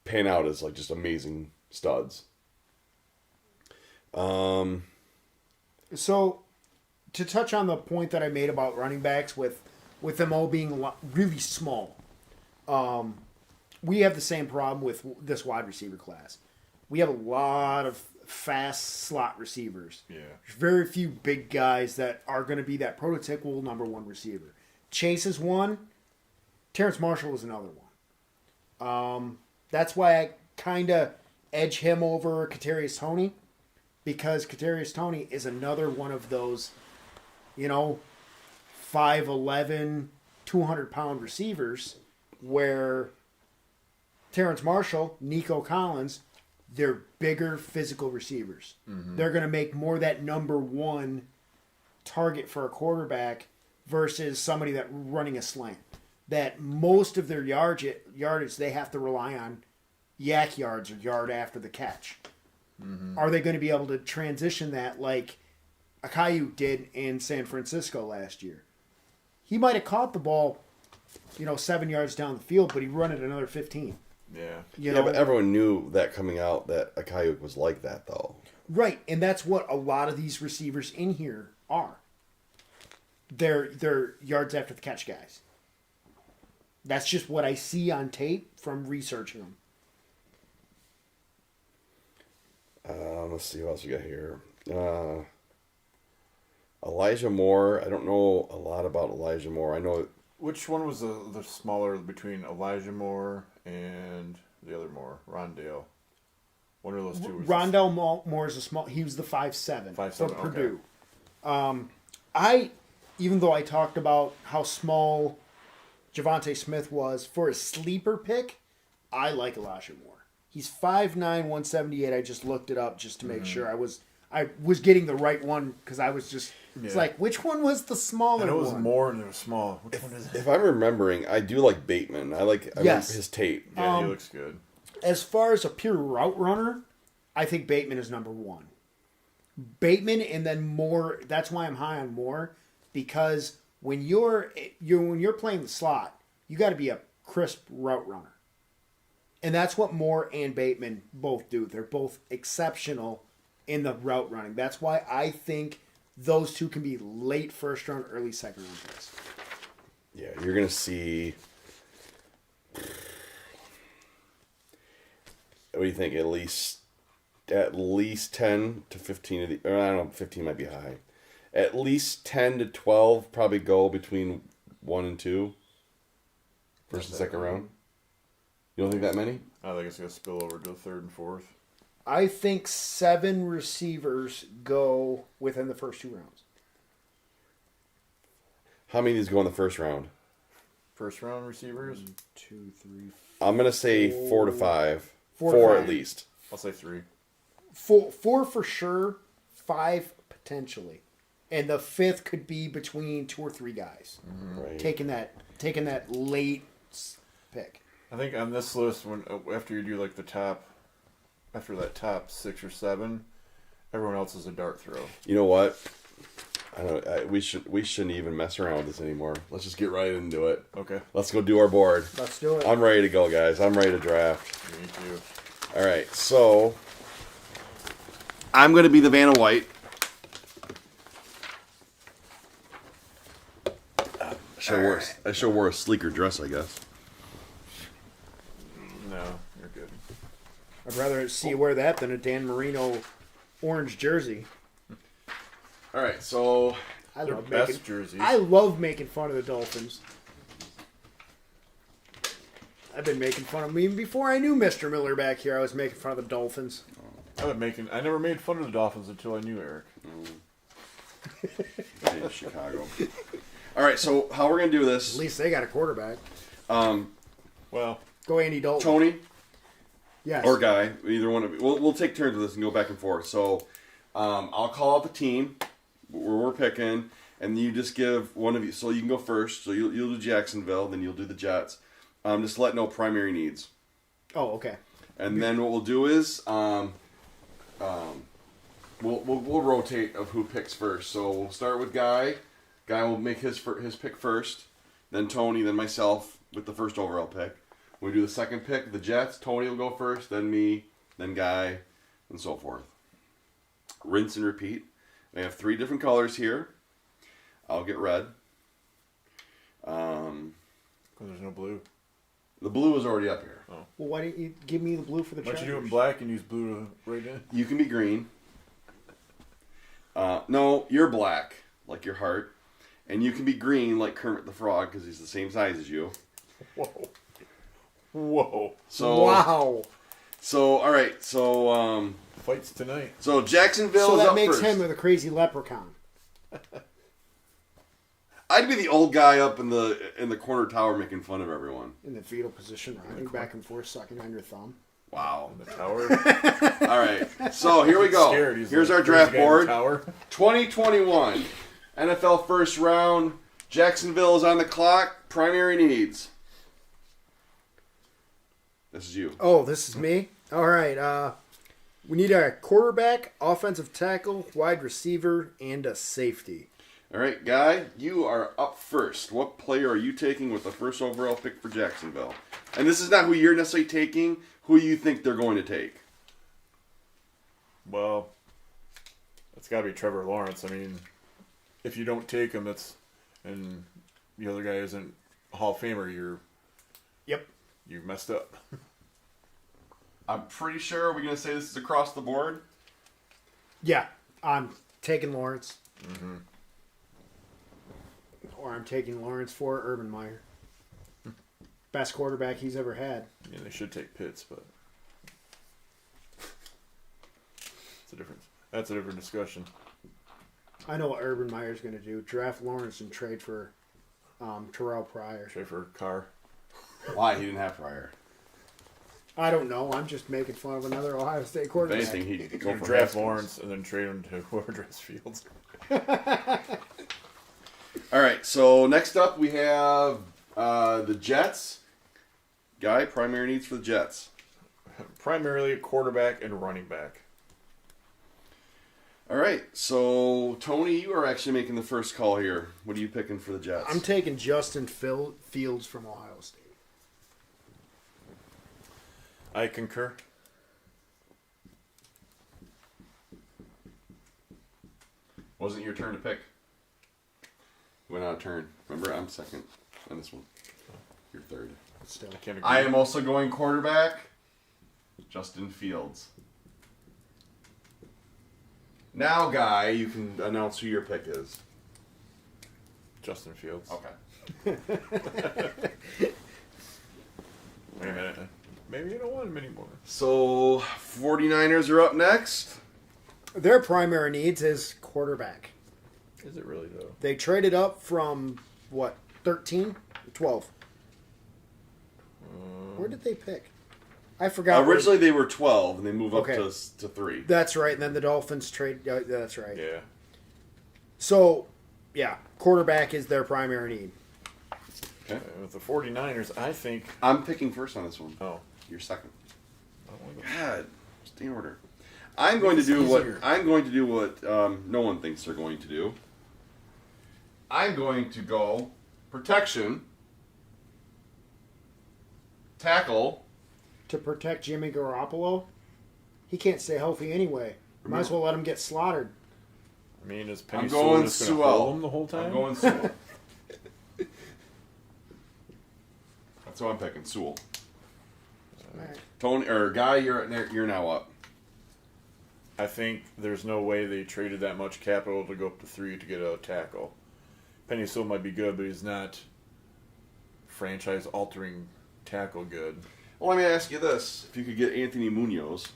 pan out as like just amazing studs. So to touch on the point that I made about running backs with them all being really small, we have the same problem with this wide receiver class. We have a lot of fast slot receivers. Yeah. There's very few big guys that are going to be that prototypical number one receiver. Chase is one. Terrence Marshall is another one. That's why I kind of edge him over Kadarius Toney, because Kadarius Toney is another one of those, 5'11", 200-pound receivers where Terrence Marshall, Nico Collins, they're bigger physical receivers. Mm-hmm. They're going to make more that number one target for a quarterback versus somebody that running a slant. That most of their yardage they have to rely on yak yards or yard after the catch. Mm-hmm. Are they going to be able to transition that like Akayu did in San Francisco last year. He might have caught the ball, 7 yards down the field, but he run it another 15. Yeah. But everyone knew that coming out that Akayu was like that, though. Right, and that's what a lot of these receivers in here are. They're yards after the catch guys. That's just what I see on tape from researching them. Let's see what else we got here. Elijah Moore. I don't know a lot about Elijah Moore. I know. Which one was the smaller between Elijah Moore and the other Moore? Rondale. One of those two. Rondale Moore is a small. He was the 5'7". 5'7", for Purdue. Even though I talked about how small Javonte Smith was for a sleeper pick, I like Elijah Moore. He's 5'9", 178. I just looked it up just to make sure I was getting the right one because I was just. It's like, which one was the smaller one? I know it was Moore and it was small. Which one is it? If I'm remembering, I do like Bateman. I remember his tape. Yeah, he looks good. As far as a pure route runner, I think Bateman is number one. Bateman and then Moore. That's why I'm high on Moore, because when you're playing the slot, you got to be a crisp route runner, and that's what Moore and Bateman both do. They're both exceptional in the route running. That's why I think those two can be late first round, early second round picks. Yeah, you're gonna see. What do you think? At least 10 to 15 of the. Or I don't know. 15 might be high. At least 10 to 12 probably go between 1 and 2. First and second round. You don't think that many? I think it's gonna spill over to the third and fourth. I think 7 receivers go within the first 2 rounds. How many of these go in the first round? First round receivers? 1, 2, 3. I'm gonna say 4 to 5. 4 4 to 5. at least. I'll say 3. 4 for sure. 5 potentially, and the 5th could be between 2 or 3 guys Right. taking that late pick. I think on this list, after you do like the top, after that top 6 or 7, everyone else is a dart throw. You know what? I don't. We shouldn't even mess around with this anymore. Let's just get right into it. Okay. Let's go do our board. Let's do it. I'm ready to go, guys. I'm ready to draft. Me too. All right, so I'm going to be the Vanna White. I should have wore a sleeker dress, I guess. No, you're good. I'd rather see you wear that than a Dan Marino orange jersey. All right, so I They're love best making jerseys. I love making fun of the Dolphins. I've been making fun of them even before I knew Mr. Miller back here. I was making fun of the Dolphins. I never made fun of the Dolphins until I knew Eric. in Chicago. All right, so how we're going to do this? At least they got a quarterback. Well, Go Andy Dalton. Tony Yes. or Guy, either one of you. We'll take turns with this and go back and forth. So I'll call out the team where we're picking, and you just give one of you. So you can go first. So you'll do Jacksonville, then you'll do the Jets. Just let know primary needs. Oh, okay. And then what we'll do is we'll rotate of who picks first. So we'll start with Guy. Guy will make his pick first. Then Tony. Then myself with the first overall pick. We do the second pick, the Jets. Tony will go first. Then me. Then Guy, and so forth. Rinse and repeat. I have 3 different colors here. I'll get red. there's no blue. The blue is already up here. Oh. Well, why didn't you give me the blue for the Why don't Chargers? you do it in black and use blue to right in? You can be green. No, you're black, like your heart. And you can be green, like Kermit the Frog, because he's the same size as you. Whoa. Whoa. So, wow. So, all right. So, Fights tonight. so Jacksonville So is that up makes first. him the crazy leprechaun. I'd be the old guy up in the corner tower making fun of everyone. In the fetal position, rocking back and forth, sucking on your thumb. Wow. In the tower. All right. So here we go. Scared. He's Here's the our crazy draft guy in the board. tower. 2021 NFL first round. Jacksonville is on the clock. Primary needs. This is you. Oh, this is me? All right. We need a quarterback, offensive tackle, wide receiver, and a safety. All right, Guy, you are up first. What player are you taking with the first overall pick for Jacksonville? And this is not who you're necessarily taking, who you think they're going to take. Well, it's got to be Trevor Lawrence. I mean, if you don't take him, and the other guy isn't a Hall of Famer, you messed up. I'm pretty sure, are we going to say this is across the board? Yeah, I'm taking Lawrence. Mm-hmm. Or I'm taking Lawrence for Urban Meyer. Best quarterback he's ever had. Yeah, they should take Pitts, but that's a different discussion. I know what Urban Meyer's going to do. Draft Lawrence and trade for Terrell Pryor. Trade for Carr. Why? He didn't have Pryor. I don't know. I'm just making fun of another Ohio State quarterback. If anything, he'd go for draft Haskins. Lawrence and then trade him to whoever drafts Fields. All right, so next up we have the Jets. Guy, primary needs for the Jets. Primarily a quarterback and running back. All right, so Tony, you are actually making the first call here. What are you picking for the Jets? I'm taking Justin Fields from Ohio State. I concur. Wasn't your turn to pick. Went out of turn. Remember, I'm second on this one. You're third. Still, I can't agree. I am also going quarterback. Justin Fields. Now, Guy, you can announce who your pick is. Justin Fields. Okay. Wait a minute. Maybe you don't want him anymore. So, 49ers are up next. their primary needs is quarterback. Is it really, though? They traded up from, 13? 12. Where did they pick? I forgot. Originally, they were 12, and they move up Okay. to 3. That's right. And then the Dolphins trade. That's right. Yeah. So, yeah, quarterback is their primary need. Okay. With the 49ers, I think... I'm picking first on this one. Oh. You're second. I don't want to go. God, stay in order. I'm going to do what no one thinks they're going to do. I'm going to go protection, tackle. To protect Jimmy Garoppolo, he can't stay healthy anyway. Might as well let him get slaughtered. I mean, is Penny I'm going just going to Sewell. hold him the whole time? I'm going Sewell. That's what I'm picking, Sewell. Right. Tony or Guy, you're now up. I think there's no way they traded that much capital to go up to 3 to get a tackle. Penny Sewell might be good, but he's not franchise-altering tackle good. Well, let me ask you this. If you could get Anthony Munoz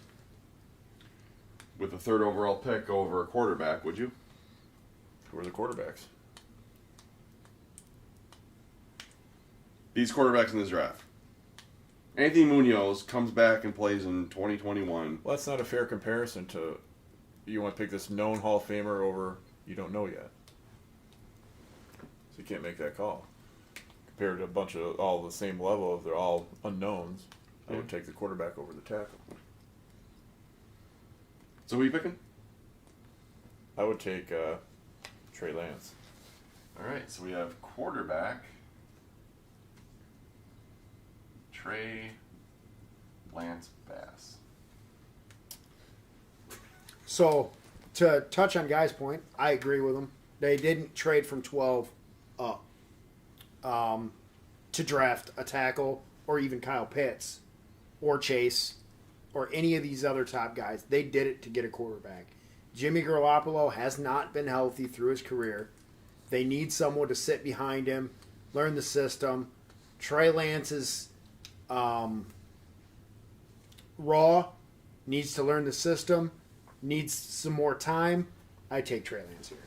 with a 3rd overall pick over a quarterback, would you? Who are the quarterbacks? These quarterbacks in this draft. Anthony Munoz comes back and plays in 2021. Well, that's not a fair comparison to you want to pick this known Hall of Famer over you don't know yet. So you can't make that call. Compared to a bunch of all the same level, if they're all unknowns, I would take the quarterback over the tackle. So who are you picking? I would take Trey Lance. All right, so we have quarterback Trey Lance Bass. So, to touch on Guy's point, I agree with him. They didn't trade from 12 up to draft a tackle or even Kyle Pitts or Chase or any of these other top guys. They did it to get a quarterback. Jimmy Garoppolo has not been healthy through his career. They need someone to sit behind him, learn the system. Trey Lance is raw, needs to learn the system, needs some more time. I take Trey Lance here.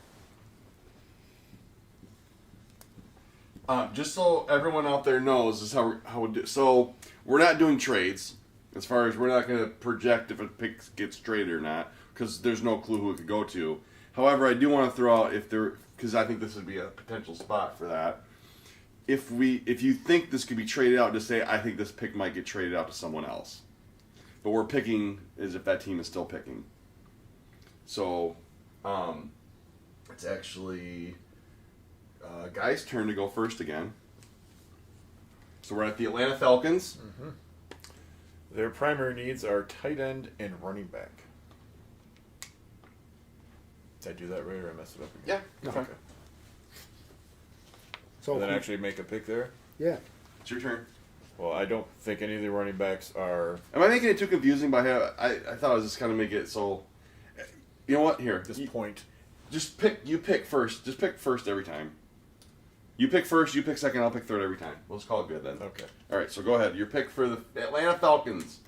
Just so everyone out there knows, this is how we do. So we're not doing trades. As far as we're not going to project if a pick gets traded or not, because there's no clue who it could go to. However, I do want to throw out because I think this would be a potential spot for that. If you think this could be traded out, just say I think this pick might get traded out to someone else. but we're picking as if that team is still picking. So, it's actually Guy's turn to go first again. So we're at the Atlanta Falcons. Mm-hmm. Their primary needs are tight end and running back. Did I do that right or I messed it up again? Yeah. Okay. So And then actually make a pick there? yeah. It's your turn. Well, I don't think any of the running backs are Am I making it too confusing by how I thought I was just kind of make it so. You know what? Here, at this point. just pick. You pick first. Just pick first every time. You pick first. You pick second. I'll pick third every time. We'll just call it good then. Okay. All right. So go ahead. Your pick for the Atlanta Falcons.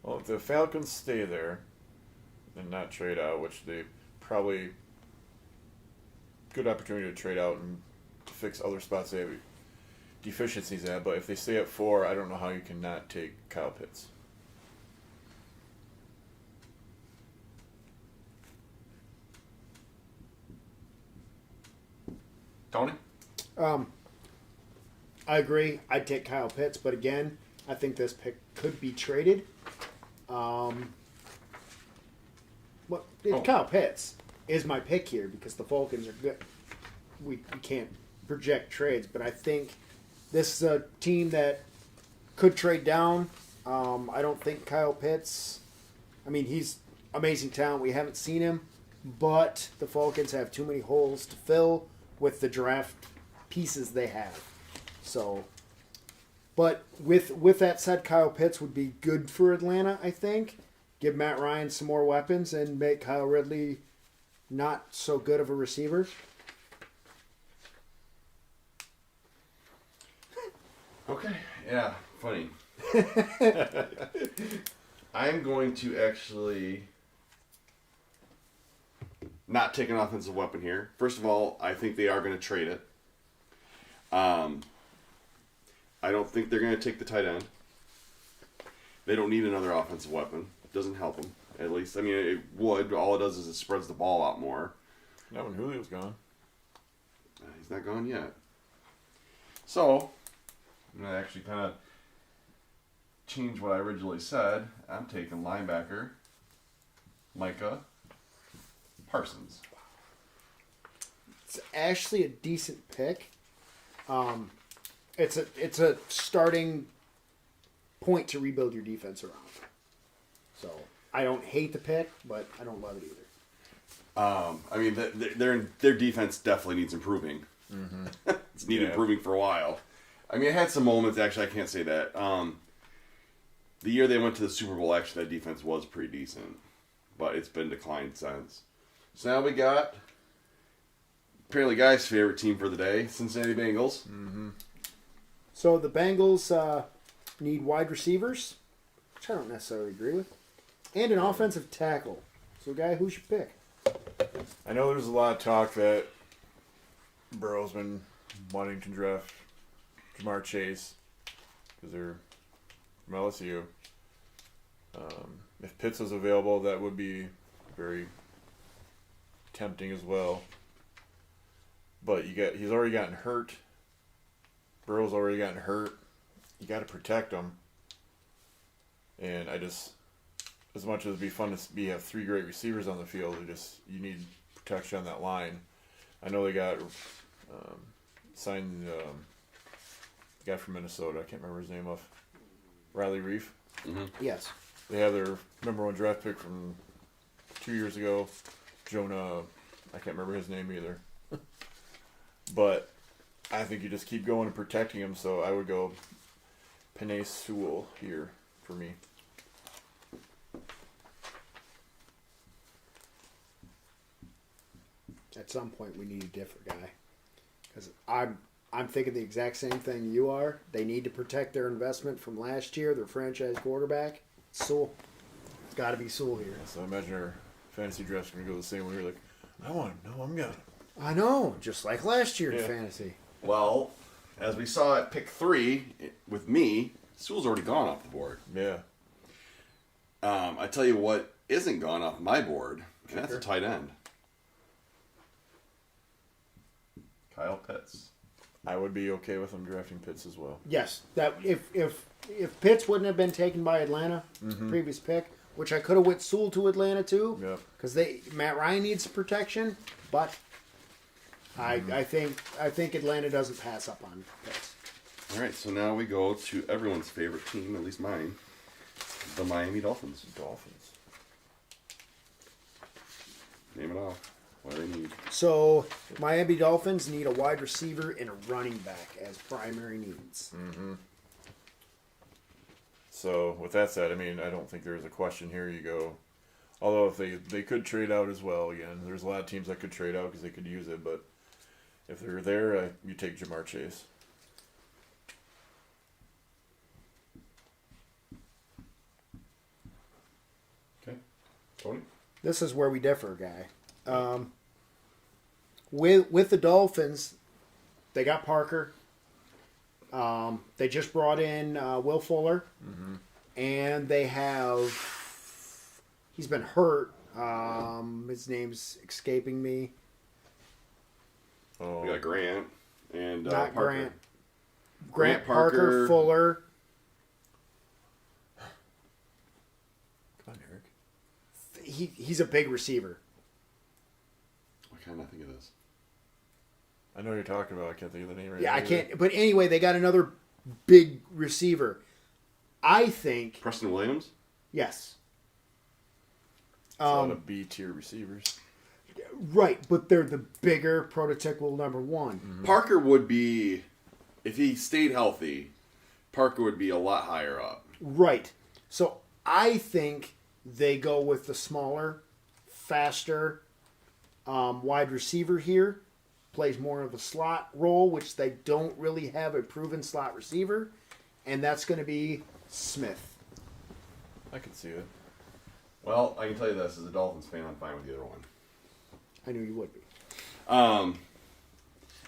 Well, if the Falcons stay there and not trade out, which they probably good opportunity to trade out and fix other spots they have deficiencies at, but if they stay at 4, I don't know how you can not take Kyle Pitts. Tony. I agree. I'd take Kyle Pitts, but again, I think this pick could be traded. Kyle Pitts is my pick here because the Falcons are good. We can't project trades, but I think this is a team that could trade down. I don't think Kyle Pitts. I mean, he's amazing talent. We haven't seen him, but the Falcons have too many holes to fill with the draft pieces they have. So, but with that said, Kyle Pitts would be good for Atlanta, I think. Give Matt Ryan some more weapons and make Kyle Ridley not so good of a receiver. Okay. Yeah. Funny. I'm going to actually not take an offensive weapon here. First of all, I think they are going to trade it. I don't think they're going to take the tight end. They don't need another offensive weapon. It doesn't help them, at least. I mean, it would. But all it does is it spreads the ball out more. Not when Julio's gone. He's not gone yet. So, I'm going to actually kind of change what I originally said. I'm taking linebacker Micah Parsons. It's actually a decent pick. It's a starting point to rebuild your defense around. So I don't hate the pick, but I don't love it either. I mean, their defense definitely needs improving. Mm-hmm. It's needed improving for a while. I mean, it had some moments. Actually, I can't say that. The year they went to the Super Bowl, actually, that defense was pretty decent, but it's been declined since. So now we got apparently Guy's favorite team for the day, Cincinnati Bengals. Mm-hmm. So the Bengals need wide receivers, which I don't necessarily agree with, and an offensive tackle. So, Guy, who should pick? I know there's a lot of talk that Burrow's been wanting to draft Jamar Chase because they're from LSU. If Pitts was available, that would be very tempting as well. But he's already gotten hurt. Burrow's already gotten hurt. You got to protect him. And as much as it'd be fun to have 3 great receivers on the field, you need protection on that line. I know they got signed the guy from Minnesota. I can't remember his name off. Riley Reef. Mm-hmm. Yes. They have their number 1 draft pick from 2 years ago. Jonah, I can't remember his name either. But I think you just keep going and protecting him, so I would go Penei Sewell here for me. At some point, we need a different guy. Because I'm thinking the exact same thing you are. They need to protect their investment from last year, their franchise quarterback. Sewell. It's got to be Sewell here. So I imagine our fantasy draft's going to go the same way. You're like, I want him. No, I'm got him. I know, just like last year in fantasy. Well, as we saw at pick 3 with me, Sewell's already gone off the board. Yeah. I tell you what isn't gone off my board, and that's a tight end. Kyle Pitts. I would be okay with them drafting Pitts as well. Yes, that if Pitts wouldn't have been taken by Atlanta, previous pick, which I could have went Sewell to Atlanta too, because Matt Ryan needs protection, but I think Atlanta doesn't pass up on Pitts. All right, so now we go to everyone's favorite team, at least mine, the Miami Dolphins. Name it off. What do they need? So, Miami Dolphins need a wide receiver and a running back as primary needs. Mm-hmm. So, with that said, I mean, I don't think there's a question here. You go, although if they could trade out as well, again, there's a lot of teams that could trade out because they could use it, but if they're there, you take Jamar Chase. Okay. Tony? This is where we differ, guy. With the Dolphins, they got Parker. They just brought in Will Fuller, and they have. He's been hurt. His name's escaping me. We got Grant and not Parker. Grant Parker, Fuller. Come on, Eric. He's a big receiver. Why can't I think of this? I know what you're talking about. I can't think of the name right now. Yeah, I can't. But anyway, they got another big receiver. I think. Preston Williams? Yes. It's a lot of B-tier receivers. Right, but they're the bigger prototypical number one. Mm-hmm. Parker would be, if he stayed healthy, Parker would be a lot higher up. Right. So I think they go with the smaller, faster wide receiver here. Plays more of a slot role, which they don't really have a proven slot receiver. And that's going to be Smith. I can see it. Well, I can tell you this, as a Dolphins fan, I'm fine with the other one. I knew you would be. And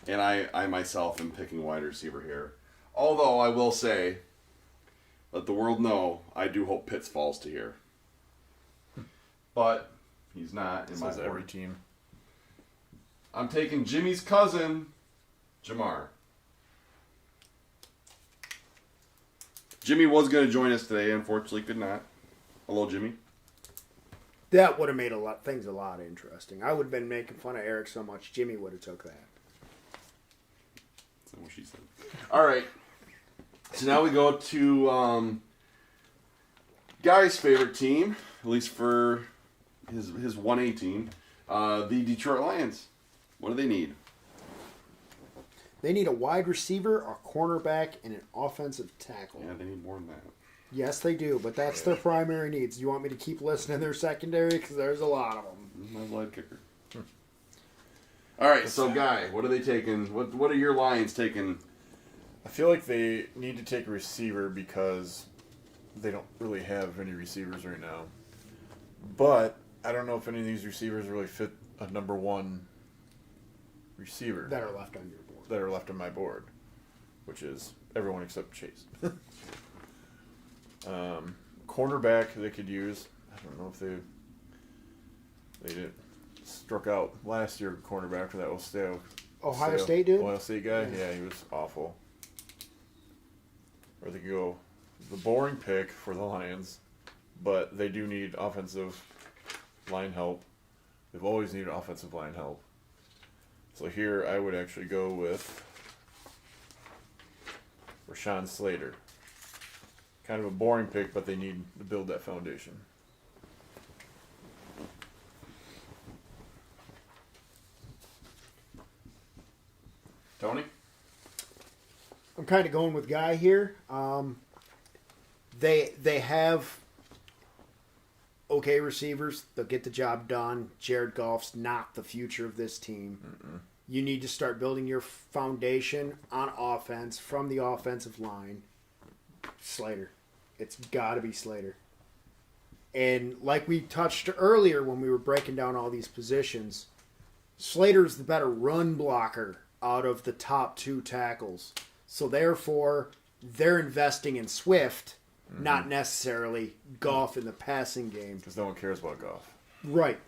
I myself am picking wide receiver here. Although I will say, let the world know, I do hope Pitts falls to here. But he's not in my board. Every team. I'm taking Jimmy's cousin, Jamar. Jimmy was going to join us today, unfortunately could not. Hello, Jimmy. That would have made things a lot interesting. I would have been making fun of Eric so much, Jimmy would have took that. That's not what she said. All right. So now we go to Guy's favorite team, at least for his 1A team, the Detroit Lions. What do they need? They need a wide receiver, a cornerback, and an offensive tackle. Yeah, they need more than that. Yes, they do, but that's their primary needs. Do you want me to keep listing their secondary? Because there's a lot of them. My blood kicker. All right, so Guy, what are they taking? What are your Lions taking? I feel like they need to take a receiver because they don't really have any receivers right now. But I don't know if any of these receivers really fit a number one receiver that are left on your board. That are left on my board, which is everyone except Chase. Cornerback they could use. I don't know if they did struck out last year. Cornerback for that Ohio State dude. Ohio State guy. Yeah, he was awful. Or they could go the boring pick for the Lions, but they do need offensive line help. They've always needed offensive line help. So here I would actually go with Rashawn Slater. Kind of a boring pick, but they need to build that foundation. Tony? I'm kind of going with Guy here. They have okay receivers. They'll get the job done. Jared Goff's not the future of this team. Mm-mm. You need to start building your foundation on offense from the offensive line. Slater. It's got to be Slater. And like we touched earlier when we were breaking down all these positions, Slater's the better run blocker out of the top two tackles. So therefore, they're investing in Swift, not necessarily Goff in the passing game. Because no one cares about Goff. Right.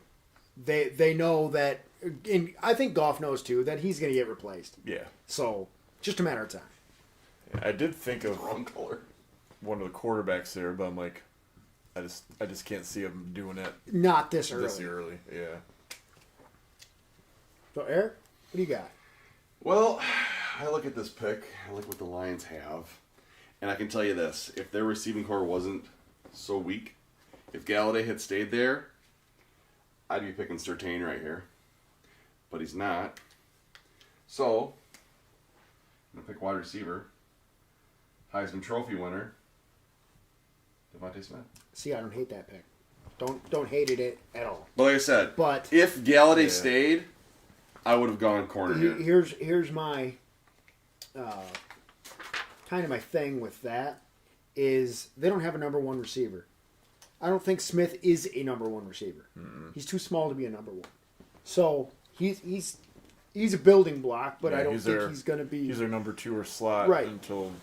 They know that, and I think Goff knows too, that he's going to get replaced. Yeah. So Just a matter of time. I did think of Wrong color. one of the quarterbacks there, but I'm like, I just can't see him doing it Not this early. this early. Yeah. So, Eric, what do you got? Well, I look at this pick. I look what the Lions have. And I can tell you this. If their receiving core wasn't so weak, if Galladay had stayed there, I'd be picking Surtain right here. But he's not. So, I'm going to pick wide receiver. Heisman Trophy winner, Devontae Smith. See, I don't hate that pick. Don't hate it at all. But like I said, But if Galladay stayed, I would have gone corner here. here's my kind of my thing with that is they don't have a number one receiver. I don't think Smith is a number one receiver. Mm-mm. He's too small to be a number one. So he's a building block, but I don't think he's going to be. He's their number 2 or slot until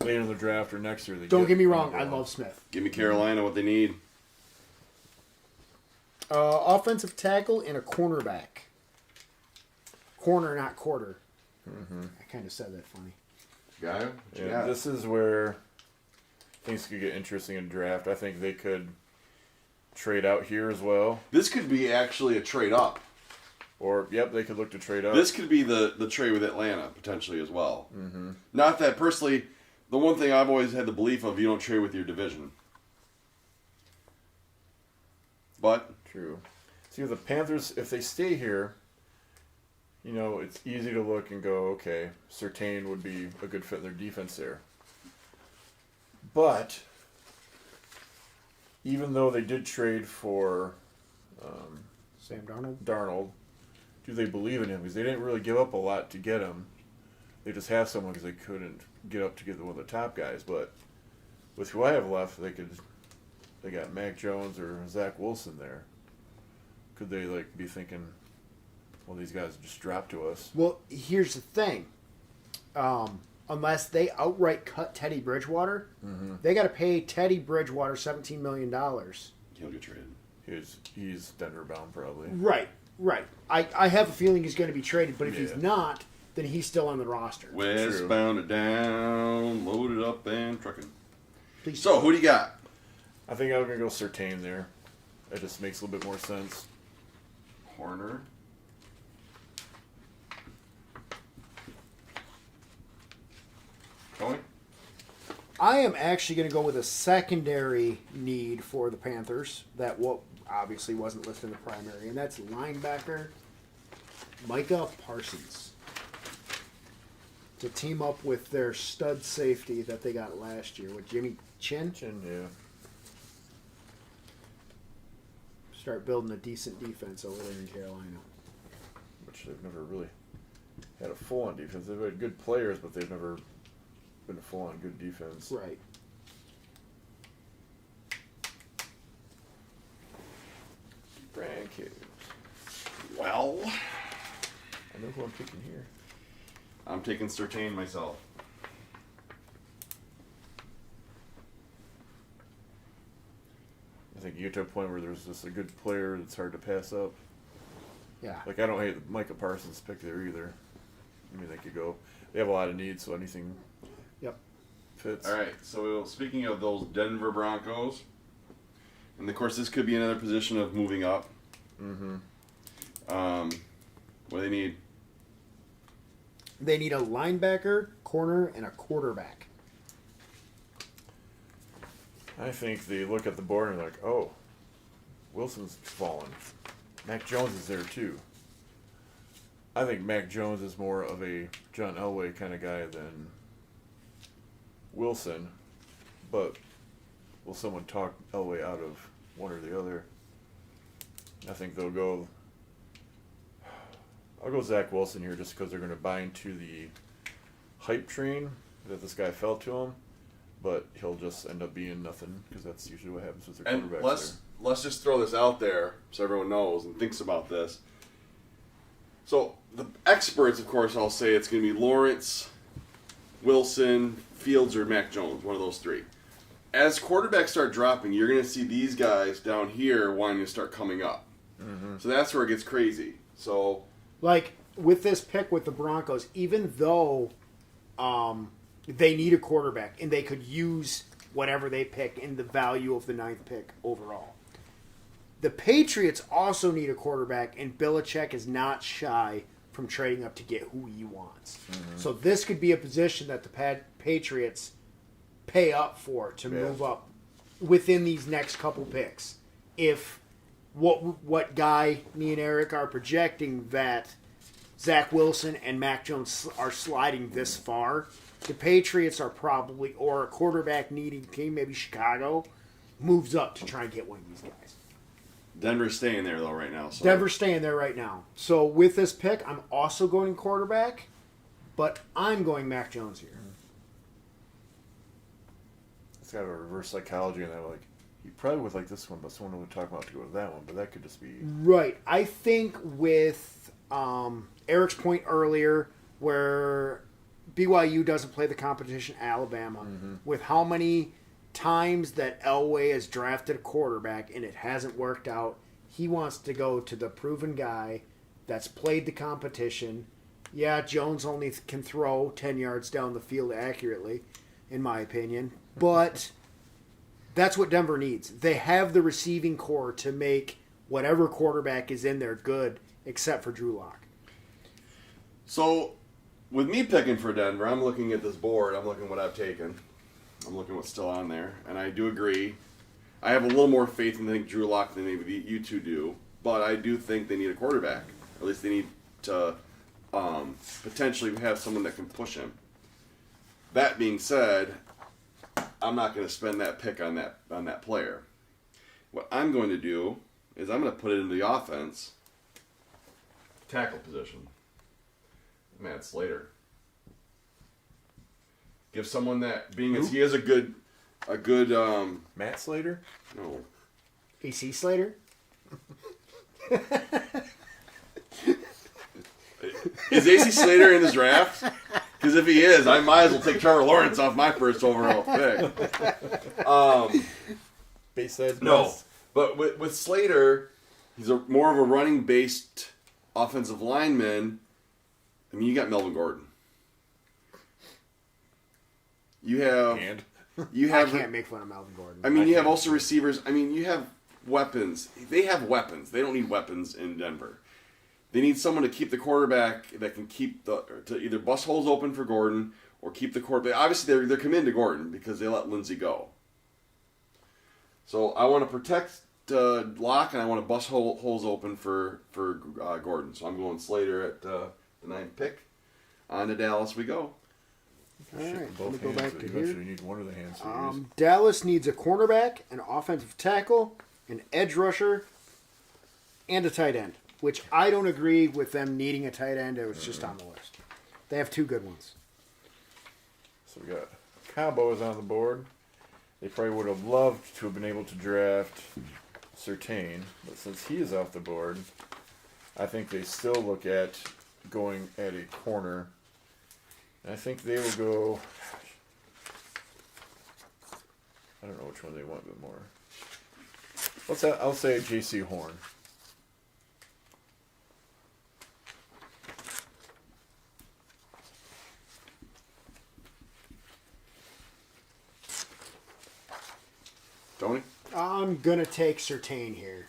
later in the draft or next year. Don't get me wrong, I love Smith. Give me Carolina what they need. Offensive tackle and a cornerback. Corner, not quarter. Mm-hmm. I kind of said that funny. Guy? This is where things could get interesting in the draft. I think they could trade out here as well. This could be actually a trade up. Or, they could look to trade up. This could be the trade with Atlanta, potentially, as well. Mm-hmm. Not that, personally, the one thing I've always had the belief of, you don't trade with your division. But... True. See, with the Panthers, if they stay here, it's easy to look and go, okay, Surtain would be a good fit in their defense there. But, even though they did trade for Sam Darnold, do they believe in him? Because they didn't really give up a lot to get him. They just have someone because they couldn't get up to get one of the top guys. But with who I have left, they got Mac Jones or Zach Wilson there. Could they be thinking, well, these guys just dropped to us? Well, here's the thing. Unless they outright cut Teddy Bridgewater, they got to pay Teddy Bridgewater $17 million. He'll get traded. He's Denver bound probably. Right. I have a feeling he's going to be traded, but if he's not, then he's still on the roster. Westbound it down, loaded up and trucking. Please. So, who do you got? I think I'm going to go Surtain there. That just makes a little bit more sense. Corner. Going? I am actually going to go with a secondary need for the Panthers that obviously wasn't listed in the primary, and that's linebacker Micah Parsons to team up with their stud safety that they got last year with Jimmy Chin. Yeah. Start building a decent defense over there in Carolina. Which they've never really had a full-on defense. They've had good players, but they've never been a full-on good defense. Right. Grandkids. Well, I know who I'm picking here. I'm taking Surtain myself. I think you get to a point where there's just a good player that's hard to pass up. Yeah. I don't hate the Micah Parsons pick there either. I mean, they could go. They have a lot of needs, so anything fits. All right, so speaking of those Denver Broncos, and of course this could be another position of moving up. Mm-hmm. What do they need? They need a linebacker, corner, and a quarterback. I think they look at the board and they're like, oh, Wilson's fallen. Mac Jones is there too. I think Mac Jones is more of a John Elway kind of guy than Wilson, but will someone talk Elway out of one or the other? I think they'll go. I'll go Zach Wilson here just because they're going to buy into the hype train that this guy fell to him, but he'll just end up being nothing because that's usually what happens with their quarterbacks. Let's just throw this out there so everyone knows and thinks about this. So the experts, of course, I'll say it's going to be Lawrence, Wilson, Fields, or Mac Jones, one of those three. As quarterbacks start dropping, you're going to see these guys down here wanting to start coming up. Mm-hmm. So that's where it gets crazy. So, like with this pick with the Broncos, even though they need a quarterback, and they could use whatever they pick in the value of the 9th pick overall. The Patriots also need a quarterback, and Belichick is not shy from trading up to get who he wants. Mm-hmm. So this could be a position that the Patriots pay up for to move up within these next couple picks. If what guy me and Eric are projecting that Zach Wilson and Mac Jones are sliding this far, the Patriots are probably, or a quarterback needing team, maybe Chicago, moves up to try and get one of these guys. Denver's staying there, though, right now. So. Denver's staying there right now. So with this pick, I'm also going quarterback, but I'm going Mac Jones here. It's got a reverse psychology in that. Like, you probably would like this one, but someone would talk about to go to that one. But that could just be... Right. I think with Eric's point earlier, where BYU doesn't play the competition Alabama, with how many times that Elway has drafted a quarterback and it hasn't worked out, he wants to go to the proven guy that's played the competition. Yeah, Jones only can throw 10 yards down the field accurately, in my opinion, but that's what Denver needs. They have the receiving core to make whatever quarterback is in there good, except for Drew Lock. So, with me picking for Denver, I'm looking at this board. I'm looking at what I've taken. I'm looking at what's still on there. And I do agree. I have a little more faith in Drew Lock than maybe you two do. But I do think they need a quarterback. Or at least they need to potentially have someone that can push him. That being said, I'm not going to spend that pick on that player. What I'm going to do is I'm going to put it in the offense tackle position. Matt Slater. Give someone that, being as he has a good Matt Slater? No. AC Slater? Is AC Slater in this draft? Because if he is, I might as well take Trevor Lawrence off my first overall pick. Bayside? No. But with Slater, he's more of a running-based offensive lineman. I mean, you got Melvin Gordon. You have. I can't make fun of Melvin Gordon. I mean, you have also receivers. I mean, you have weapons. They have weapons. They don't need weapons in Denver. They need someone to keep the quarterback that can keep to either bust holes open for Gordon or keep the quarterback. Obviously, they're committed to Gordon because they let Lindsey go. So I want to protect Locke and I want to bust holes open for Gordon. So I'm going Slater at the 9th pick. On to Dallas we go. All right, both let me go hands, back to eventually here. You need one of the hands. Dallas needs a cornerback, an offensive tackle, an edge rusher, and a tight end, which I don't agree with them needing a tight end. It was just on the list. They have two good ones. So we got Cowboys on the board. They probably would have loved to have been able to draft Surtain, but since he is off the board, I think they still look at going at a corner. And I think they will go. I don't know which one they want, but more. I'll say J.C. Horn. Tony? I'm going to take Surtain here.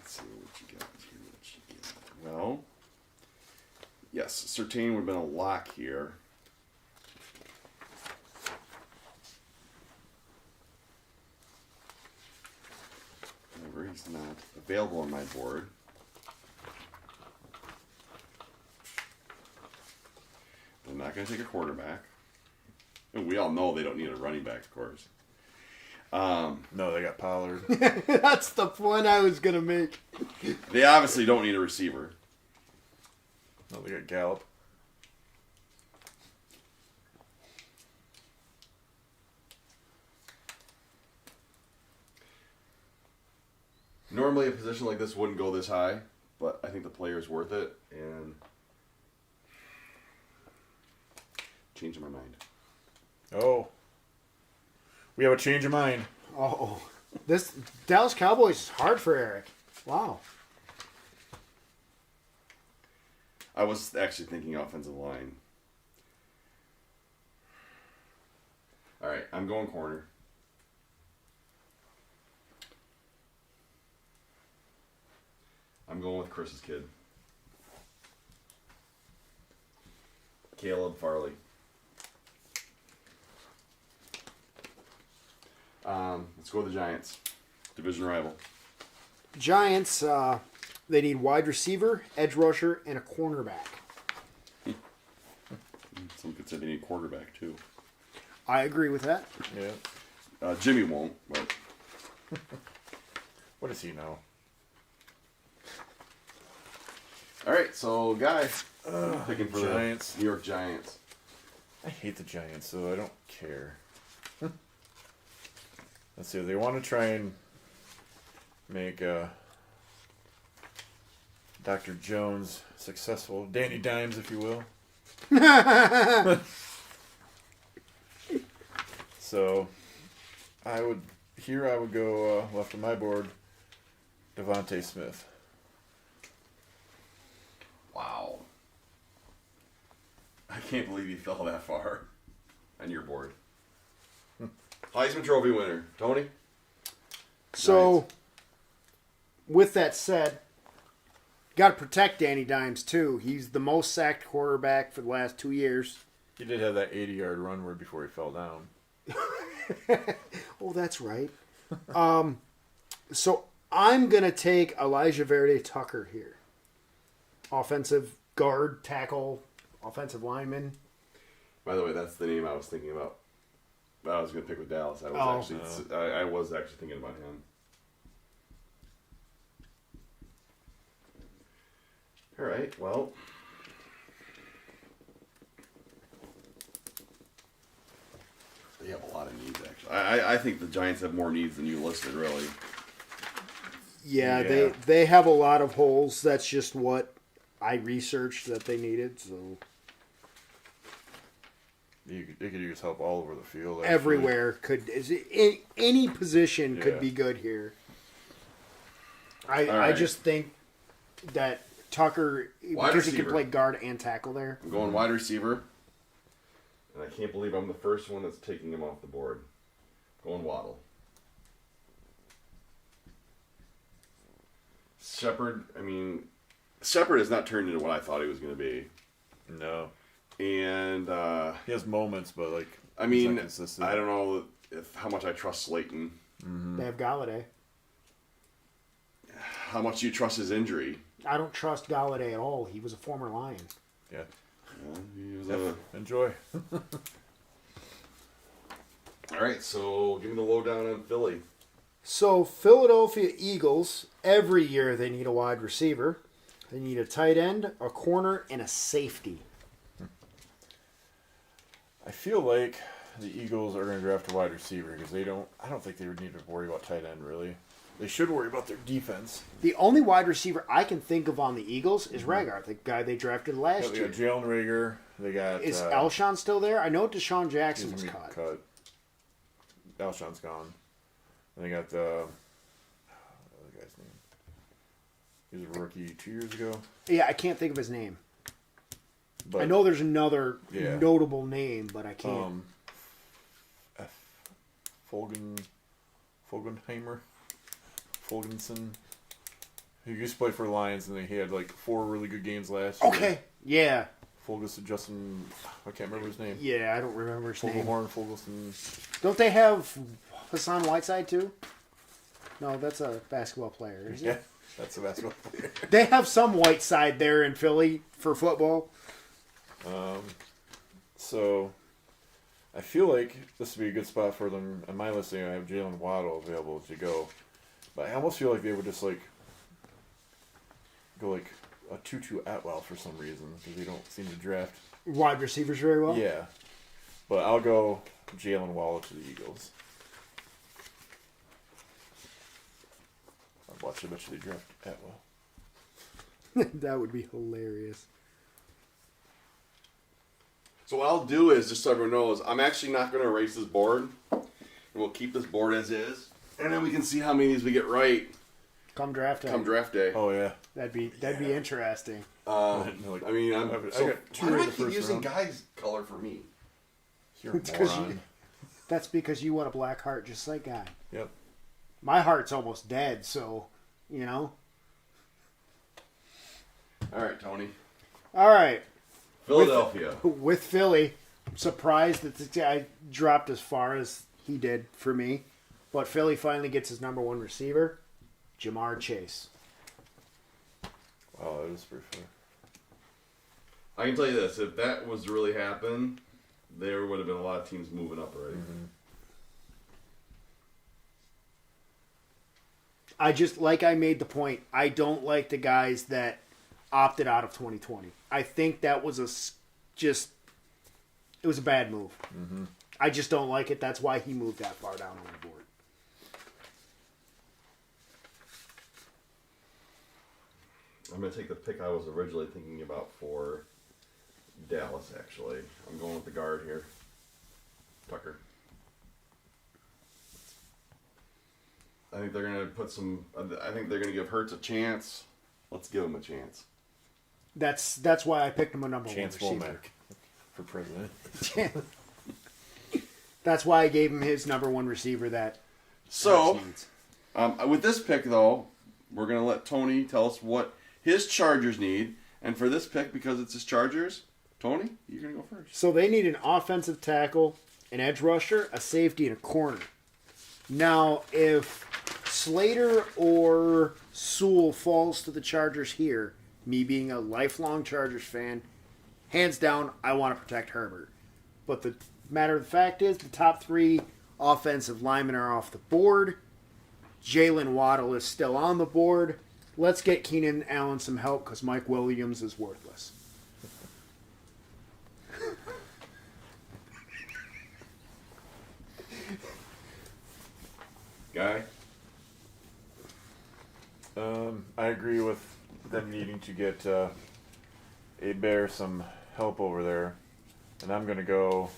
Let's see what you got here. Well, yes, Surtain would have been a lock here. However, he's not available on my board. I'm not going to take a quarterback. And we all know they don't need a running back, of course. No, they got Pollard. That's the point I was going to make. They obviously don't need a receiver. No, they got Gallup. Normally a position like this wouldn't go this high, but I think the player's worth it. And changing my mind. Oh. We have a change of mind. Oh, this Dallas Cowboys is hard for Eric. Wow. I was actually thinking offensive line. All right, I'm going corner. I'm going with Chris's kid. Caleb Farley. Let's go with the Giants. Division rival. Giants, they need wide receiver, edge rusher, and a cornerback. Some could say they need quarterback, too. I agree with that. Yeah. Jimmy won't, but... What does he know? All right, so, guys, picking for Giants. the New York Giants. I hate the Giants, so I don't care. Let's see. They want to try and make Dr. Jones successful. Danny Dimes, if you will. So, I would go left of my board, Devontae Smith. Wow. I can't believe you fell that far on your board. Heisman Trophy winner, Tony? So, with that said, got to protect Danny Dimes, too. He's the most sacked quarterback for the last 2 years. He did have that 80-yard run where before he fell down. Oh, that's right. So, I'm going to take Elijah Verde Tucker here. Offensive guard, tackle, offensive lineman. By the way, that's the name I was thinking about. I was going to pick with Dallas. I was actually thinking about him. All right, well. They have a lot of needs, actually. I think the Giants have more needs than you listed, really. Yeah. They have a lot of holes. That's just what I researched that they needed. So They could use help all over the field. Actually. everywhere any position could be good here. I just think that Tucker, because he can play guard and tackle there. I'm going wide receiver. And I can't believe I'm the first one that's taking him off the board. Going Waddle. Shepard has not turned into what I thought he was going to be. No. And he has moments, but I don't know how much I trust Slayton. Mm-hmm. They have Galladay. How much do you trust his injury? I don't trust Galladay at all. He was a former Lion. Yeah. He was Enjoy. All right, so give me the lowdown on Philly. So, Philadelphia Eagles, every year they need a wide receiver. They need a tight end, a corner, and a safety. I feel like the Eagles are going to draft a wide receiver because I don't think they would need to worry about tight end, really. They should worry about their defense. The only wide receiver I can think of on the Eagles is Rager, the guy they drafted last year. They got Jalen Rager. They got... Is Alshon still there? I know Deshaun Jackson was cut. Alshon's gone. And they got the other guy's name. He was a rookie 2 years ago. Yeah, I can't think of his name. But, I know there's another notable name, but I can't. Fulgenheimer? Fulgenson? He used to play for the Lions, and he had 4 really good games last year. Okay, yeah. Justin, I can't remember his name. Yeah, I don't remember his name. Fulgelson. Don't they have Hassan Whiteside too? No, that's a basketball player, isn't it? That's a basketball player. They have some Whiteside there in Philly for football. So, I feel like this would be a good spot for them. On my listing, I have Jalen Waddle available to go. But I almost feel like they would just, go a Tutu Atwell for some reason, because they don't seem to draft wide receivers very well. Yeah, but I'll go Jalen Waddle to the Eagles. I bet you they draft Atwell. That would be hilarious. So what I'll do is, just so everyone knows, I'm actually not going to erase this board. And we'll keep this board as is. And then we can see how many of these we get right. Come draft day. Come draft day. Oh, yeah. That'd be interesting. I mean, I got two why in do I the keep first using round. guys' color for me? You're a moron. That's because you want a black heart just like Guy. Yep. My heart's almost dead, so, you know. All right, Tony. All right. Philadelphia. With Philly, I'm surprised that this guy dropped as far as he did for me. But Philly finally gets his number one receiver, Jamar Chase. Wow, that is pretty fair. I can tell you this: if that was to really happen, there would have been a lot of teams moving up already. Mm-hmm. I made the point, I don't like the guys that opted out of 2020. I think that was it was a bad move. Mm-hmm. I just don't like it. That's why he moved that far down on the board. I'm going to take the pick I was originally thinking about for Dallas, actually. I'm going with the guard here. Tucker. I think they're going to I think they're going to give Hurts a chance. Let's give him a chance. That's why I picked him a number Chance one receiver. Womack for president. That's why I gave him his number one receiver that So, Hurts needs. with this pick, though, we're going to let Tony tell us what his Chargers need. And for this pick, because it's his Chargers, Tony, you're going to go first. So they need an offensive tackle, an edge rusher, a safety, and a corner. Now, if Slater or Sewell falls to the Chargers here, me being a lifelong Chargers fan, hands down, I want to protect Herbert. But the matter of the fact is, the top three offensive linemen are off the board. Jalen Waddle is still on the board. Let's get Keenan Allen some help because Mike Williams is worthless. Guy? I agree with them needing to get a Bear some help over there. And I'm going to go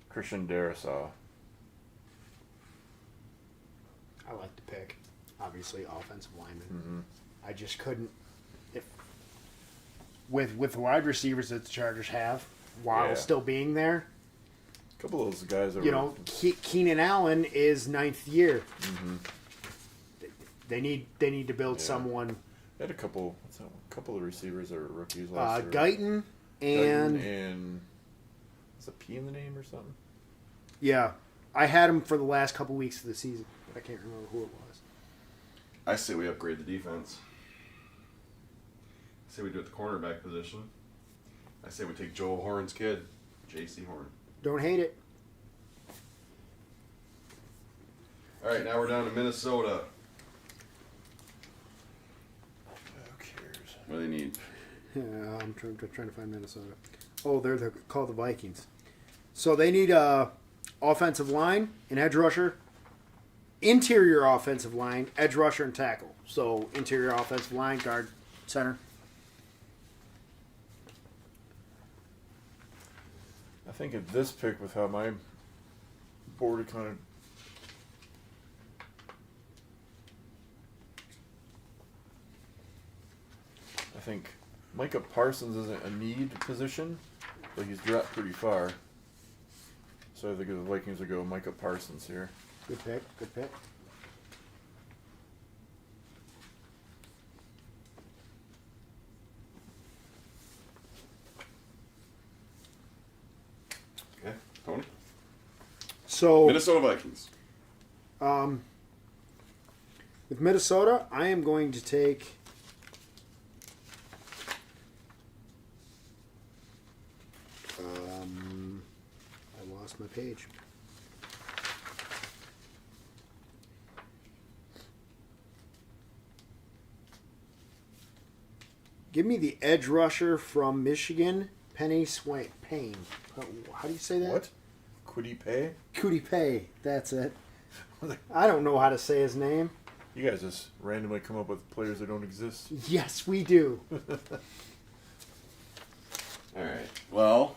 Christian Darrisaw. I like the pick. Obviously, offensive lineman. Mm-hmm. I just couldn't. With the wide receivers that the Chargers have, Waddle still being there, A couple of those guys that Keenan Allen is ninth year. Mm-hmm. They need to build someone. They had a couple of receivers that were rookies last year. Guyton and is a P in the name or something? Yeah, I had him for the last couple weeks of the season. I can't remember who it was. I say we upgrade the defense. I say we do it at the cornerback position. I say we take Joe Horn's kid, J.C. Horn. Don't hate it. All right, now we're down to Minnesota. Who cares? What do they need? Yeah, I'm trying to find Minnesota. Oh, they're called the Vikings. So they need a offensive line, an edge rusher, interior offensive line, edge rusher, and tackle. So interior offensive line, guard, center. I think at this pick, with how my board kind of I think Micah Parsons isn't a need position, but he's dropped pretty far. So I think the Vikings will go Micah Parsons here. Good pick. Good pick. Okay, Tony. So Minnesota Vikings. with Minnesota, I am going to take. I lost my page. Give me the edge rusher from Michigan, Penny Payne. How do you say that? What? Quiddy Pay? Cootie Pay. That's it. I don't know how to say his name. You guys just randomly come up with players that don't exist. Yes, we do. All right. Well,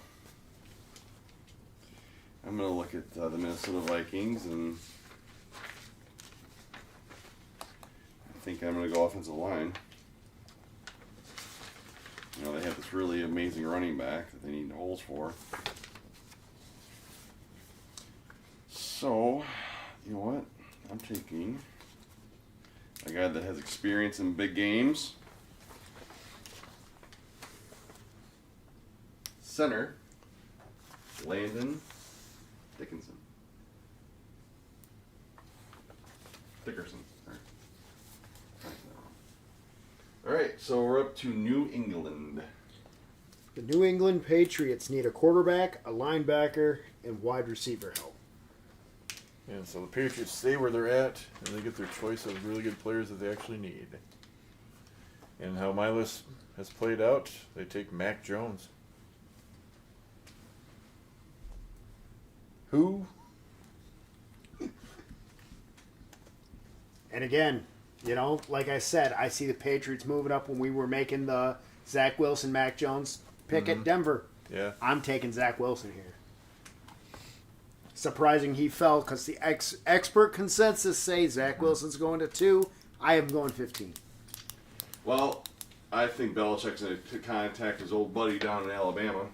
I'm going to look at the Minnesota Vikings, and I think I'm going to go offensive line. You know, they have this really amazing running back that they need holes for. So, you know what? I'm taking a guy that has experience in big games. Center, Landon Dickerson. Sorry. All right, so we're up to New England. The New England Patriots need a quarterback, a linebacker, and wide receiver help. And so the Patriots stay where they're at, and they get their choice of really good players that they actually need. And how my list has played out, they take Mac Jones. Who? And again, you know, like I said, I see the Patriots moving up when we were making the Zach Wilson, Mac Jones pick at Denver. Yeah. I'm taking Zach Wilson here. Surprising he fell because the expert consensus say Zach Wilson's going to 2. I am going 15. Well, I think Belichick's going to contact his old buddy down in Alabama.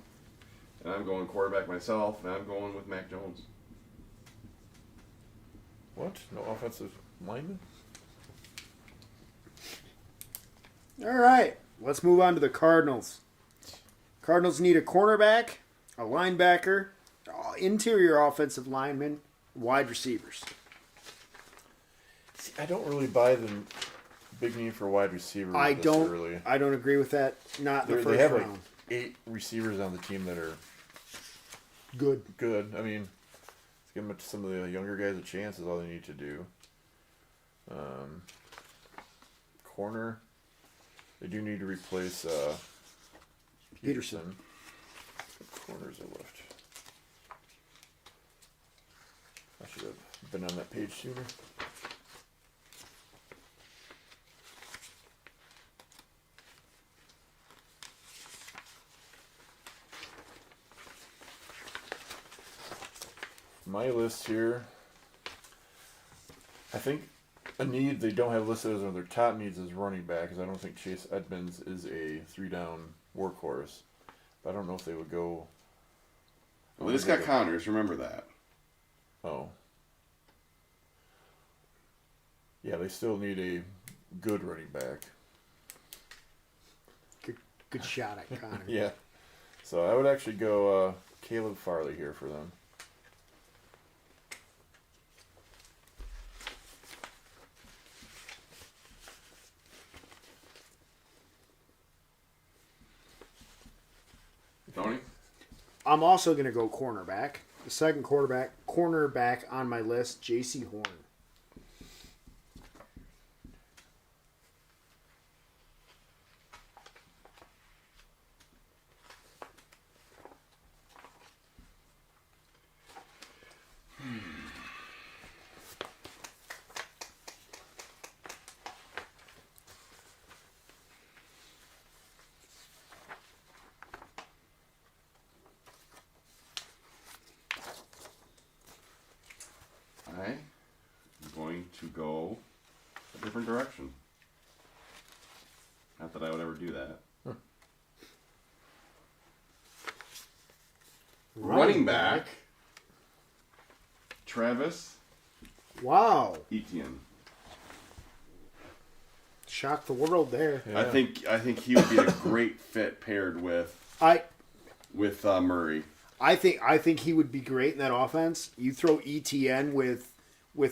And I'm going quarterback myself, and I'm going with Mac Jones. What? No offensive lineman? All right, let's move on to the Cardinals. Cardinals need a cornerback, a linebacker, interior offensive lineman, wide receivers. See, I don't really buy the big need for wide receivers. I don't. Early. I don't agree with that. Not the first they have round. like 8 receivers on the team that are Good. I mean, let's give some of the younger guys a chance is all they need to do. Corner, they do need to replace Peterson. Corners are left. I should have been on that page sooner. My list here, I think a need they don't have listed as one of their top needs is running back, because I don't think Chase Edmonds is a 3-down workhorse. But I don't know if they would go. Well, they just got Connors, remember that. Oh. Yeah, they still need a good running back. Good shot at Connor. Yeah. So I would actually go Caleb Farley here for them. Tony? I'm also going to go cornerback. The second cornerback on my list, J.C. Horn. I'm going to go a different direction. Not that I would ever do that. Huh. Running back, Travis Wow. Etienne. Shocked the world there. Yeah. I think he would be a great fit paired with Murray. I think he would be great in that offense. You throw ETN with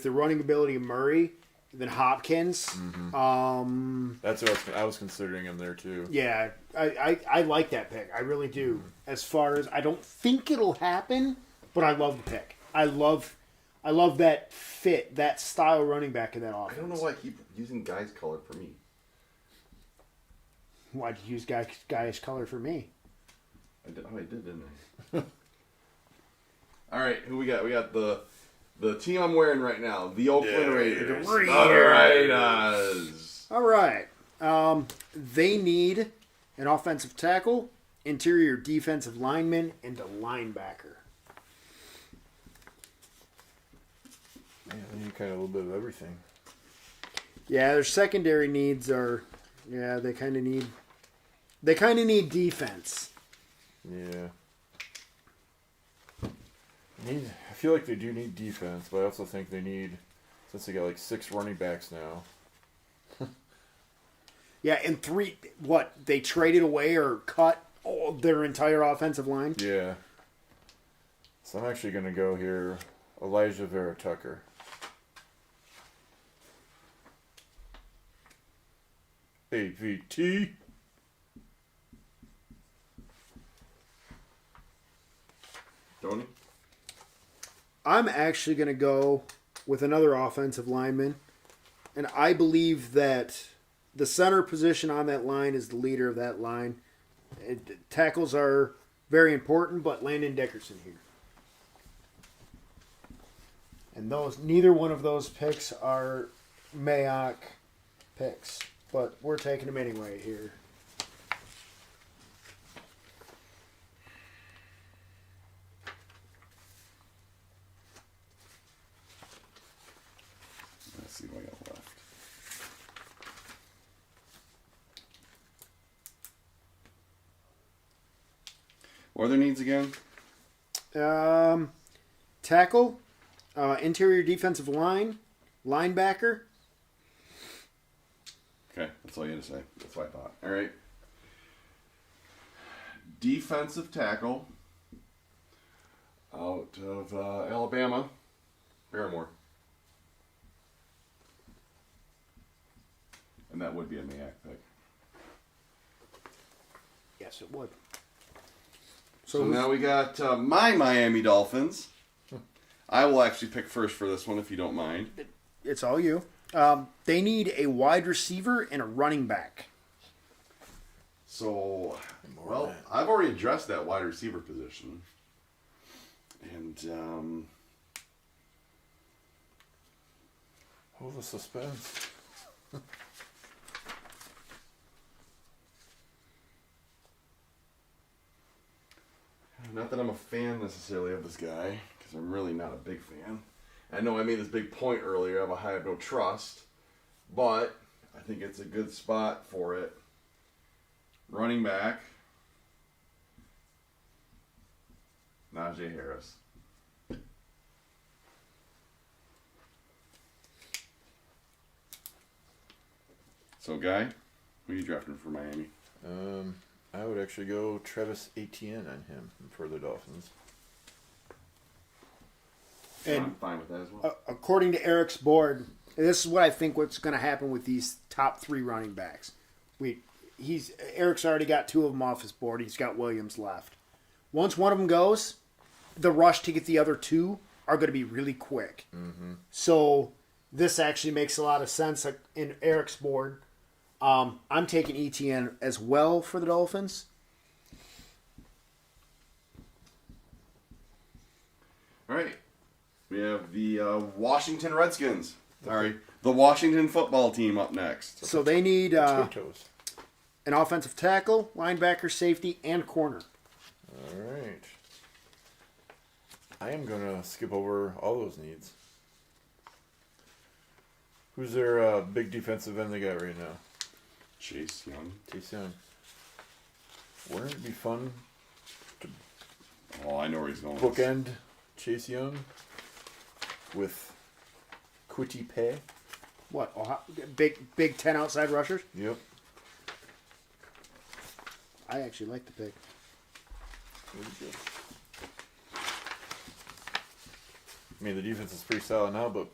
the running ability of Murray, then Hopkins. Mm-hmm. That's what I was considering him there too. Yeah, I like that pick. I really do. As far as I don't think it'll happen, but I love the pick. I love that fit, that style running back in that offense. I don't know why I keep using guy's color for me. Why'd you use guy's color for me? I did, didn't I? All right, who we got? We got the the team I'm wearing right now, the Oakland Raiders. Raiders. The Raiders. All right. They need an offensive tackle, interior defensive lineman, and a linebacker. Yeah, they need kind of a little bit of everything. Yeah, their secondary needs are. Yeah, they kind of need. They kind of need defense. Yeah. I feel like they do need defense, but I also think they need, since they got like 6 running backs now. Yeah, and 3. What they traded away or cut their entire offensive line. Yeah. So I'm actually gonna go here, Elijah Vera Tucker. AVT. Tony? I'm actually going to go with another offensive lineman, and I believe that the center position on that line is the leader of that line. Tackles are very important, but Landon Dickerson here. And neither one of those picks are Mayock picks, but we're taking them anyway here. Let's see what I got left. What are their needs again? Tackle, interior defensive line, linebacker. Okay, that's all you had to say. That's what I thought. All right. Defensive tackle out of Alabama, Barrymore. And that would be a Mayock pick. Yes, it would. So now we got my Miami Dolphins. I will actually pick first for this one if you don't mind. It's all you. They need a wide receiver and a running back. So, well, I've already addressed that wide receiver position. And, Oh, the suspense. not that I'm a fan necessarily of this guy, because I'm really not a big fan. I know I made this big point earlier of I have no trust, but I think it's a good spot for it. Running back, Najee Harris. So, Guy, who are you drafting for Miami? I would actually go Travis Etienne on him for the Dolphins. And I'm fine with that as well. According to Eric's board, this is what I think what's going to happen with these top 3 running backs. Eric's already got 2 of them off his board. He's got Williams left. Once one of them goes, the rush to get the other 2 are going to be really quick. Mm-hmm. So this actually makes a lot of sense in Eric's board. I'm taking ETN as well for the Dolphins. All right. We have the Washington Redskins. Sorry, the Washington football team up next. So they need Potatoes. an offensive tackle, linebacker, safety, and corner. All right. I am going to skip over all those needs. Who's their big defensive end they got right now? Chase Young. Chase Young. Wouldn't it be fun to Oh, I know where he's going. bookend Chase Young with Kwity Paye? What? Big 10 outside rushers? Yep. I actually like the pick. Really good. I mean, the defense is pretty solid now, but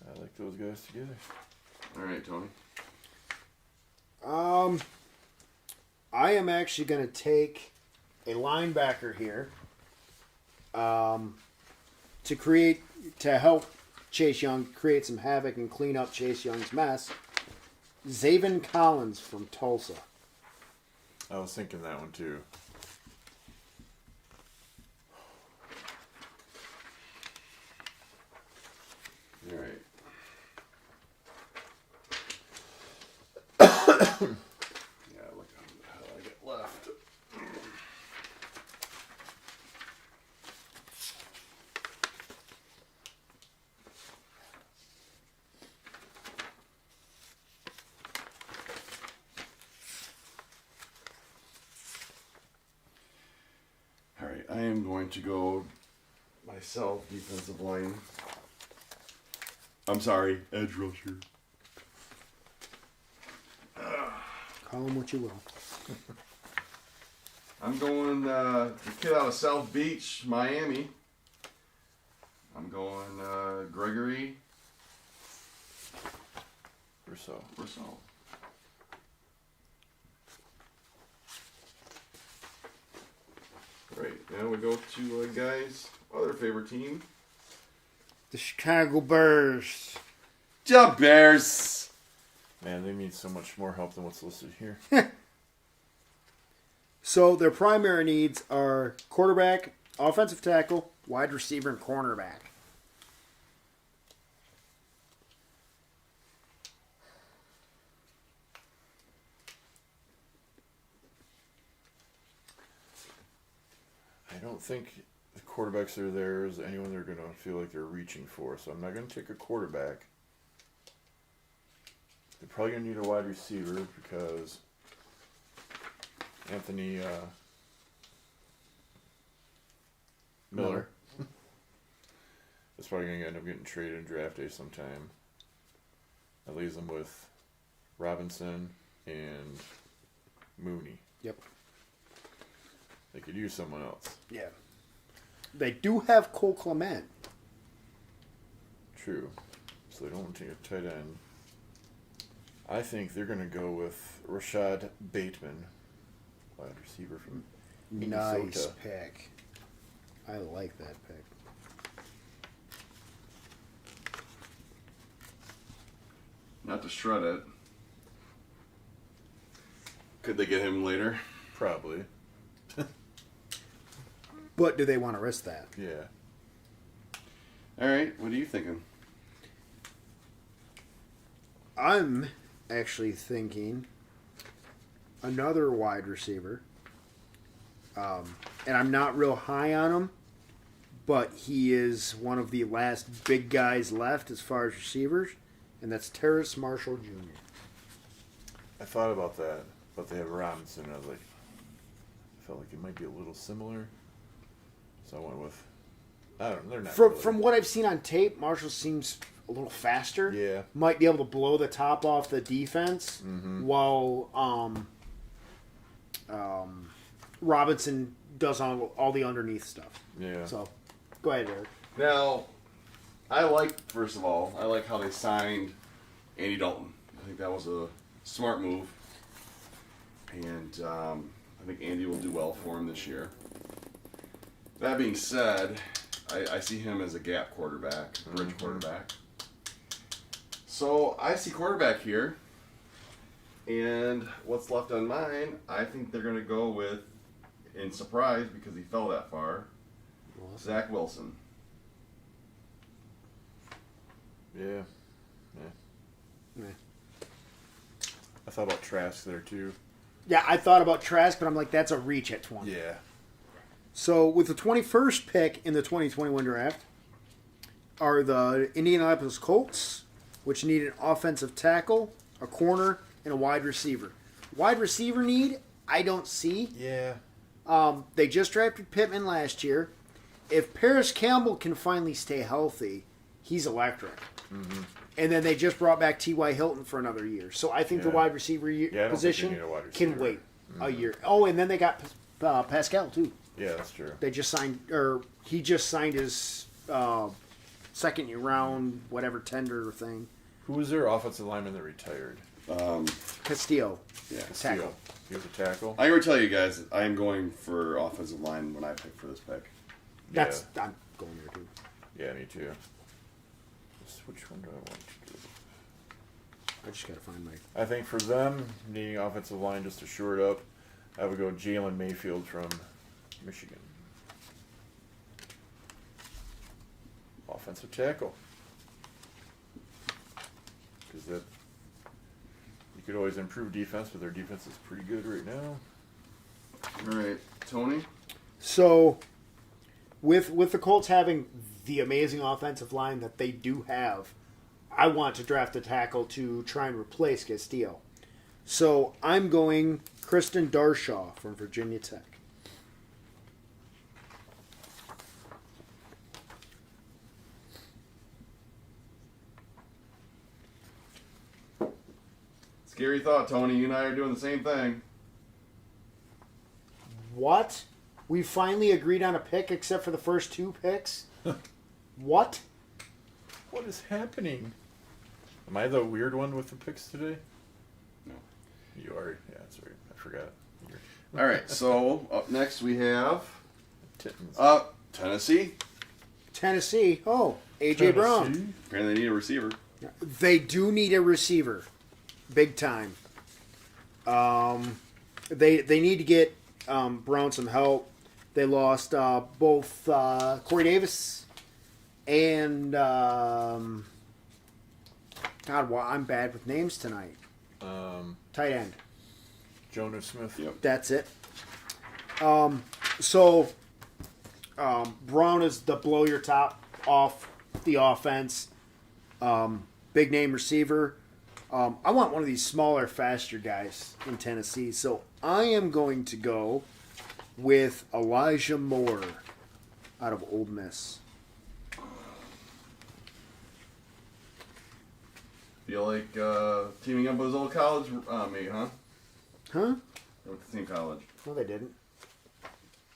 I like those guys together. All right, Tony. I am actually going to take a linebacker here to help Chase Young create some havoc and clean up Chase Young's mess. Zaven Collins from Tulsa. I was thinking that one too. I am going to go myself, defensive line. I'm sorry, edge rusher. Call him what you will. I'm going the kid out of South Beach, Miami. I'm going Gregory Rousseau. Right, now we go to guys' other favorite team. The Chicago Bears. Ja Bears! Man, they need so much more help than what's listed here. So their primary needs are quarterback, offensive tackle, wide receiver, and cornerback. I don't think the quarterbacks are there is anyone they're going to feel like they're reaching for, so I'm not going to take a quarterback. They're probably going to need a wide receiver because Anthony Miller is probably going to end up getting traded in draft day sometime. That leaves them with Robinson and Mooney. Yep. They could use someone else. Yeah. They do have Cole Clement. True. So they don't want to take a tight end. I think they're going to go with Rashad Bateman, wide receiver from Minnesota. Nice pick. I like that pick. Not to shred it. Could they get him later? Probably. But do they want to risk that? Yeah. All right, what are you thinking? I'm actually thinking another wide receiver. And I'm not real high on him, but he is one of the last big guys left as far as receivers, and that's Terrace Marshall Jr. I thought about that, but they have Robinson. I was like, I felt like it might be a little similar. So I went with, I don't know, they're not From what I've seen on tape, Marshall seems a little faster. Yeah. Might be able to blow the top off the defense, while Robinson does all the underneath stuff. Yeah. So, go ahead, Eric. Now, first of all, I like how they signed Andy Dalton. I think that was a smart move. And I think Andy will do well for him this year. That being said, I see him as a gap quarterback, bridge quarterback. So I see quarterback here. And what's left on mine, I think they're going to go with, in surprise because he fell that far, Zach Wilson. Yeah. I thought about Trask there too. Yeah, I thought about Trask, but I'm like, that's a reach at 20. Yeah. So, with the 21st pick in the 2021 draft are the Indianapolis Colts, which need an offensive tackle, a corner, and a wide receiver. Wide receiver need, I don't see. Yeah. They just drafted Pittman last year. If Paris Campbell can finally stay healthy, he's electric. Mm-hmm. And then they just brought back T.Y. Hilton for another year. So I think the wide receiver position can wait a year. Oh, and then they got Pascal, too. Yeah, that's true. They just signed, or he just signed his second round, whatever tender thing. Who was their offensive lineman that retired? Castillo. Yeah, Tackle. He was a tackle? I already tell you guys, I am going for offensive line when I pick for this pick. I'm going there too. Yeah, me too. Which one do I want to do? I just gotta find my. I think for them, needing offensive line just to shore it up, I would go Jalen Mayfield from Michigan. Offensive tackle. Because that you could always improve defense, but their defense is pretty good right now. All right, Tony? So, with the Colts having the amazing offensive line that they do have, I want to draft a tackle to try and replace Castillo. So, I'm going Kristen Darshaw from Virginia Tech. Scary thought, Tony. You and I are doing the same thing. What? We finally agreed on a pick except for the first 2 picks? What? What is happening? Am I the weird one with the picks today? No. You are. Yeah, that's right. I forgot. All right, so up next we have Titans. Tennessee. Tennessee. Oh, A.J. Brown. Apparently they need a receiver. They do need a receiver. Big time. They need to get Brown some help. They lost both Corey Davis and God, well, I'm bad with names tonight. Tight end. Jonas Smith. Yep. That's it. So Brown is the blow your top off the offense. Big name receiver. I want one of these smaller, faster guys in Tennessee. So I am going to go with Elijah Moore out of Ole Miss. Feel like teaming up with his old college mate, huh? Huh? They went to the same college. No, they didn't.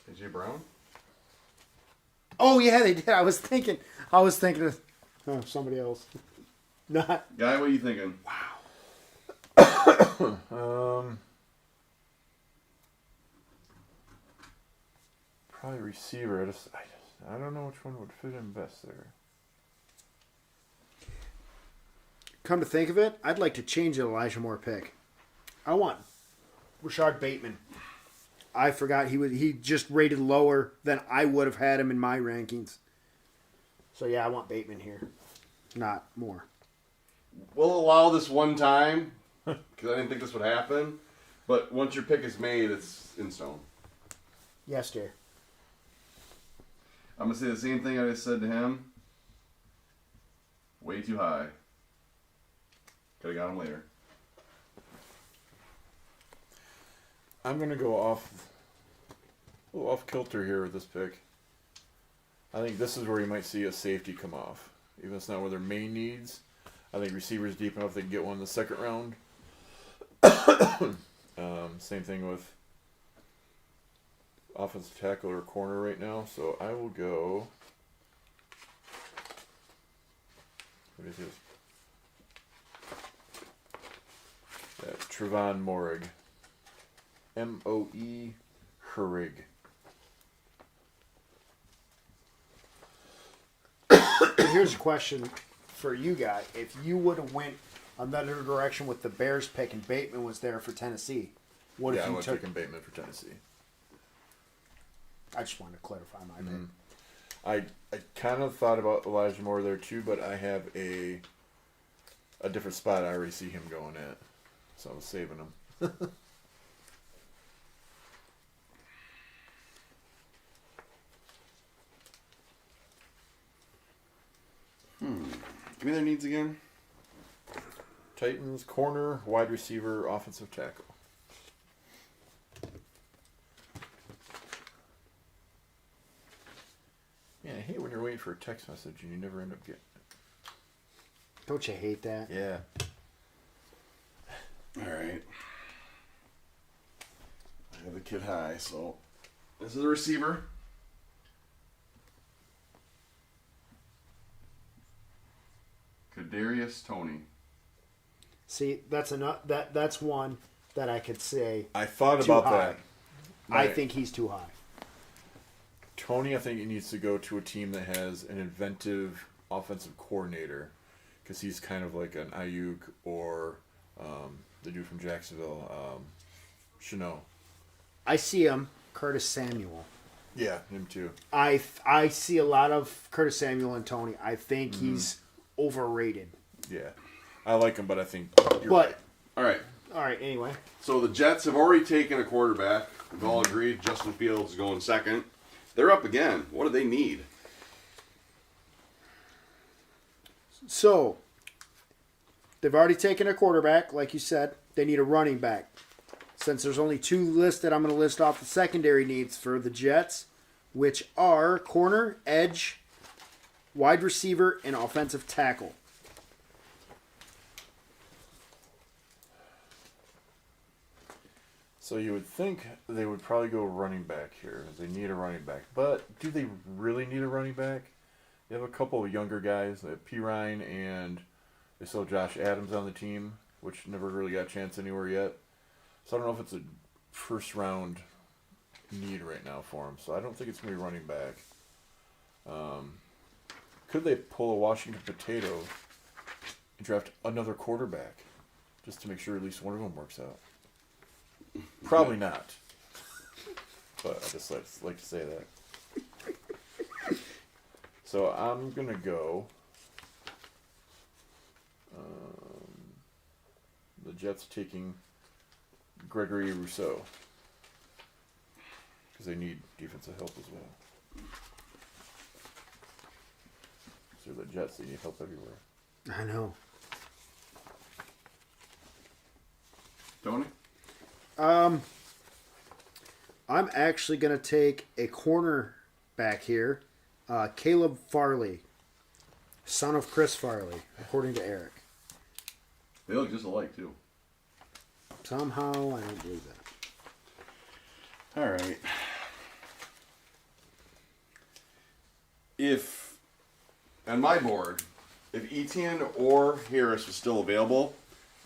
A.J. Brown? Oh, yeah, they did. I was thinking of somebody else. Not. Guy, what are you thinking? Probably receiver. I don't know which one would fit in best there. Come to think of it, I'd like to change the Elijah Moore pick. I want Rashard Bateman. I forgot he just rated lower than I would have had him in my rankings. So yeah, I want Bateman here, not Moore. We'll allow this one time because I didn't think this would happen. But once your pick is made, it's in stone. Yes, dear. I'm gonna say the same thing I just said to him. Way too high. Could have got him later. I'm gonna go a little off kilter here with this pick. I think this is where you might see a safety come off. Even if it's not one of their main needs. I think receivers deep enough they can get one in the second round. Same thing with offensive tackle or corner right now. So I will go. What is his? Trevon Moehrig. M-O-E Herrig. Here's a question for you guys. If you would have went another direction with the Bears pick and Bateman was there for Tennessee, what if I you would took taking Bateman for Tennessee. I just wanted to clarify my pick. I kind of thought about Elijah Moore there too, but I have a different spot I already see him going at. So I was saving him. Give me their needs again. Titans, corner, wide receiver, offensive tackle. Man, I hate when you're waiting for a text message and you never end up getting it. Don't you hate that? Yeah. All right. I have the kid high, so this is a receiver. Kadarius Toney. See, that's that's one that I could say. I thought too about high. that. I Right. think he's too high. Tony, I think he needs to go to a team that has an inventive offensive coordinator because he's kind of like an Ayuk or the dude from Jacksonville, Chanel. I see him, Curtis Samuel. Yeah, him too. I see a lot of Curtis Samuel and Tony. I think he's overrated. Yeah, I like him, but I think you're But right. All right. Anyway, So the Jets have already taken a quarterback. We've all agreed Justin Fields is going second. They're up again. What do they need? so they've already taken a quarterback, like you said. They need a running back. Since there's only 2 listed, I'm going to list off the secondary needs for the Jets, which are corner, edge, wide receiver, and offensive tackle. So you would think they would probably go running back here. They need a running back. But do they really need a running back? They have a couple of younger guys. They have P. Ryan and they still have Josh Adams on the team, which never really got a chance anywhere yet. So I don't know if it's a first round need right now for him. So I don't think it's going to be running back. Could they pull a Washington potato and draft another quarterback just to make sure at least one of them works out? Probably not. But I just like to say that. So I'm going to go the Jets taking Gregory Rousseau because they need defensive help as well. So the Jets, they need help everywhere. I know. Tony? I'm actually going to take a corner back here. Caleb Farley, son of Chris Farley, according to Eric. They look just alike, too. Somehow, I don't believe that. All right. If, on my board, if Etienne or Harris was still available,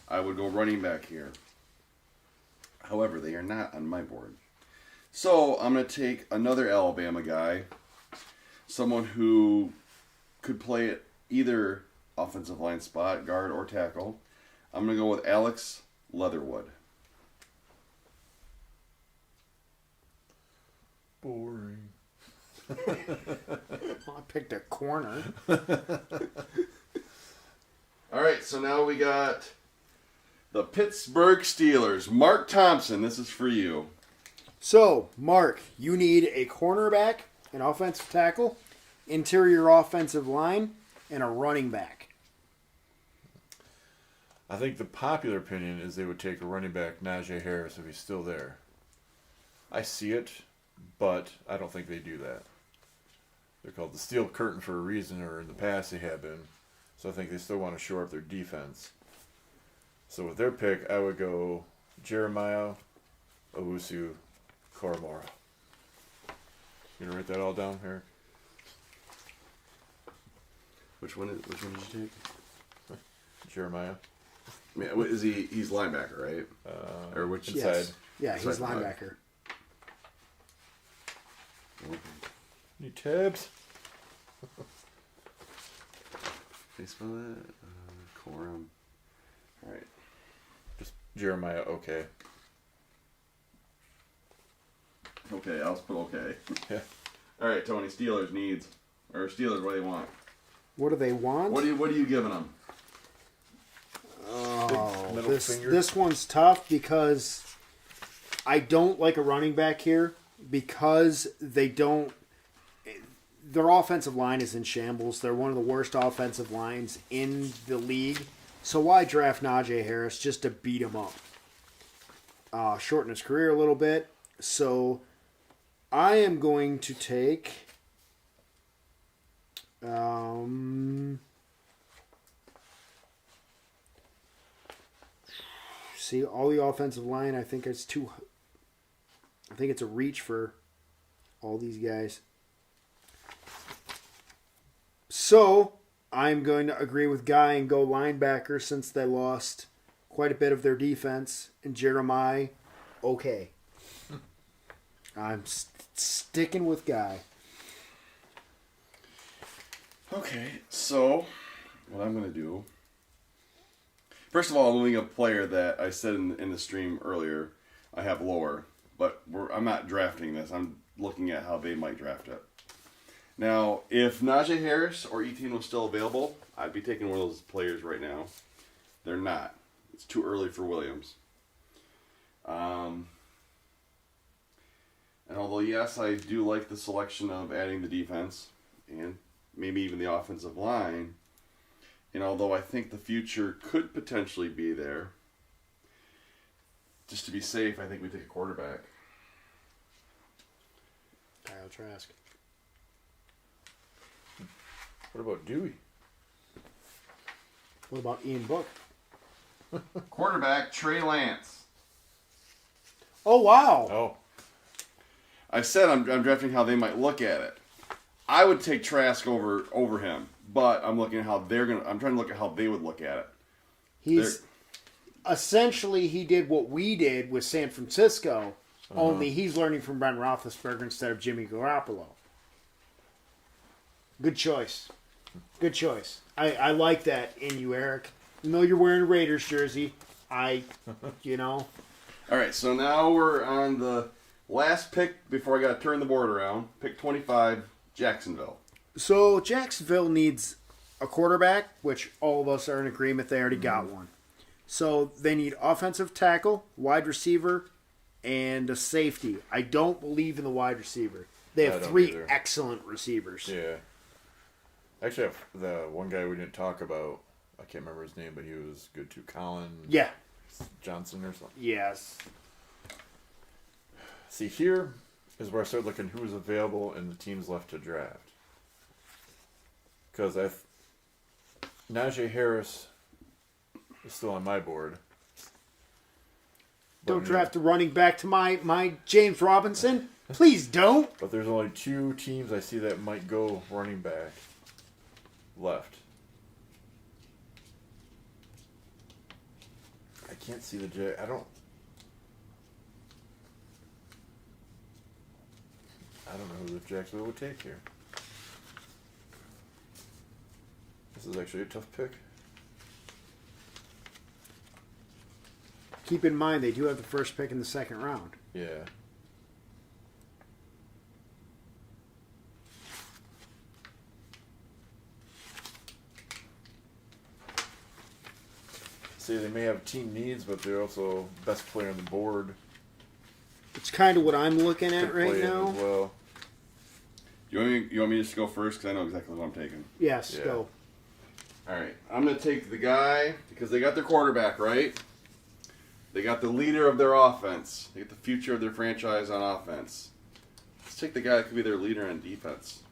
I would go running back here. However, they are not on my board. So I'm going to take another Alabama guy, someone who could play at either offensive line spot, guard, or tackle. I'm going to go with Alex Leatherwood. Boring. Well, I picked a corner. All right, so now we got the Pittsburgh Steelers. Mark Thompson, this is for you. So, Mark, you need a cornerback, an offensive tackle, interior offensive line, and a running back. I think the popular opinion is they would take a running back, Najee Harris, if he's still there. I see it, but I don't think they do that. They're called the Steel Curtain for a reason, or in the past they have been. So I think they still want to shore up their defense. So with their pick, I would go Jeremiah Owusu Koromora. You gonna write that all down, Eric? Which one did you take? Jeremiah. I mean, is he's linebacker, right? Or which inside? Yes. Yeah, he's Inside linebacker. Need tabs? They spell that? Corum. All right. Just Jeremiah, okay. Okay, I'll put okay. Yeah. All right, Tony. Steelers needs, or Steelers, what do they want? What do they want? What are you giving them? Oh, middle finger. this one's tough because I don't like a running back here because they don't. Their offensive line is in shambles. They're one of the worst offensive lines in the league. So why draft Najee Harris just to beat him up? Shorten his career a little bit. So I am going to take. See, all the offensive line, I think it's a reach for all these guys. So, I'm going to agree with Guy and go linebacker since they lost quite a bit of their defense. And Jeremiah, okay. I'm sticking with Guy. Okay, so what I'm going to do... First of all, I'm moving a player that I said in the stream earlier I have lower. But I'm not drafting this. I'm looking at how they might draft it. Now, if Najee Harris or Etienne was still available, I'd be taking one of those players right now. They're not. It's too early for Williams. And although, yes, I do like the selection of adding the defense and maybe even the offensive line, and although I think the future could potentially be there, just to be safe, I think we take a quarterback. Kyle Trask. What about Dewey? What about Ian Book? Quarterback, Trey Lance. Oh, wow. Oh. I said I'm drafting how they might look at it. I would take Trask over him, but I'm looking at how I'm trying to look at how they would look at it. Essentially, he did what we did with San Francisco, only he's learning from Ben Roethlisberger instead of Jimmy Garoppolo. Good choice. Good choice. I like that in you, Eric. Even though you're wearing a Raiders jersey, All right, so now we're on the last pick before I got to turn the board around. Pick 25, Jacksonville. So Jacksonville needs a quarterback, which all of us are in agreement they already got one. So they need offensive tackle, wide receiver, and a safety. I don't believe in the wide receiver. They have 3 excellent receivers. Yeah. Actually, the one guy we didn't talk about, I can't remember his name, but he was good too. Colin Johnson or something. Yes. See, here is where I start looking who's available and the teams left to draft. Because Najee Harris is still on my board. Don't draft a running back to my James Robinson. Please don't. But there's only 2 teams I see that might go running back left. I can't see the I don't know who the Jacksonville would take here. This is actually a tough pick. Keep in mind, they do have the first pick in the second round. Yeah. See, they may have team needs, but they're also best player on the board. It's kind of what I'm looking at right now. As well. You want me to just go first? Because I know exactly what I'm taking. Yes, go. All right. I'm going to take the guy, because they got their quarterback, right? They got the leader of their offense. They get the future of their franchise on offense. Let's take the guy that could be their leader on defense.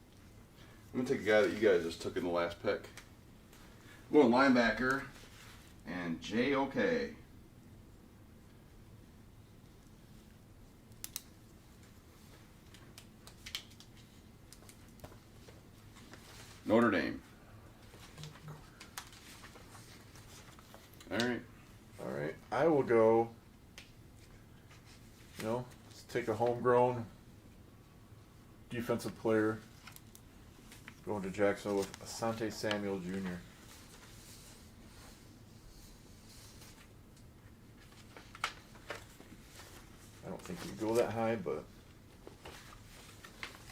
I'm going to take a guy that you guys just took in the last pick. I'm going linebacker and J.O.K. Notre Dame. All right. All right. I will go, let's take a homegrown defensive player going to Jacksonville with Asante Samuel Jr. I don't think he'd go that high, but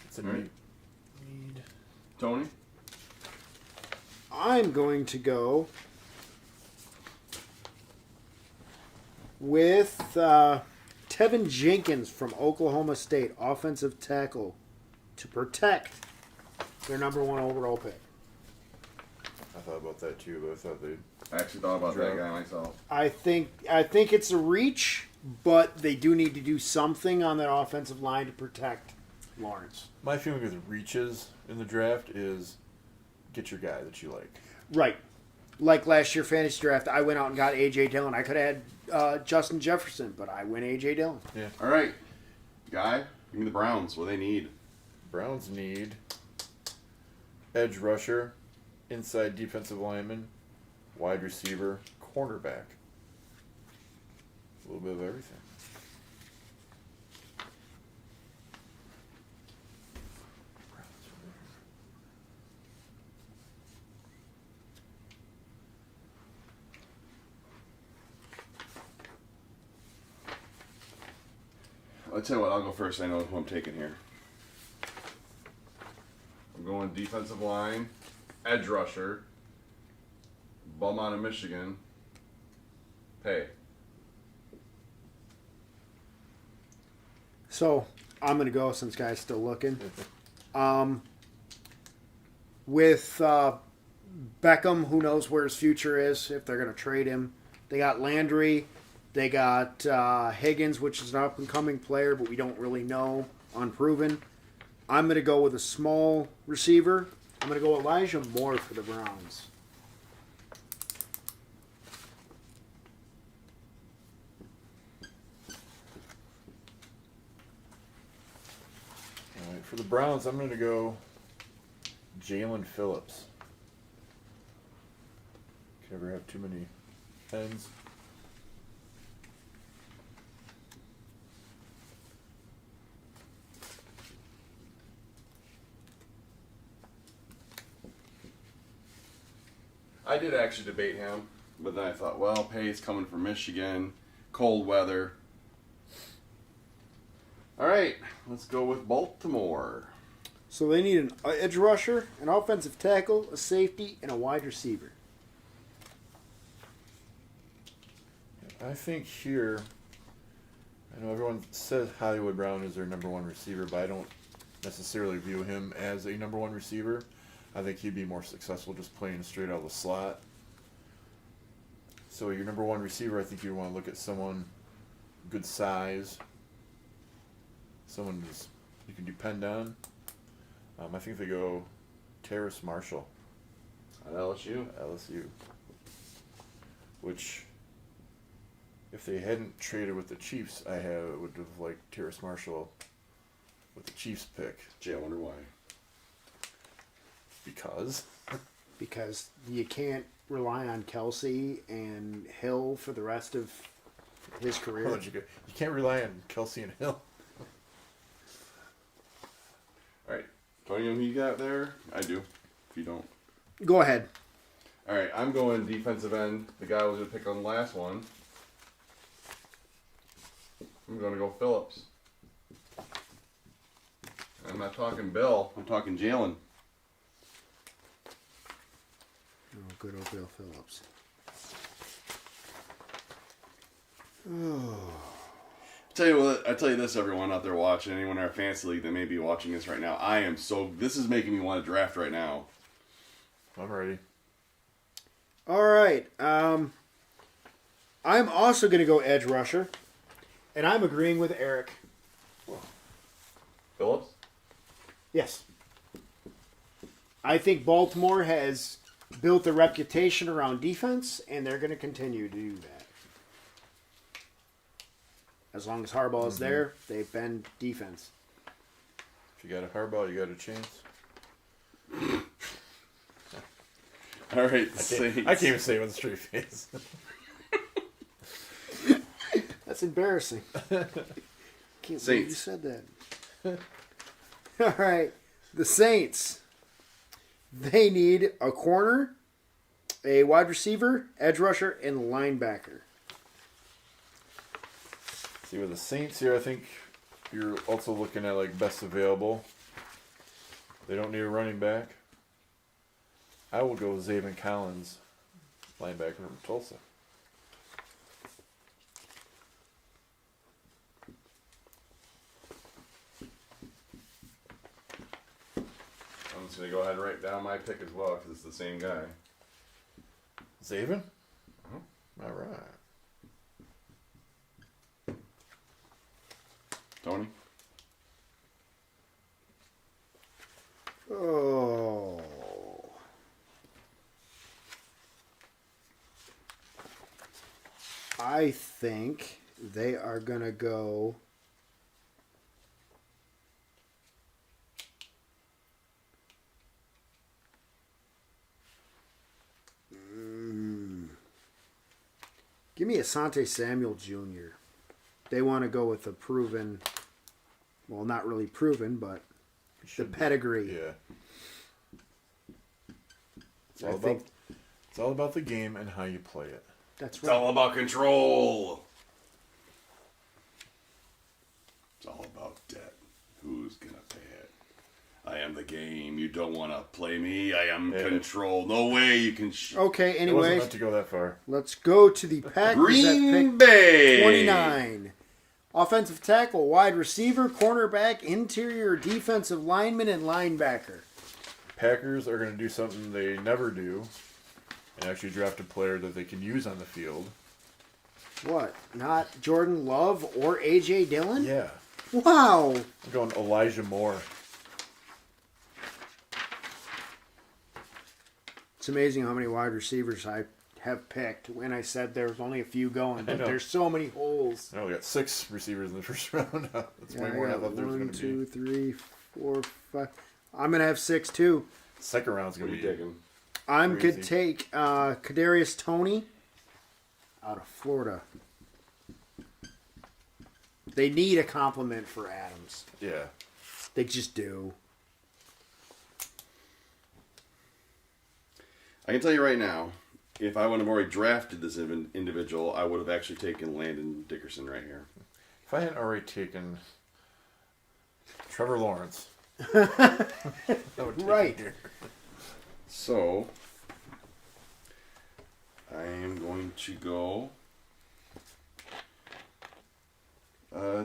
it's a need. Tony? I'm going to go with Tevin Jenkins from Oklahoma State, offensive tackle, to protect their number 1 overall pick. I thought about that too, but I thought they'd... I actually thought about that guy myself. I think it's a reach, but they do need to do something on that offensive line to protect Lawrence. My feeling with reaches in the draft is get your guy that you like. Right. Like last year fantasy draft, I went out and got A.J. Dillon. I could have had Justin Jefferson, but I went A.J. Dillon. Yeah. All right. Guy, give me the Browns. What do they need? Browns need edge rusher, inside defensive lineman, wide receiver, cornerback. A little bit of everything. I'll tell you what, I'll go first. I know who I'm taking here. I'm going defensive line, edge rusher, bum out of Michigan, Pay. So, I'm going to go since Guy's still looking. With Beckham, who knows where his future is, if they're going to trade him. They got Landry. They got Higgins, which is an up-and-coming player, but we don't really know, unproven. I'm going to go with a small receiver. I'm going to go Elijah Moore for the Browns. For the Browns, I'm going to go Jalen Phillips. Can never have too many hens. I did actually debate him, but then I thought, well, Pay's coming from Michigan, cold weather. All right, let's go with Baltimore. So they need an edge rusher, an offensive tackle, a safety, and a wide receiver. I think here, I know everyone says Hollywood Brown is their number one receiver, but I don't necessarily view him as a number one receiver. I think he'd be more successful just playing straight out of the slot. So your number one receiver, I think you want to look at someone good size, someone you can depend on. I think they go Terrace Marshall. At LSU? LSU. Which, if they hadn't traded with the Chiefs, would have liked Terrace Marshall with the Chiefs pick. Gee, I wonder why. Because you can't rely on Kelsey and Hill for the rest of his career. you can't rely on Kelsey and Hill. All right. Tony, who you got there? I do, if you don't. Go ahead. All right, I'm going defensive end. The guy I was going to pick on the last one. I'm going to go Phillips. I'm not talking Bill. I'm talking Jalen. Oh, good old Bill Phillips. I tell you this, everyone out there watching, anyone in our fantasy league that may be watching this right now, this is making me want to draft right now. I'm ready. All right. I'm also going to go edge rusher, and I'm agreeing with Eric. Phillips? Yes. I think Baltimore has built a reputation around defense, and they're going to continue to do that. As long as Harbaugh is there, they've been defense. If you got a Harbaugh, you got a chance. All right, I can't even say it with a straight face. That's embarrassing. Can't Saints. believe you said that. All right, the Saints. They need a corner, a wide receiver, edge rusher, and linebacker. See, with the Saints here, I think you're also looking at like best available. They don't need a running back. I will go with Zaven Collins, linebacker from Tulsa. I'm just going to go ahead and write down my pick as well because it's the same guy. Zaven? All right. Tony? Oh. I think they are going to go... Give me Asante Samuel Jr. They want to go with the proven, well, not really proven, but the pedigree. Yeah. It's all about the game and how you play it. That's It's right. all about control. It's all about debt. Who's going to pay it? I am the game. You don't want to play me. I am control. No way you can... Okay, It wasn't anyway, meant to go that far. let's go to the Packers Green at pick Bay. 29. Offensive tackle, wide receiver, cornerback, interior defensive lineman, and linebacker. Packers are going to do something they never do and actually draft a player that they can use on the field. What? Not Jordan Love or A.J. Dillon? Yeah. Wow. I'm going Elijah Moore. It's amazing how many wide receivers I have picked when I said there's only a few going, but there's so many holes. I know we got 6 receivers in the first round. That's way I more than I got thought there was 1, going to be. 2, 3, 4, 5. I'm gonna have 6 too. Second round's What gonna are be you taking? I'm crazy. gonna take Kadarius Toney out of Florida. They need a compliment for Adams. Yeah. They just do. I can tell you right now, if I would have already drafted this individual, I would have actually taken Landon Dickerson right here. If I hadn't already taken Trevor Lawrence, I would take Right. him here. So, I am going to go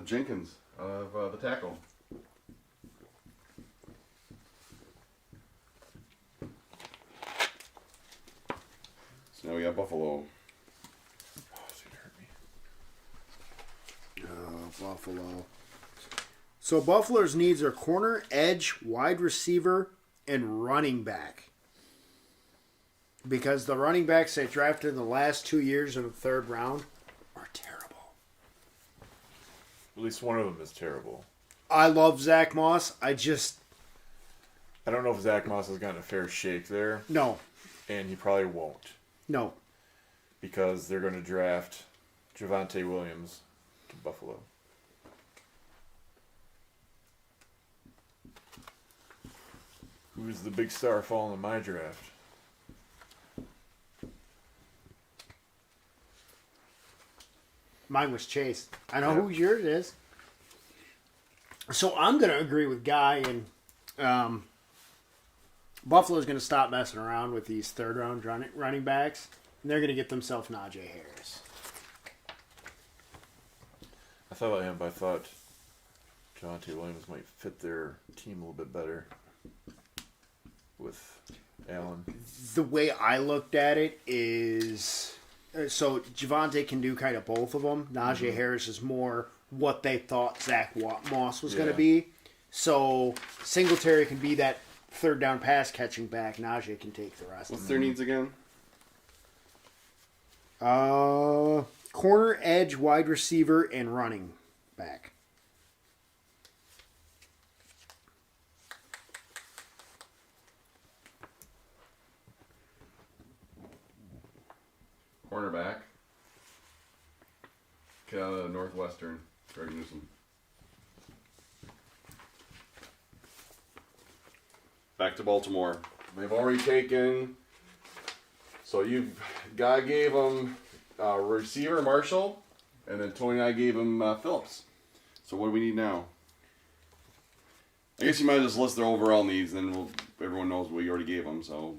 Jenkins of the tackle. So now we got Buffalo. Oh, it's gonna hurt me. Buffalo. So Buffalo's needs are corner, edge, wide receiver, and running back. Because the running backs they drafted in the last 2 years in the 3rd round are terrible. At least one of them is terrible. I love Zach Moss. I don't know if Zach Moss has gotten a fair shake there, No. and he probably won't No. because they're going to draft Javonte Williams to Buffalo. Who's the big star falling in my draft? Mine was Chase. I know Yeah. who yours is. So I'm going to agree with Guy, and Buffalo's going to stop messing around with these 3rd round running backs, and they're going to get themselves Najee Harris. I thought about him, but I thought Javonte Williams might fit their team a little bit better with Allen. The way I looked at it is, so Javonte can do kind of both of them. Najee Harris is more what they thought Zach Moss was going to Yeah. be. So Singletary can be that 3rd down pass catching back. Najee can take the rest. What's their needs again? Corner, edge, wide receiver, and running back. Cornerback. Kid out of Northwestern. Greg Newsom. Back to Baltimore. They've already taken. So Guy gave him receiver Marshall, and then Tony and I gave him Phillips. So what do we need now? I guess you might just list their overall needs, then everyone knows what you already gave them. So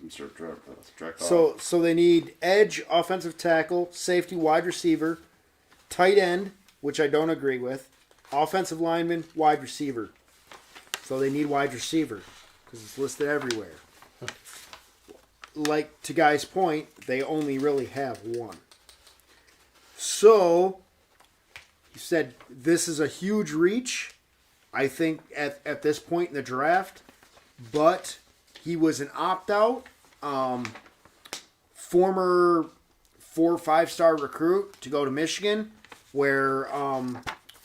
subtract off. So they need edge, offensive tackle, safety, wide receiver, tight end, which I don't agree with, offensive lineman, wide receiver. So they need wide receiver because it's listed everywhere. Like to Guy's point, they only really have one. So he said this is a huge reach, I think, at this point in the draft, but he was an opt-out, former 4 or 5-star recruit to go to Michigan, where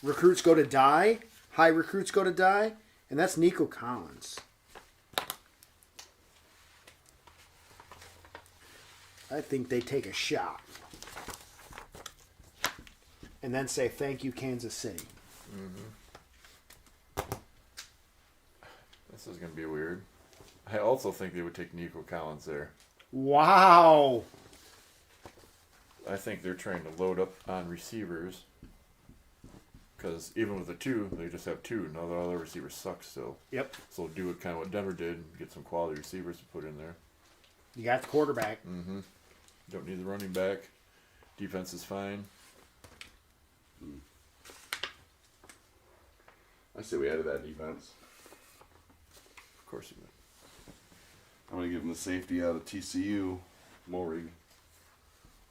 recruits go to die, high recruits go to die, and that's Nico Collins. I think they take a shot. And then say, thank you, Kansas City. This is going to be weird. I also think they would take Nico Collins there. Wow. I think they're trying to load up on receivers. Because even with the 2, they just have 2. Now the other receivers suck still. Yep. So do it kind of what Denver did and get some quality receivers to put in there. You got the quarterback. Don't need the running back. Defense is fine. I say we added that defense. Of course you would. I'm going to give him the safety out of TCU, Morig.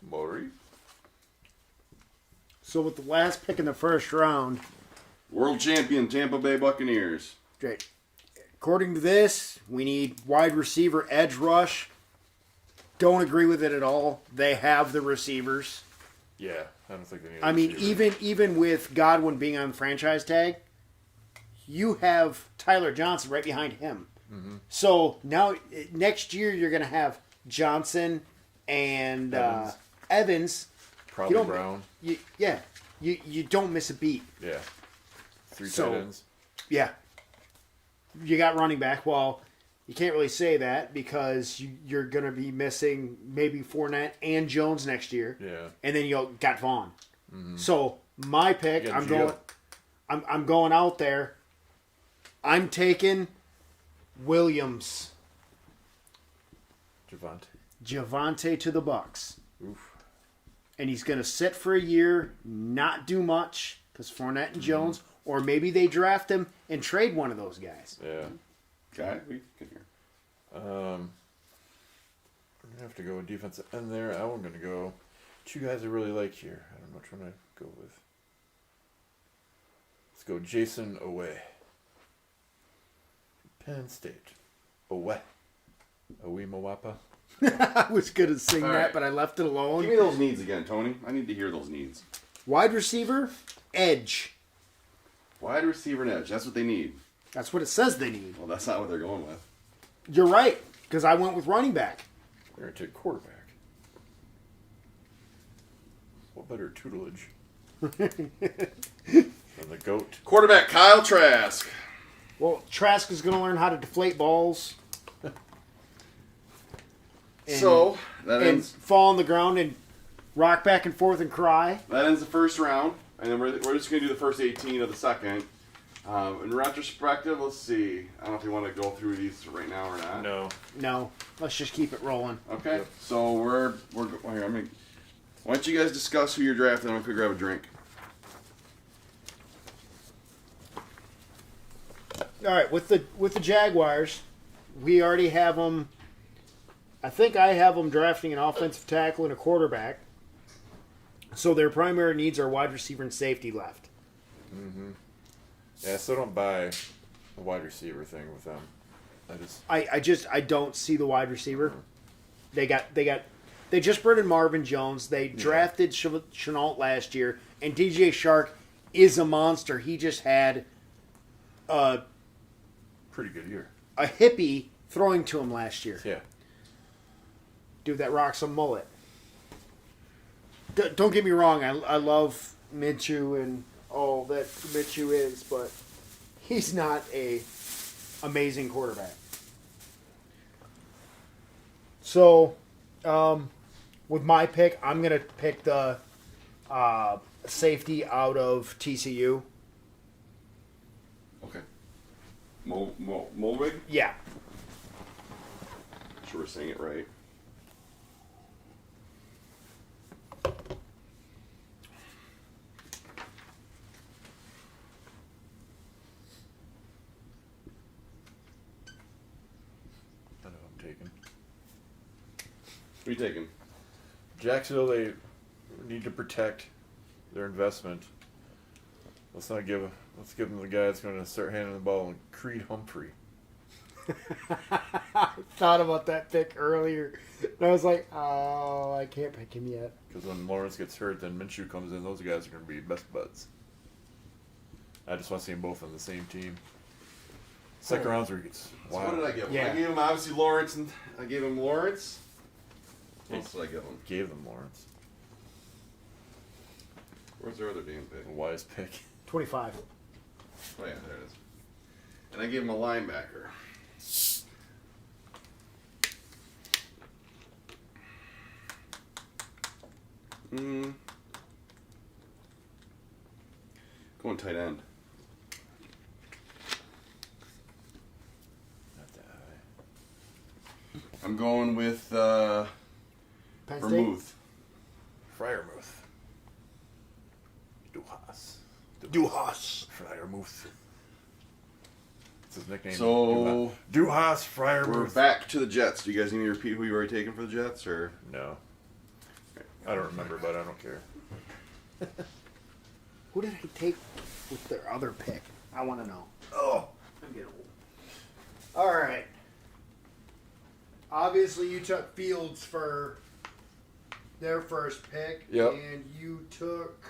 Maury? So with the last pick in the first round, World champion Tampa Bay Buccaneers. Great. According to this, we need wide receiver, edge rush. Don't agree with it at all. They have the receivers. Yeah, I don't think they need I mean, even with Godwin being on the franchise tag, you have Tyler Johnson right behind him. Mm-hmm. So now next year you're going to have Johnson and Evans. Probably Brown. You don't miss a beat. Yeah. 3 tight ends. Yeah. You got running back. Well, you can't really say that because you're going to be missing maybe Fournette and Jones next year. Yeah. And then you got Vaughn. Mm-hmm. So my pick, I'm going out there. I'm taking Williams. Javonte to the Bucks. Oof. And he's going to sit for a year, not do much because Fournette and Jones, or maybe they draft him and trade one of those guys. Yeah. Okay, we can hear. I'm going to have to go with defensive end there. I'm going to go 2 guys I really like here. I don't know which one I go with. Let's go Jason Owe. Penn State. Owe. Owe Mawapa. I was going to sing that, but I left it alone. Give me those needs again, Tony. I need to hear those needs. Wide receiver, edge. Wide receiver and edge. That's what they need. That's what it says they need. Well, that's not what they're going with. You're right, because I went with running back. They're going to take quarterback. What better tutelage than the GOAT? Quarterback, Kyle Trask. Well, Trask is going to learn how to deflate balls. So, that ends... fall on the ground and rock back and forth and cry. That ends the first round. And then we're just going to do the first 18 of the second. In retrospective, let's see. I don't know if you want to go through these right now or not. No. Let's just keep it rolling. Okay. Yep. So we're here, why don't you guys discuss who you're drafting? I'm going to grab a drink. All right. With the Jaguars, we already have them. I think I have them drafting an offensive tackle and a quarterback. So their primary needs are wide receiver and safety left. Mm-hmm. Yeah, I still don't buy the wide receiver thing with them. I don't see the wide receiver. Mm-hmm. They just brought in Marvin Jones. They drafted Chenault last year, and DJ Shark is a monster. He just had a pretty good year. A hippie throwing to him last year. Yeah. Dude that rocks a mullet. Don't get me wrong. I love Minshew and all that Minshew is, but he's not a amazing quarterback. So, with my pick, I'm gonna pick the safety out of TCU. Okay. Mulrig? Yeah. Sure we're saying it right. What are you taking? Jacksonville, they need to protect their investment. Let's give them the guy that's going to start handing the ball, and Creed Humphrey. I thought about that pick earlier, and I was like, oh, I can't pick him yet. Because when Lawrence gets hurt, then Minshew comes in. Those guys are going to be best buds. I just want to see them both on the same team. Second round's where he gets wild. So what did I give him? Yeah. I gave him obviously Lawrence, and I gave him Lawrence. What else did I give him? Gave them Lawrence. Where's their other damn pick? A wise pick. 25. Oh yeah, there it is. And I gave him a linebacker. Going tight end. Not that high. I'm going with Vermouth. Freiermuth. Duhas. Freiermuth. That's his nickname. So Duhas Freiermuth. We're back to the Jets. Do you guys need me to repeat who you already taken for the Jets, or no? I don't remember, but I don't care. Who did I take with their other pick? I want to know. Oh, I'm getting old. All right. Obviously, you took Fields for their first pick. Yep. And you took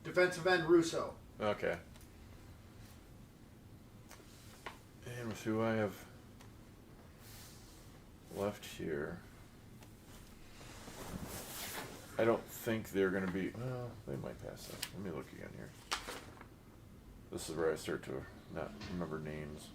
Defensive end, Russo. Okay. And with who I have left here, I don't think they're going to be. Well, they might pass that. Let me look again here. This is where I start to not remember names.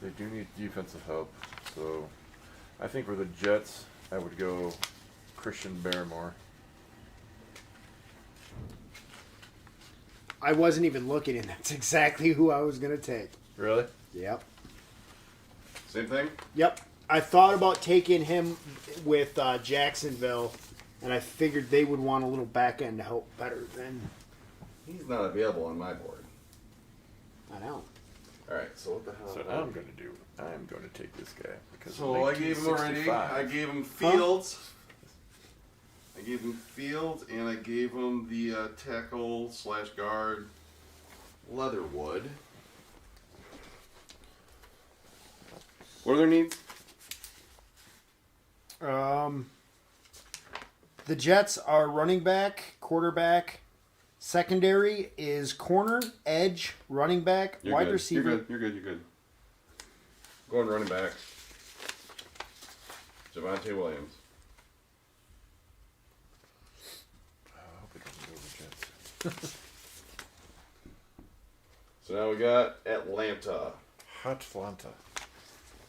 They do need defensive help, so I think for the Jets, I would go Christian Barrymore. I wasn't even looking, and that's exactly who I was going to take. Really? Yep. Same thing? Yep. I thought about taking him with Jacksonville, and I figured they would want a little back end to help better than. He's not available on my board. I know. All right, so what the hell? So what I'm going to do, I'm going to take this guy because So I gave him already. I gave him Fields. I gave him Fields, and I gave him the tackle / guard Leatherwood. What are their needs? The Jets are running back, quarterback. Secondary is corner, edge, running back, You're wide good. receiver. You're good. Going running back. Javonte Williams. I hope it doesn't go to the Jets. So now we got Atlanta. Atlanta.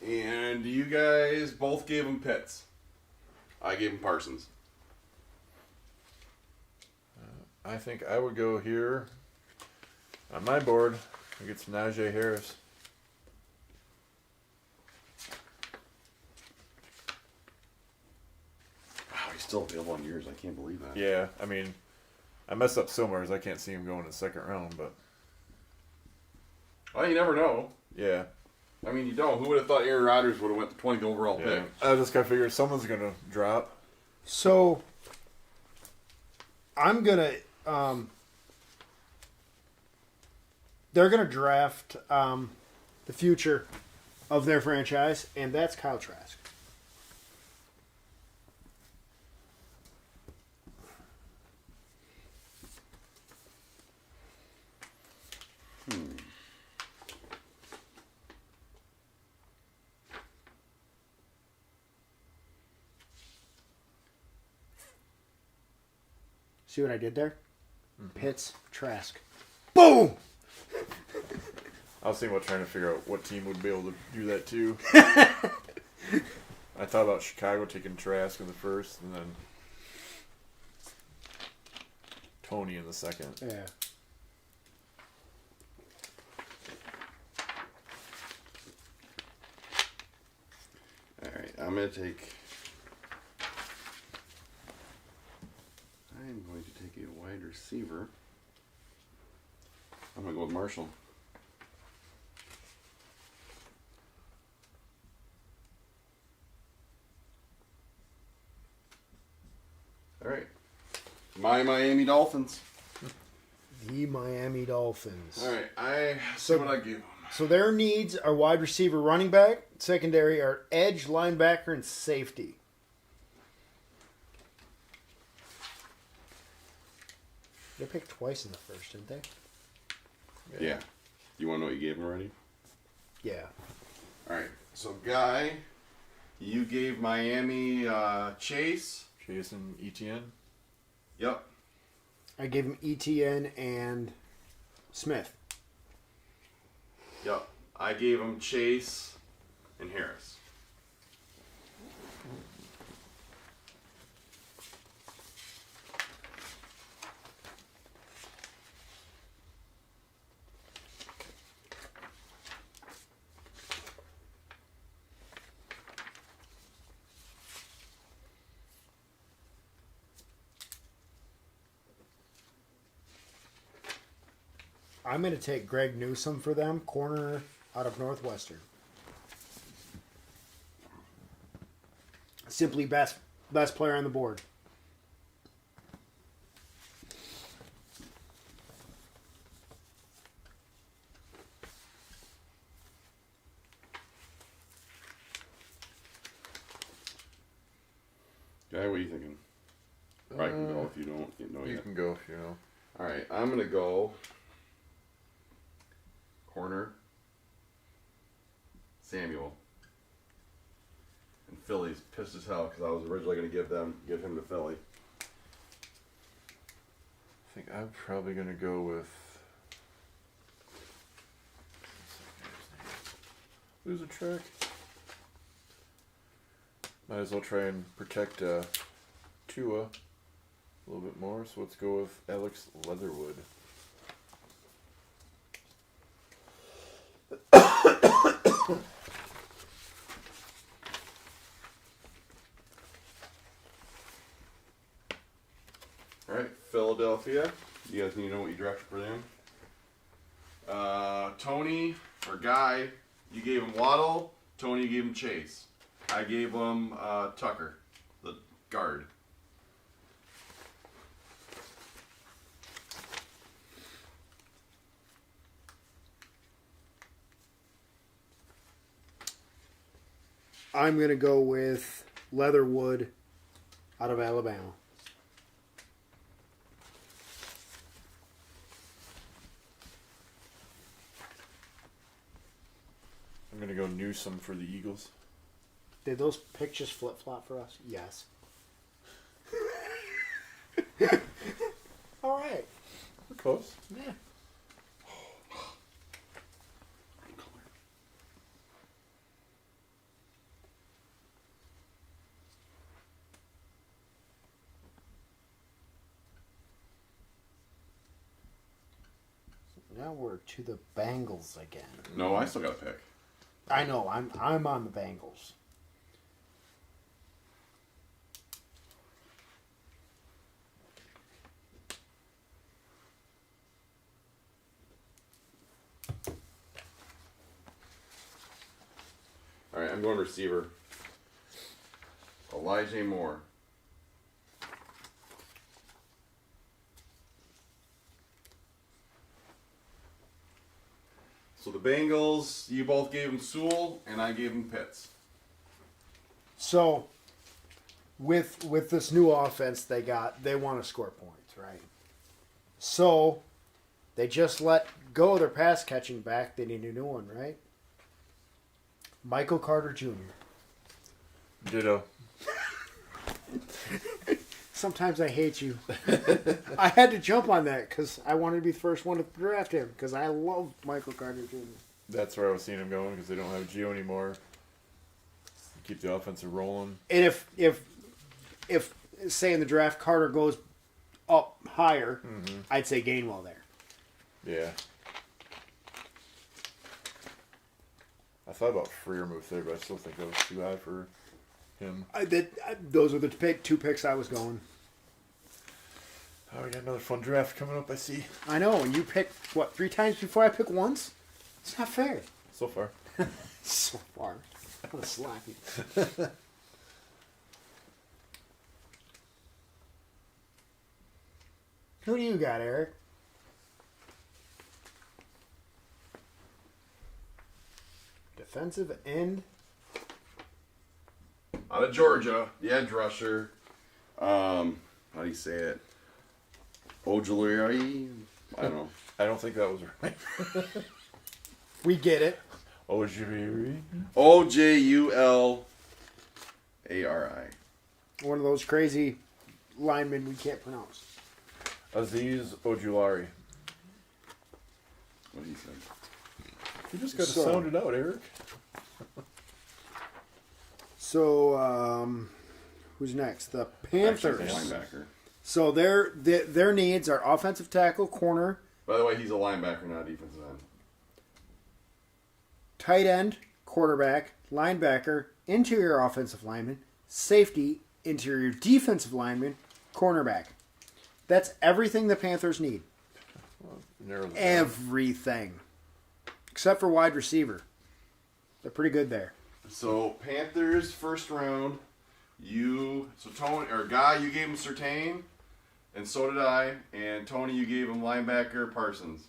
And you guys both gave him Pitts. I gave him Parsons. I think I would go here on my board against Najee Harris. Wow, he's still available on yours. I can't believe that. Yeah, I mean, I messed up Silmars. I can't see him going in the second round, but Well, you never know. yeah. I mean, you don't. Who would have thought Aaron Rodgers would have went the 20th overall Yeah. pick? I just gotta figure someone's gonna drop. So I'm gonna. They're gonna draft the future of their franchise, and that's Kyle Trask. See what I did there? Pitts, Trask. Boom! I was thinking about trying to figure out what team would be able to do that too. I thought about Chicago taking Trask in the first, and then Tony in the second. Yeah. All right, I'm going to take... I'm going to take a wide receiver. I'm going to go with Marshall. All right. My Miami Dolphins. The Miami Dolphins. All right, I see what I give them. So their needs are wide receiver, running back. Secondary are edge, linebacker, and safety. They picked twice in the first, didn't they? Yeah. You want to know what you gave them already? Yeah. All right. So, Guy, you gave Miami Chase. Jason Etienne. Yep. I gave him ETN and Smith. Yep. I gave him Chase and Harris. I'm going to take Greg Newsome for them, corner out of Northwestern. Simply best player on the board. Okay, what are you thinking? I can go if you don't know You yet. can go if you know. All right, I'm gonna go corner Samuel. And Philly's pissed as hell because I was originally gonna give him to Philly. I think I'm probably gonna go with. Lose a track. Might as well try and protect Tua a little bit more. So let's go with Alex Leatherwood. All right, Philadelphia. You guys need to know what you drafted for them. Tony or Guy, you gave him Waddle. Tony, you gave him Chase. I gave him Tucker, the guard. I'm going to go with Leatherwood out of Alabama. I'm gonna go Newsome for the Eagles. Did those picks just flip-flop for us? Yes. All right. We're close. Yeah. Now we're to the Bengals again. No, I still got a pick. I know. I'm on the Bengals. All right, I'm going receiver. Elijah Moore. So the Bengals, you both gave him Sewell, and I gave him Pitts. So, with this new offense they want to score points, right? So, they just let go of their pass catching back. They need a new one, right? Michael Carter Jr. Ditto. Sometimes I hate you. I had to jump on that because I wanted to be the first one to draft him because I love Michael Carter Jr. That's where I was seeing him going because they don't have Gio anymore. Keep the offensive rolling. And if say in the draft Carter goes up higher, I'd say Gainwell there. Yeah. I thought about Freiermuth there, but I still think that was too high for him. Those are the two picks I was going. Oh, we got another fun draft coming up, I see. I know, and you picked, 3 times before I pick once? It's not fair. So far. So far. I'm going to slap you. Who do you got, Eric? Defensive end. Out of Georgia, the edge rusher. How do you say it? Ojulari? I don't know. I don't think that was right. We get it. Ojulari. Ojulari. One of those crazy linemen we can't pronounce. Aziz Ojulari. What do you think? You just got to sound it out, Eric. So, who's next? The Panthers. Actually, linebacker. So their needs are offensive tackle, corner, By the way, he's a linebacker, not a defensive end. tight end, quarterback, linebacker, interior offensive lineman, safety, interior defensive lineman, cornerback. That's everything the Panthers need. Everything. Except for wide receiver. They're pretty good there. So Panthers first round, Guy, you gave him Surtain, and so did I. And Tony, you gave him linebacker Parsons.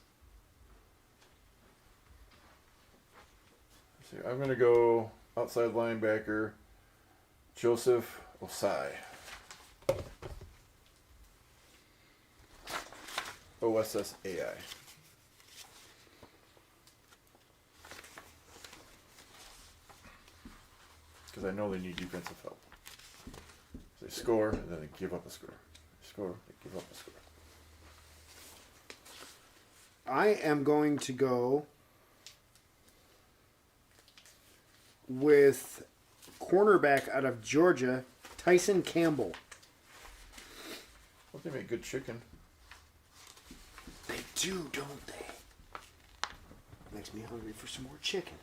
I'm going to go outside linebacker Joseph Osai. OSSAI. Because I know they need defensive help. They score, and then they give up a score. They score, they give up a score. I am going to go with cornerback out of Georgia, Tyson Campbell. Well, they make good chicken. They do, don't they? Makes me hungry for some more chicken.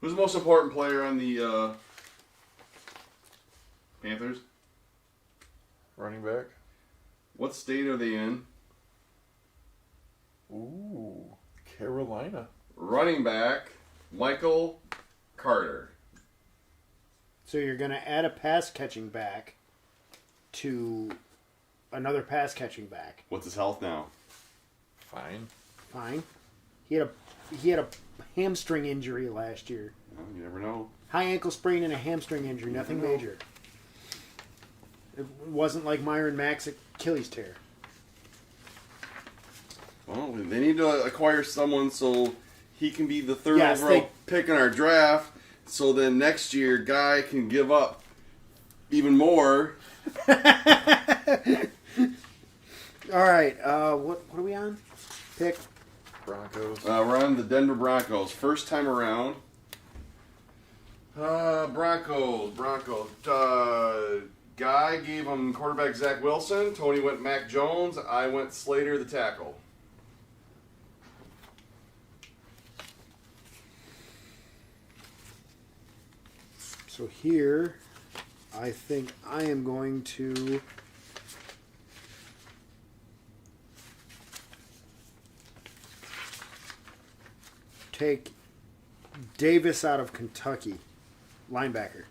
Who's the most important player on the Panthers? Running back. What state are they in? Ooh, Carolina. Running back, Michael Carter. So you're going to add a pass catching back to another pass catching back. What's his health now? Fine. Fine. He had a hamstring injury last year. Well, you never know. High ankle sprain and a hamstring injury, nothing major. It wasn't like Myron Mack's Achilles tear. Well, they need to acquire someone so he can be the third Yes, overall pick in our draft. So then next year, Guy can give up even more. All right, what are we on? Pick. Broncos. We're on the Denver Broncos. First time around. Broncos. Guy gave him quarterback Zach Wilson. Tony went Mac Jones. I went Slater, the tackle. So here, I think I am going to take Davis out of Kentucky, linebacker.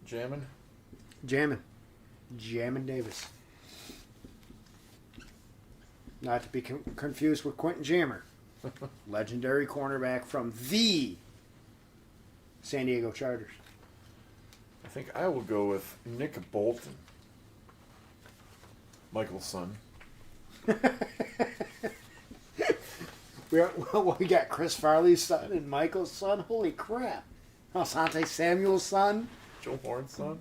Jammin'. Jammin' Davis. Not to be confused with Quentin Jammer, legendary cornerback from the San Diego Chargers. I think I will go with Nick Bolton. Michael's son. We got Chris Farley's son and Michael's son. Holy crap. Asante Samuel's son. Joe Horn's son.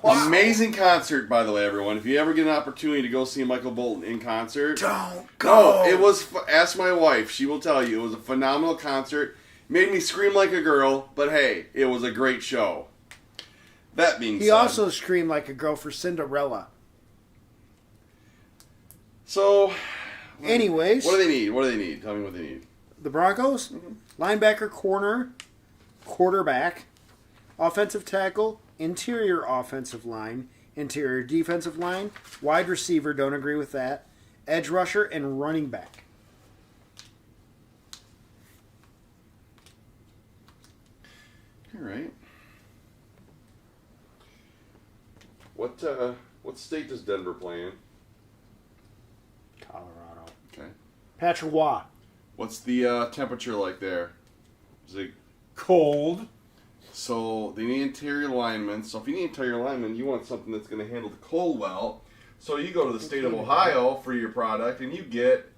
Amazing concert, by the way, everyone. If you ever get an opportunity to go see Michael Bolton in concert, Don't go. it was. Ask my wife; she will tell you it was a phenomenal concert. Made me scream like a girl, but hey, it was a great show. That being said, He also screamed like a girl for Cinderella. So, anyways, what do they need? What do they need? Tell me what they need. The Broncos, linebacker, corner, quarterback, offensive tackle, interior offensive line, interior defensive line, wide receiver, don't agree with that, edge rusher, and running back. All right. What state does Denver play in? Colorado. Okay. Patrick Waugh. What's the temperature like there? Is it Cold. so they need interior linemen. So if you need interior linemen, you want something that's going to handle the cold well. So you go to the state of Ohio for your product, and you get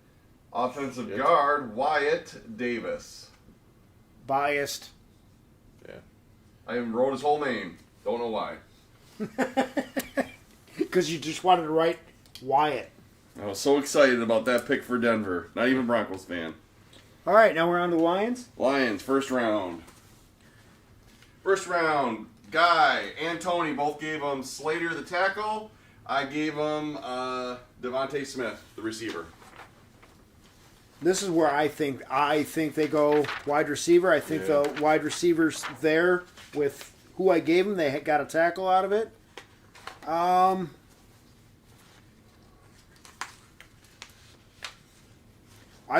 offensive guard Wyatt Davis. Biased. Yeah. I even wrote his whole name. Don't know why. Because you just wanted to write Wyatt. I was so excited about that pick for Denver. Not even Broncos fan. All right, now we're on the Lions. Lions, first round. First round, Guy and Tony both gave him Slater, the tackle. I gave him Devontae Smith, the receiver. This is where I think they go wide receiver. I think the wide receivers there with who I gave them, they got a tackle out of it. I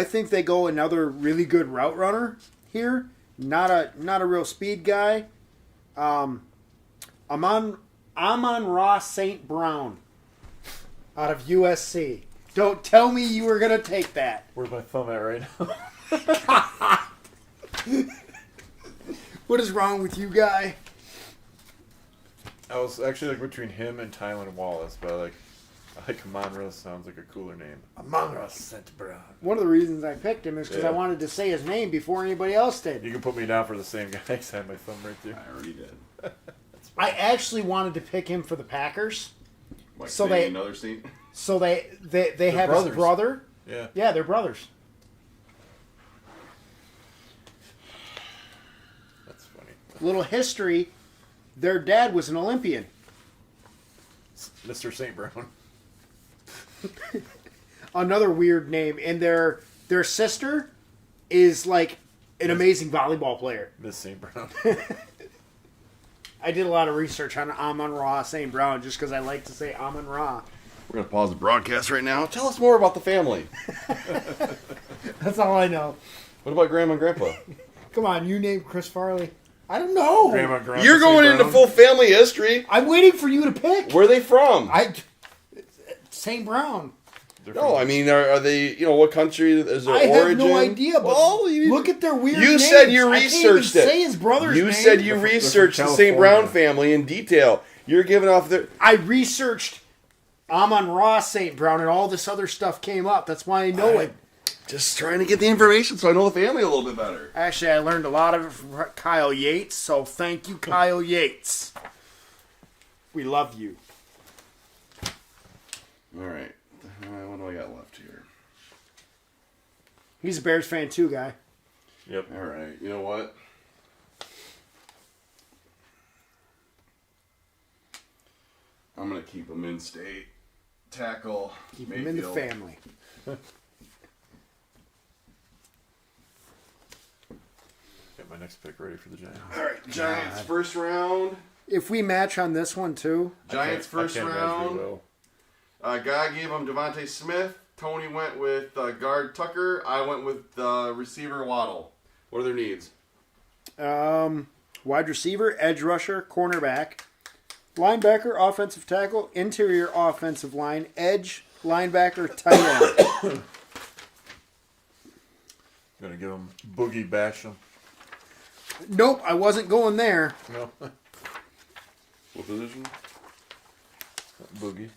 think they go another really good route runner here. Not a real speed guy. Amon Ross St. Brown out of USC. Don't tell me you were going to take that. Where's my thumb at right now? What is wrong with you, guy? I was actually between him and Tylan Wallace, but Like Amon-Ra sounds like a cooler name. Amon-Ra St. Brown. One of the reasons I picked him is because I wanted to say his name before anybody else did. You can put me down for the same guy. I had my thumb right there. I already did. I actually wanted to pick him for the Packers. Like So another scene? So they have brothers. his brother. Yeah. Yeah, they're brothers. That's funny. Little history. Their dad was an Olympian. Mr. St. Brown. Another weird name. And their sister is like an amazing volleyball player. Miss St. Brown. I did a lot of research on Amon-Ra St. Brown just because I like to say Amon-Ra. We're going to pause the broadcast right now. Tell us more about the family. That's all I know. What about Grandma and Grandpa? Come on, you named Chris Farley. I don't know. Grandma and Grandpa You're going St. into Brown. full family history. I'm waiting for you to pick. Where are they from? St. Brown. No, I mean, are they, what country is their I origin? have no idea, but look at their weird names. You said you I researched can't even it. say his brother's You name. said you from researched the St. California. Brown family in detail. You're giving off their... I researched Amon-Ra St. Brown and all this other stuff came up. That's why I know it. Just trying to get the information so I know the family a little bit better. Actually, I learned a lot of it from Kyle Yates, so thank you, Kyle Yates. We love you. All right. What do I got left here? He's a Bears fan too, guy. Yep. All right. You know what? I'm going to keep him in state. Tackle. Keep him in the family. Get my next pick ready for the Giants. All right. Giants first round. If we match on this one too, Giants first I can't round. imagine it Guy gave him Devontae Smith. Tony went with guard Tucker. I went with receiver Waddle. What are their needs? wide receiver, edge rusher, cornerback, linebacker, offensive tackle, interior offensive line, edge, linebacker, tight end. Gonna give him Boogie Basham. Nope, I wasn't going there. No. What position? Boogie.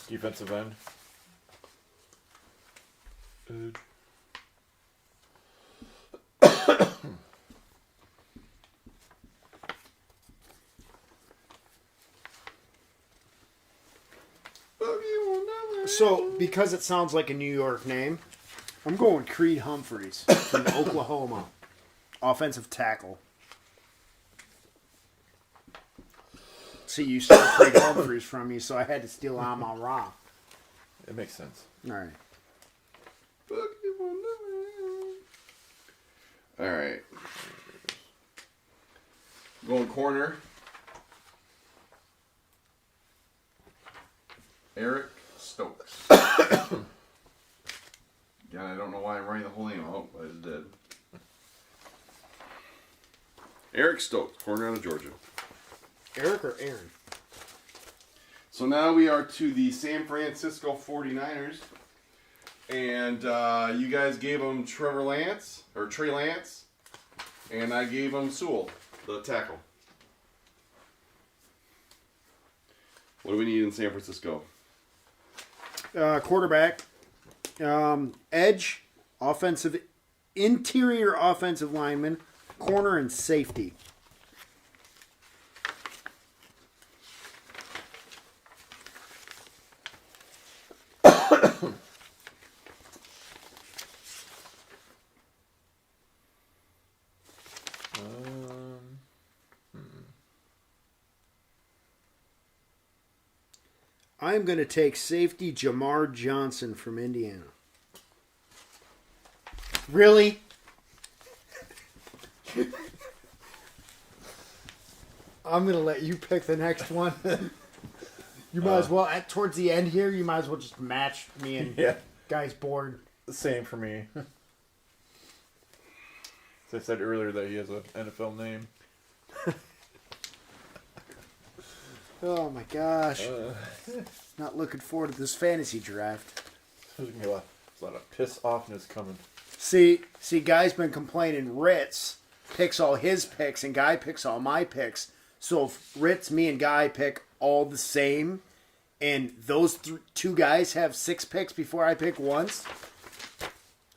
Defensive end. Edge. So, because it sounds like a New York name, I'm going Creed Humphreys from Oklahoma. Offensive tackle. See, you stole Creed Humphreys from me, so I had to steal Amon Ra. It makes sense. All right. All right. Going corner. Eric Stokes. Again, I don't know why I'm writing the whole name out, but I just did. Eric Stokes, corner out of Georgia. Eric or Aaron? So now we are to the San Francisco 49ers. And you guys gave him Trey Lance. And I gave him Sewell, the tackle. What do we need in San Francisco? Quarterback, edge, interior offensive lineman, corner, and safety. I'm going to take safety Jamar Johnson from Indiana. Really? I'm going to let you pick the next one. You might as well, towards the end here, you might as well just match me and Guy's board. Same for me. As I said earlier that he has an NFL name. Oh my gosh. Not looking forward to this fantasy draft. There's going to be a lot of piss offness coming. See, Guy's been complaining Ritz picks all his picks and Guy picks all my picks. So if Ritz, me, and Guy pick all the same, and those two guys have 6 picks before I pick once,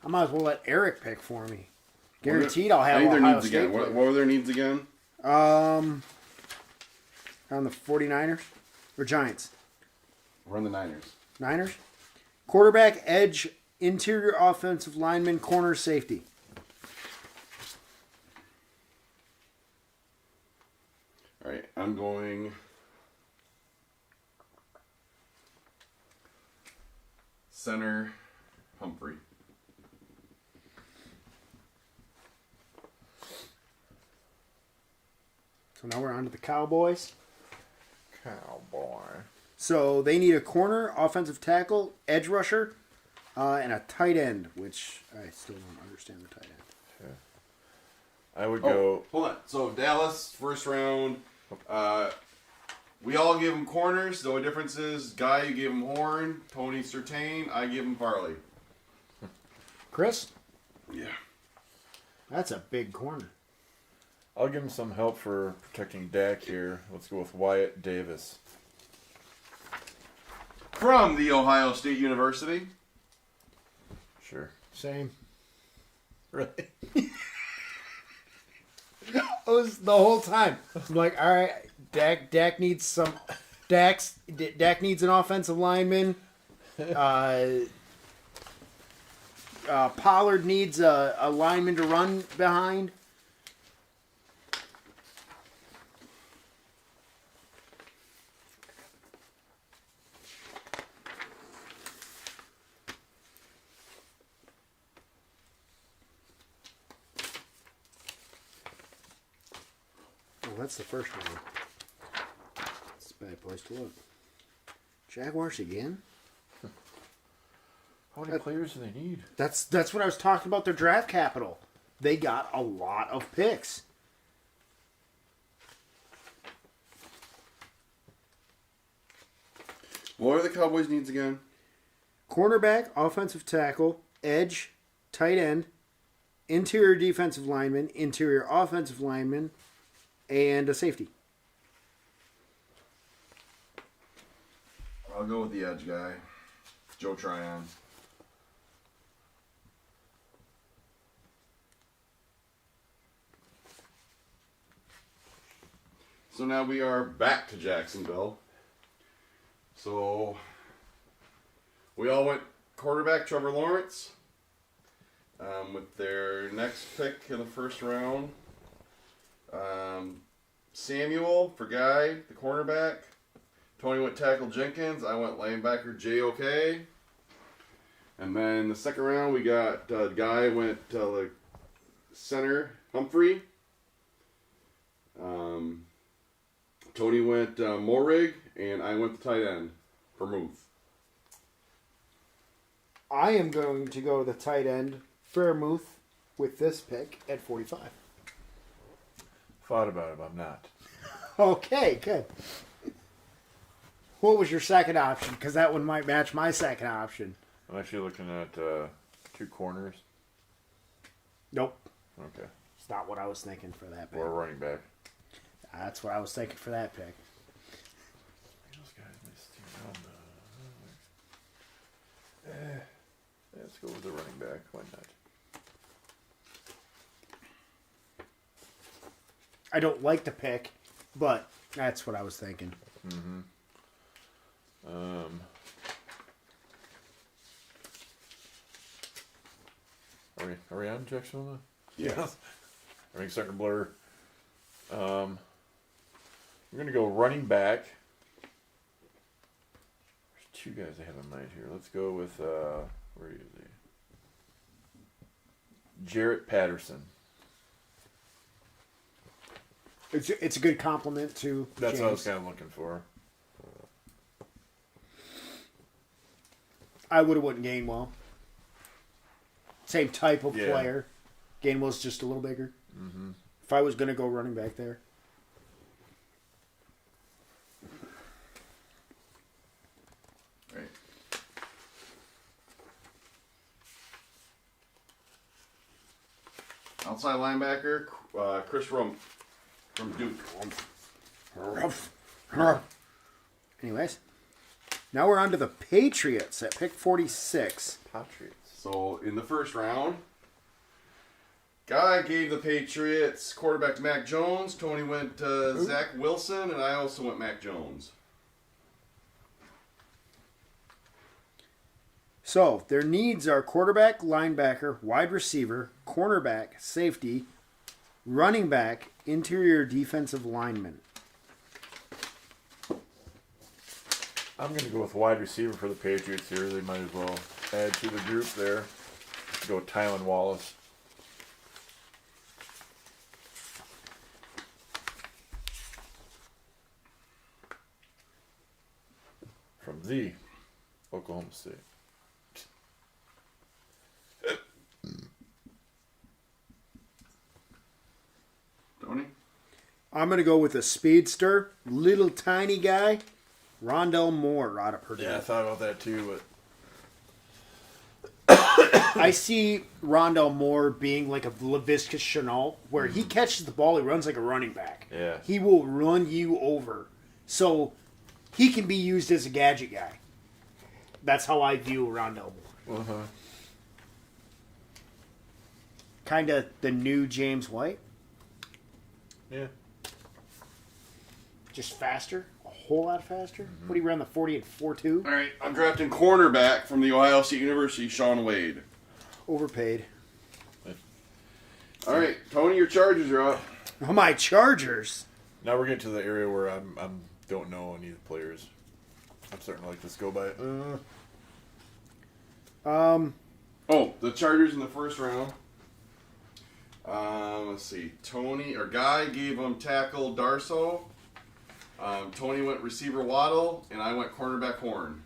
I might as well let Eric pick for me. Guaranteed I'll have Ohio State again. What were their needs again? On the 49ers or Giants? Run the Niners. Niners? Quarterback, edge, interior offensive lineman, corner, safety. All right, I'm going center, Humphrey. So now we're on to the Cowboys. Cowboy. So they need a corner, offensive tackle, edge rusher, and a tight end, which I still don't understand the tight end. I would go. Hold on. So Dallas, first round. We all give him corners. The only difference is Guy, you give him Horn. Tony Surtain, I give him Farley. Chris? Yeah. That's a big corner. I'll give him some help for protecting Dak here. Let's go with Wyatt Davis. From the Ohio State University. Sure. Same. Really? It was the whole time. I'm like, all right, Dak needs some. Dak needs an offensive lineman. Pollard needs a lineman to run behind. That's the first one. It's a bad place to look. Jaguars again? How many players do they need? That's what I was talking about, their draft capital. They got a lot of picks. What are the Cowboys' needs again? Cornerback, offensive tackle, edge, tight end, interior defensive lineman, interior offensive lineman, and a safety. I'll go with the edge guy, Joe Tryon. So now we are back to Jacksonville. So we all went quarterback Trevor Lawrence with their next pick in the first round. Samuel for Guy, the cornerback. Tony went tackle Jenkins. I went linebacker J.O.K. And then the second round, we got Guy went the center Humphrey. Tony went Morig, and I went the tight end for Muth. I am going to go the tight end, Fairmouth, with this pick at 45. Thought about it, but I'm not. Okay, good. What was your second option? Because that one might match my second option. I'm actually looking at 2 corners. Nope. Okay. It's not what I was thinking for that pick. Or a running back. That's what I was thinking for that pick. Those guys may steal down let's go with the running back. Why not? I don't like the pick, but that's what I was thinking. Mm-hmm. Are we on Jacksonville? Yeah. Everything's starting to blur. We're going to go running back. There's 2 guys I have in mind here. Let's go with, where is he? Jarrett Patterson. It's a good compliment to That's James. what I was kind of looking for. I would have went Gainwell. Same type of Yeah. player. Gainwell's just a little bigger. Mm-hmm. If I was going to go running back there. Right. Outside linebacker, Chris Rump from Duke. Anyways, now we're on to the Patriots at pick 46. Patriots. So in the first round, Guy gave the Patriots quarterback Mac Jones. Tony went Zach Wilson, and I also went Mac Jones. So their needs are quarterback, linebacker, wide receiver, cornerback, safety, running back, interior defensive lineman. I'm going to go with wide receiver for the Patriots here. They might as well add to the group there. Go Tylan Wallace. From the Oklahoma State. Tony? I'm going to go with a speedster, little tiny guy, Rondell Moore out of Purdue. Yeah, I thought about that too, I see Rondell Moore being like a Laviska Shenault, where he catches the ball, he runs like a running back. Yeah. He will run you over. So he can be used as a gadget guy. That's how I view Rondell Moore. Uh-huh. Kind of the new James White. Yeah. Just faster. A whole lot faster. What do you run the 40 and 4.2? All right, I'm drafting cornerback from the Ohio State University, Sean Wade. Overpaid. All right, Tony, your Chargers are up. Oh, my Chargers. Now we're getting to the area where I don't know any of the players. I'm starting to like this go by. Oh, the Chargers in the first round. Let's see. Guy gave him tackle Darso. Tony went receiver Waddle, and I went cornerback Horn.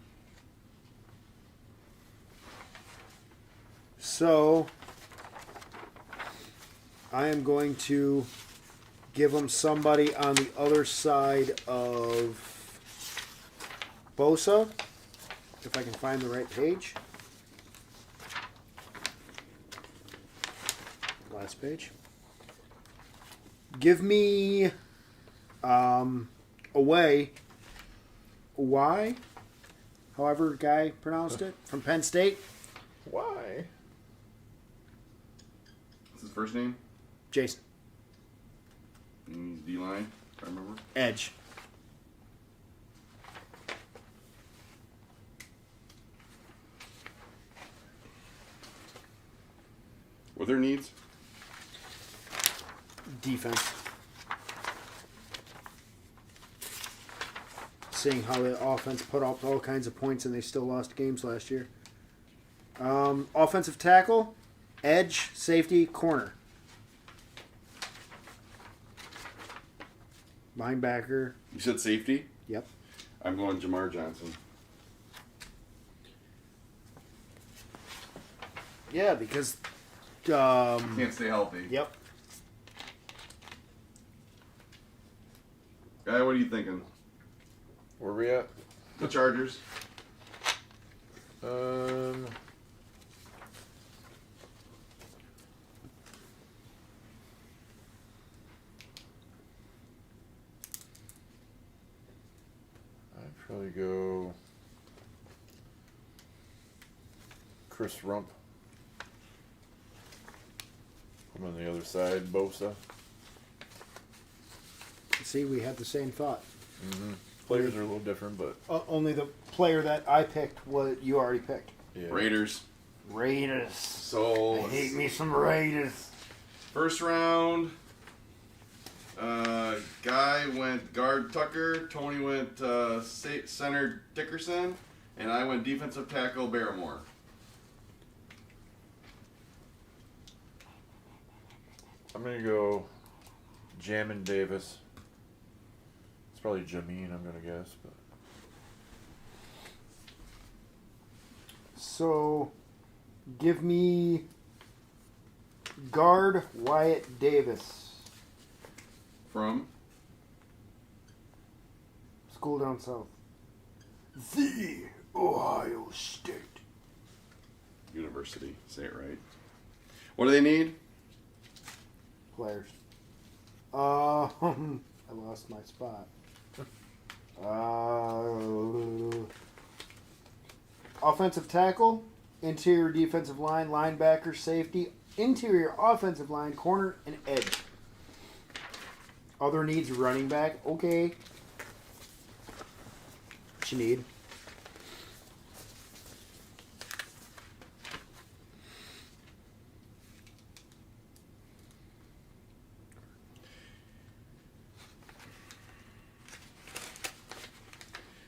So, I am going to give him somebody on the other side of Bosa, if I can find the right page. Last page. Give me away Y, however Guy pronounced it, from Penn State. Why? What's his first name? Jason. And he's D-line, if I remember. Edge. What are their needs? Defense. Seeing how the offense put up all kinds of points and they still lost games last year. Offensive tackle, edge, safety, corner. Linebacker. You said safety? Yep. I'm going Jamar Johnson. Yeah, because... Can't stay healthy. Yep. Guy, what are you thinking? Where we at? The Chargers. I'd probably go Chris Rump. I'm on the other side, Bosa. See, we had the same thought. Mm-hmm. Players are a little different, but Only the player that I picked, what you already picked. yeah. Raiders. Raiders. So, I hate me some Raiders. first round, Guy went guard Tucker, Tony went center Dickerson, and I went defensive tackle Barrymore. I'm gonna go Jamin Davis. It's probably Jamin, I'm gonna guess, but So, give me guard Wyatt Davis. From? School down south. The Ohio State University. Say it right. What do they need? players. I lost my spot. Offensive tackle, interior defensive line, linebacker, safety, interior offensive line, corner, and edge. Other needs, running back. Okay. What you need?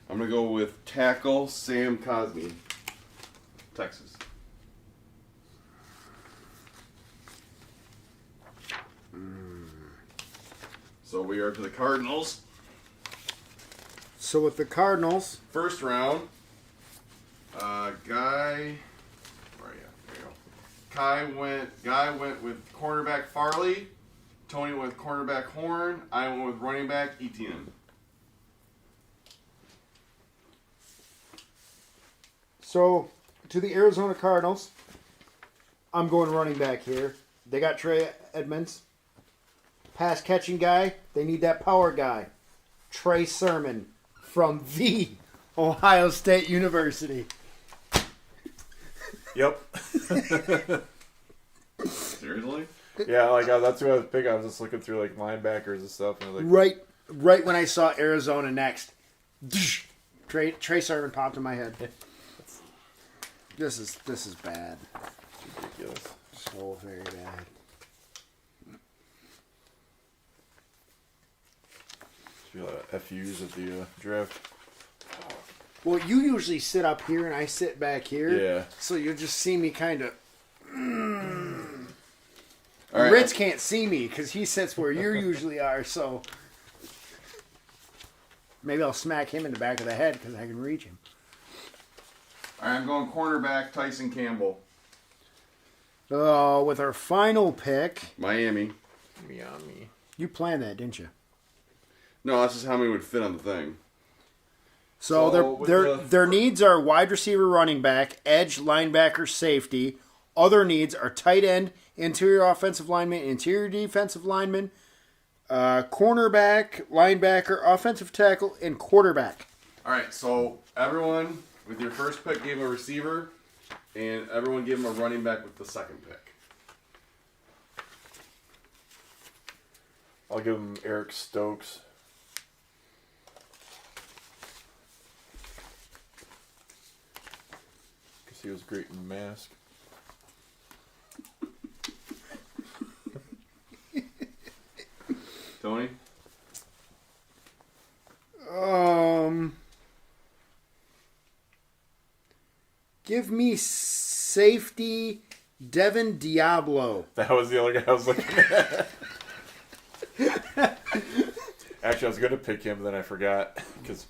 I'm going to go with tackle Sam Cosme, Texas. So we are to the Cardinals. So with the Cardinals, First round, Guy. Where are you? There you go. Guy went with cornerback Farley. Tony went with cornerback Horn. I went with running back Etienne. so to the Arizona Cardinals, I'm going running back here. They got Trey Edmonds. Pass catching guy. They need that power guy. Trey Sermon from the Ohio State University. Yep. Seriously? Yeah, like that's who I was picking. I was just looking through like linebackers and stuff, and I was like, Right when I saw Arizona next, Trey Sermon popped in my head. This is bad. ridiculous. So very bad. A lot of FUs at the draft. Well, you usually sit up here and I sit back here. Yeah. So you'll just see me kind of. All right. Ritz can't see me because he sits where you usually are. So maybe I'll smack him in the back of the head because I can reach him. All right, I'm going cornerback Tyson Campbell, With our final pick, Miami. Miami. you planned that, didn't you? No, that's just how many would fit on the thing. So So their needs are wide receiver, running back, edge, linebacker, safety. Other needs are tight end, interior offensive lineman, interior defensive lineman, cornerback, linebacker, offensive tackle, and quarterback. All right, so everyone with your first pick gave a receiver, and everyone gave him a running back with the second pick. I'll give him Eric Stokes. Because he was great in Mask. Tony? Give me safety Devin Diablo. That was the other guy I was looking at. Actually, I was going to pick him, but then I forgot. Because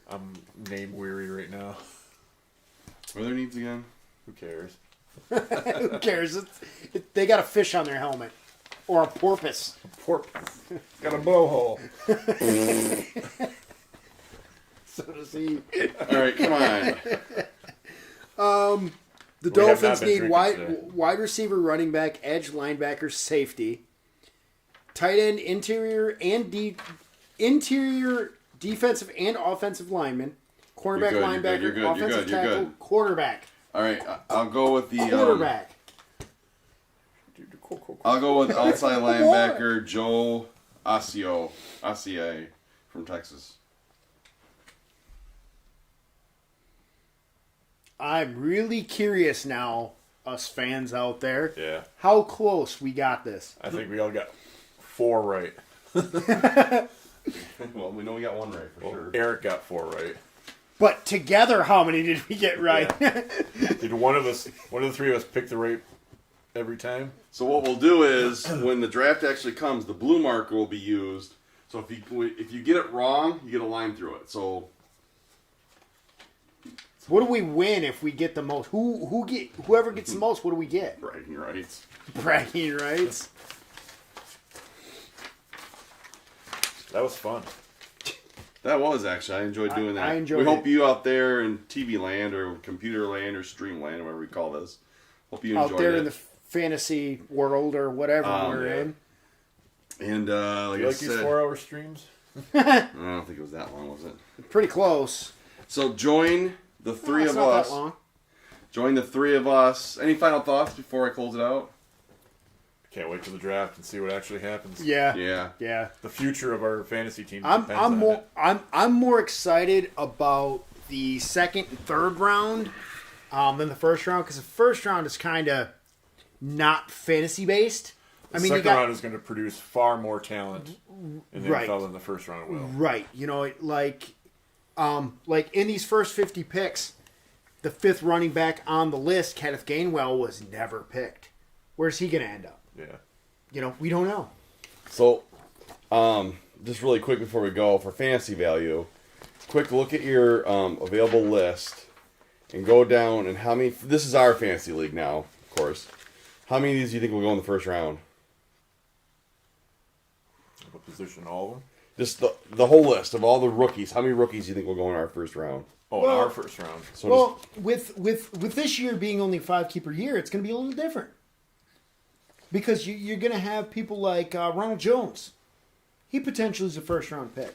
I'm name weary right now. What are their needs again? Who cares? Who cares? They got a fish on their helmet. Or a porpoise. Porpoise. Got a blowhole. So does he. All right, come on. The We have Dolphins not been need drinking today. wide receiver, running back, edge, linebacker, safety, tight end, interior defensive and offensive lineman, cornerback, You're good, linebacker, you're good, you're offensive good, you're tackle, good. quarterback. All right, I'll go with the Quarterback. I'll go with outside linebacker Joe Asio from Texas. I'm really curious now, us fans out there, Yeah. how close we got this. I think we all got 4 right. Well, we know we got one right for sure. Eric got 4 right. But together, how many did we get right? Yeah. Did one of the 3 of us pick the right every time? So what we'll do is when the draft actually comes, the blue marker will be used. So if you get it wrong, you get a line through it. So What do we win if we get the most? Whoever gets the most? What do we get? bragging rights. Bragging rights. That was fun. That was actually. I enjoyed doing that. I enjoyed We it. hope you out there in TV land or computer land or stream land, whatever we call this. Hope you enjoyed Out there it. in the fantasy world or whatever we're yeah. in. And like You I like these said, 4-hour streams? I don't think it was that long, was it? Pretty close. So join the three of not us. that long. Join the three of us. Any final thoughts before I close it out? Can't wait for the draft and see what actually happens. Yeah. The future of our fantasy team. I'm more excited about the second and third round than the first round, because the first round is kind of not fantasy based. The second round is going to produce far more talent in the NFL than the first round will. Right. You know, like in these first 50 picks, the fifth running back on the list, Kenneth Gainwell, was never picked. Where's he going to end up? Yeah. You know, we don't know. So, just really quick before we go, for fantasy value, quick look at your available list and go down and how many. This is our fantasy league now, of course. How many of these do you think will go in the first round? What position? All of them? Just the whole list of all the rookies. How many rookies do you think will go in our first round? Oh, in our first round. So with this year being only 5 keeper year, it's going to be a little different. Because you're going to have people like Ronald Jones. He potentially is a first round pick.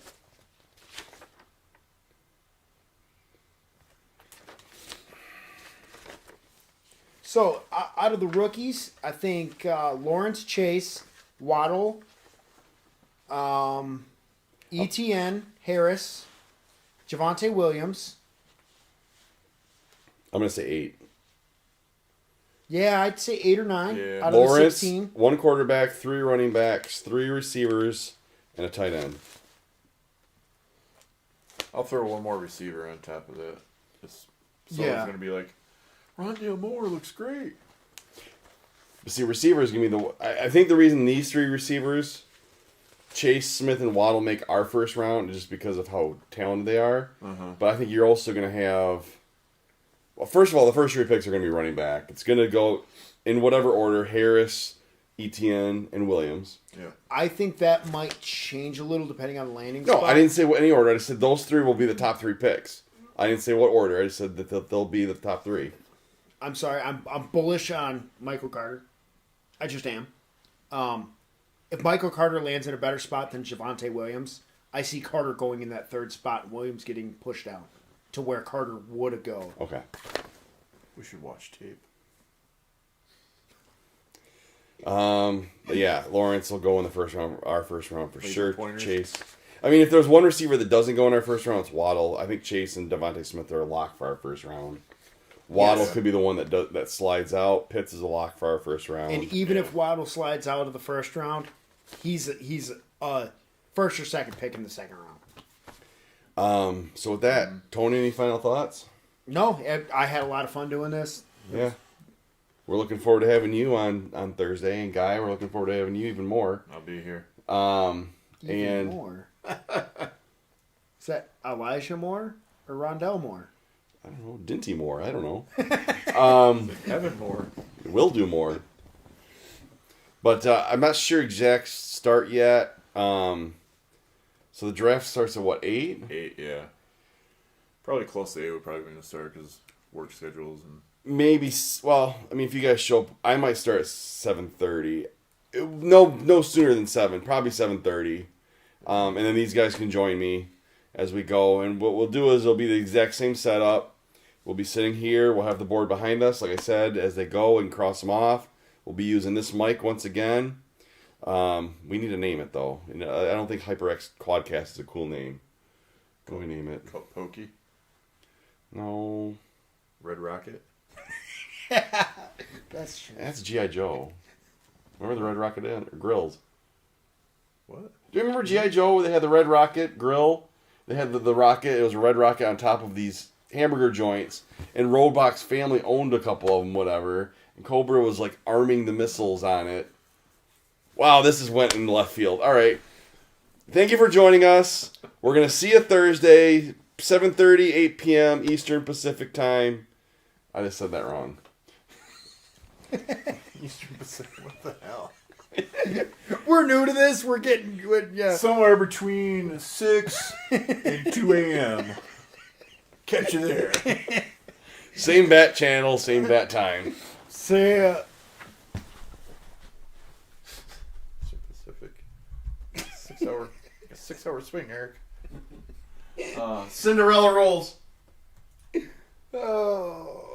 So, out of the rookies, I think Lawrence, Chase, Waddle, ETN, Harris, Javonte Williams. I'm going to say 8. Yeah, I'd say 8 or 9 out of Lawrence, the 16. 1 quarterback, 3 running backs, 3 receivers, and a tight end. I'll throw one more receiver on top of that. It's going to be like, Rondale Moore looks great. But see, receivers give me the. I think the reason these 3 receivers, Chase, Smith, and Waddle, make our first round is just because of how talented they are. But I think you're also going to have. Well, first of all, the first 3 picks are going to be running back. It's going to go in whatever order: Harris, Etienne, and Williams. Yeah. I think that might change a little depending on the landing No, spot. I didn't say any order. I just said those 3 will be the top 3 picks. I didn't say what order. I just said that they'll be the top 3. I'm sorry. I'm bullish on Michael Carter. I just am. If Michael Carter lands in a better spot than Javonte Williams, I see Carter going in that 3rd spot and Williams getting pushed down to where Carter would go. Okay. We should watch tape. But yeah, Lawrence will go in the first round, our first round for sure. Pointers. Chase. I mean, if there's one receiver that doesn't go in our first round, it's Waddle. I think Chase and Devontae Smith are a lock for our first round. Waddle could be the one that slides out. Pitts is a lock for our first round. And even if Waddle slides out of the first round, he's a first or second pick in the second round. So with that, Tony, any final thoughts? No, I had a lot of fun doing this. Yeah. We're looking forward to having you on Thursday, and Guy, we're looking forward to having you even more. I'll be here. Even more. Is that Elijah Moore or Rondell Moore? I don't know. Dinty Moore. I don't know. Evan Moore. We'll do more. But I'm not sure exact start yet. So the draft starts at what, 8? 8, yeah. Probably close to 8 would probably be the start because work schedules and... Maybe, well, I mean, if you guys show up, I might start at 7:30. No sooner than 7, probably 7:30. And then these guys can join me as we go. And what we'll do is it'll be the exact same setup. We'll be sitting here. We'll have the board behind us, like I said, as they go and cross them off. We'll be using this mic once again. We need to name it, though. And I don't think HyperX Quadcast is a cool name. What do we name it? Pokey? No. Red Rocket? That's true. That's G.I. Joe. Remember the Red Rocket grills? What? Do you remember G.I. Joe where they had the Red Rocket grill? They had the rocket. It was a red rocket on top of these hamburger joints. And Roadbox family owned a couple of them, whatever. And Cobra was like arming the missiles on it. Wow, this went in left field. All right. Thank you for joining us. We're going to see you Thursday, 7:30, 8 p.m. Eastern Pacific time. I just said that wrong. Eastern Pacific, what the hell? We're new to this. We're getting good. Yeah. Somewhere between 6 and 2 a.m. Catch you there. Same bat channel, same bat time. See ya. Eastern Pacific. 6 hour. 6-hour swing, Eric. Cinderella rolls. Oh.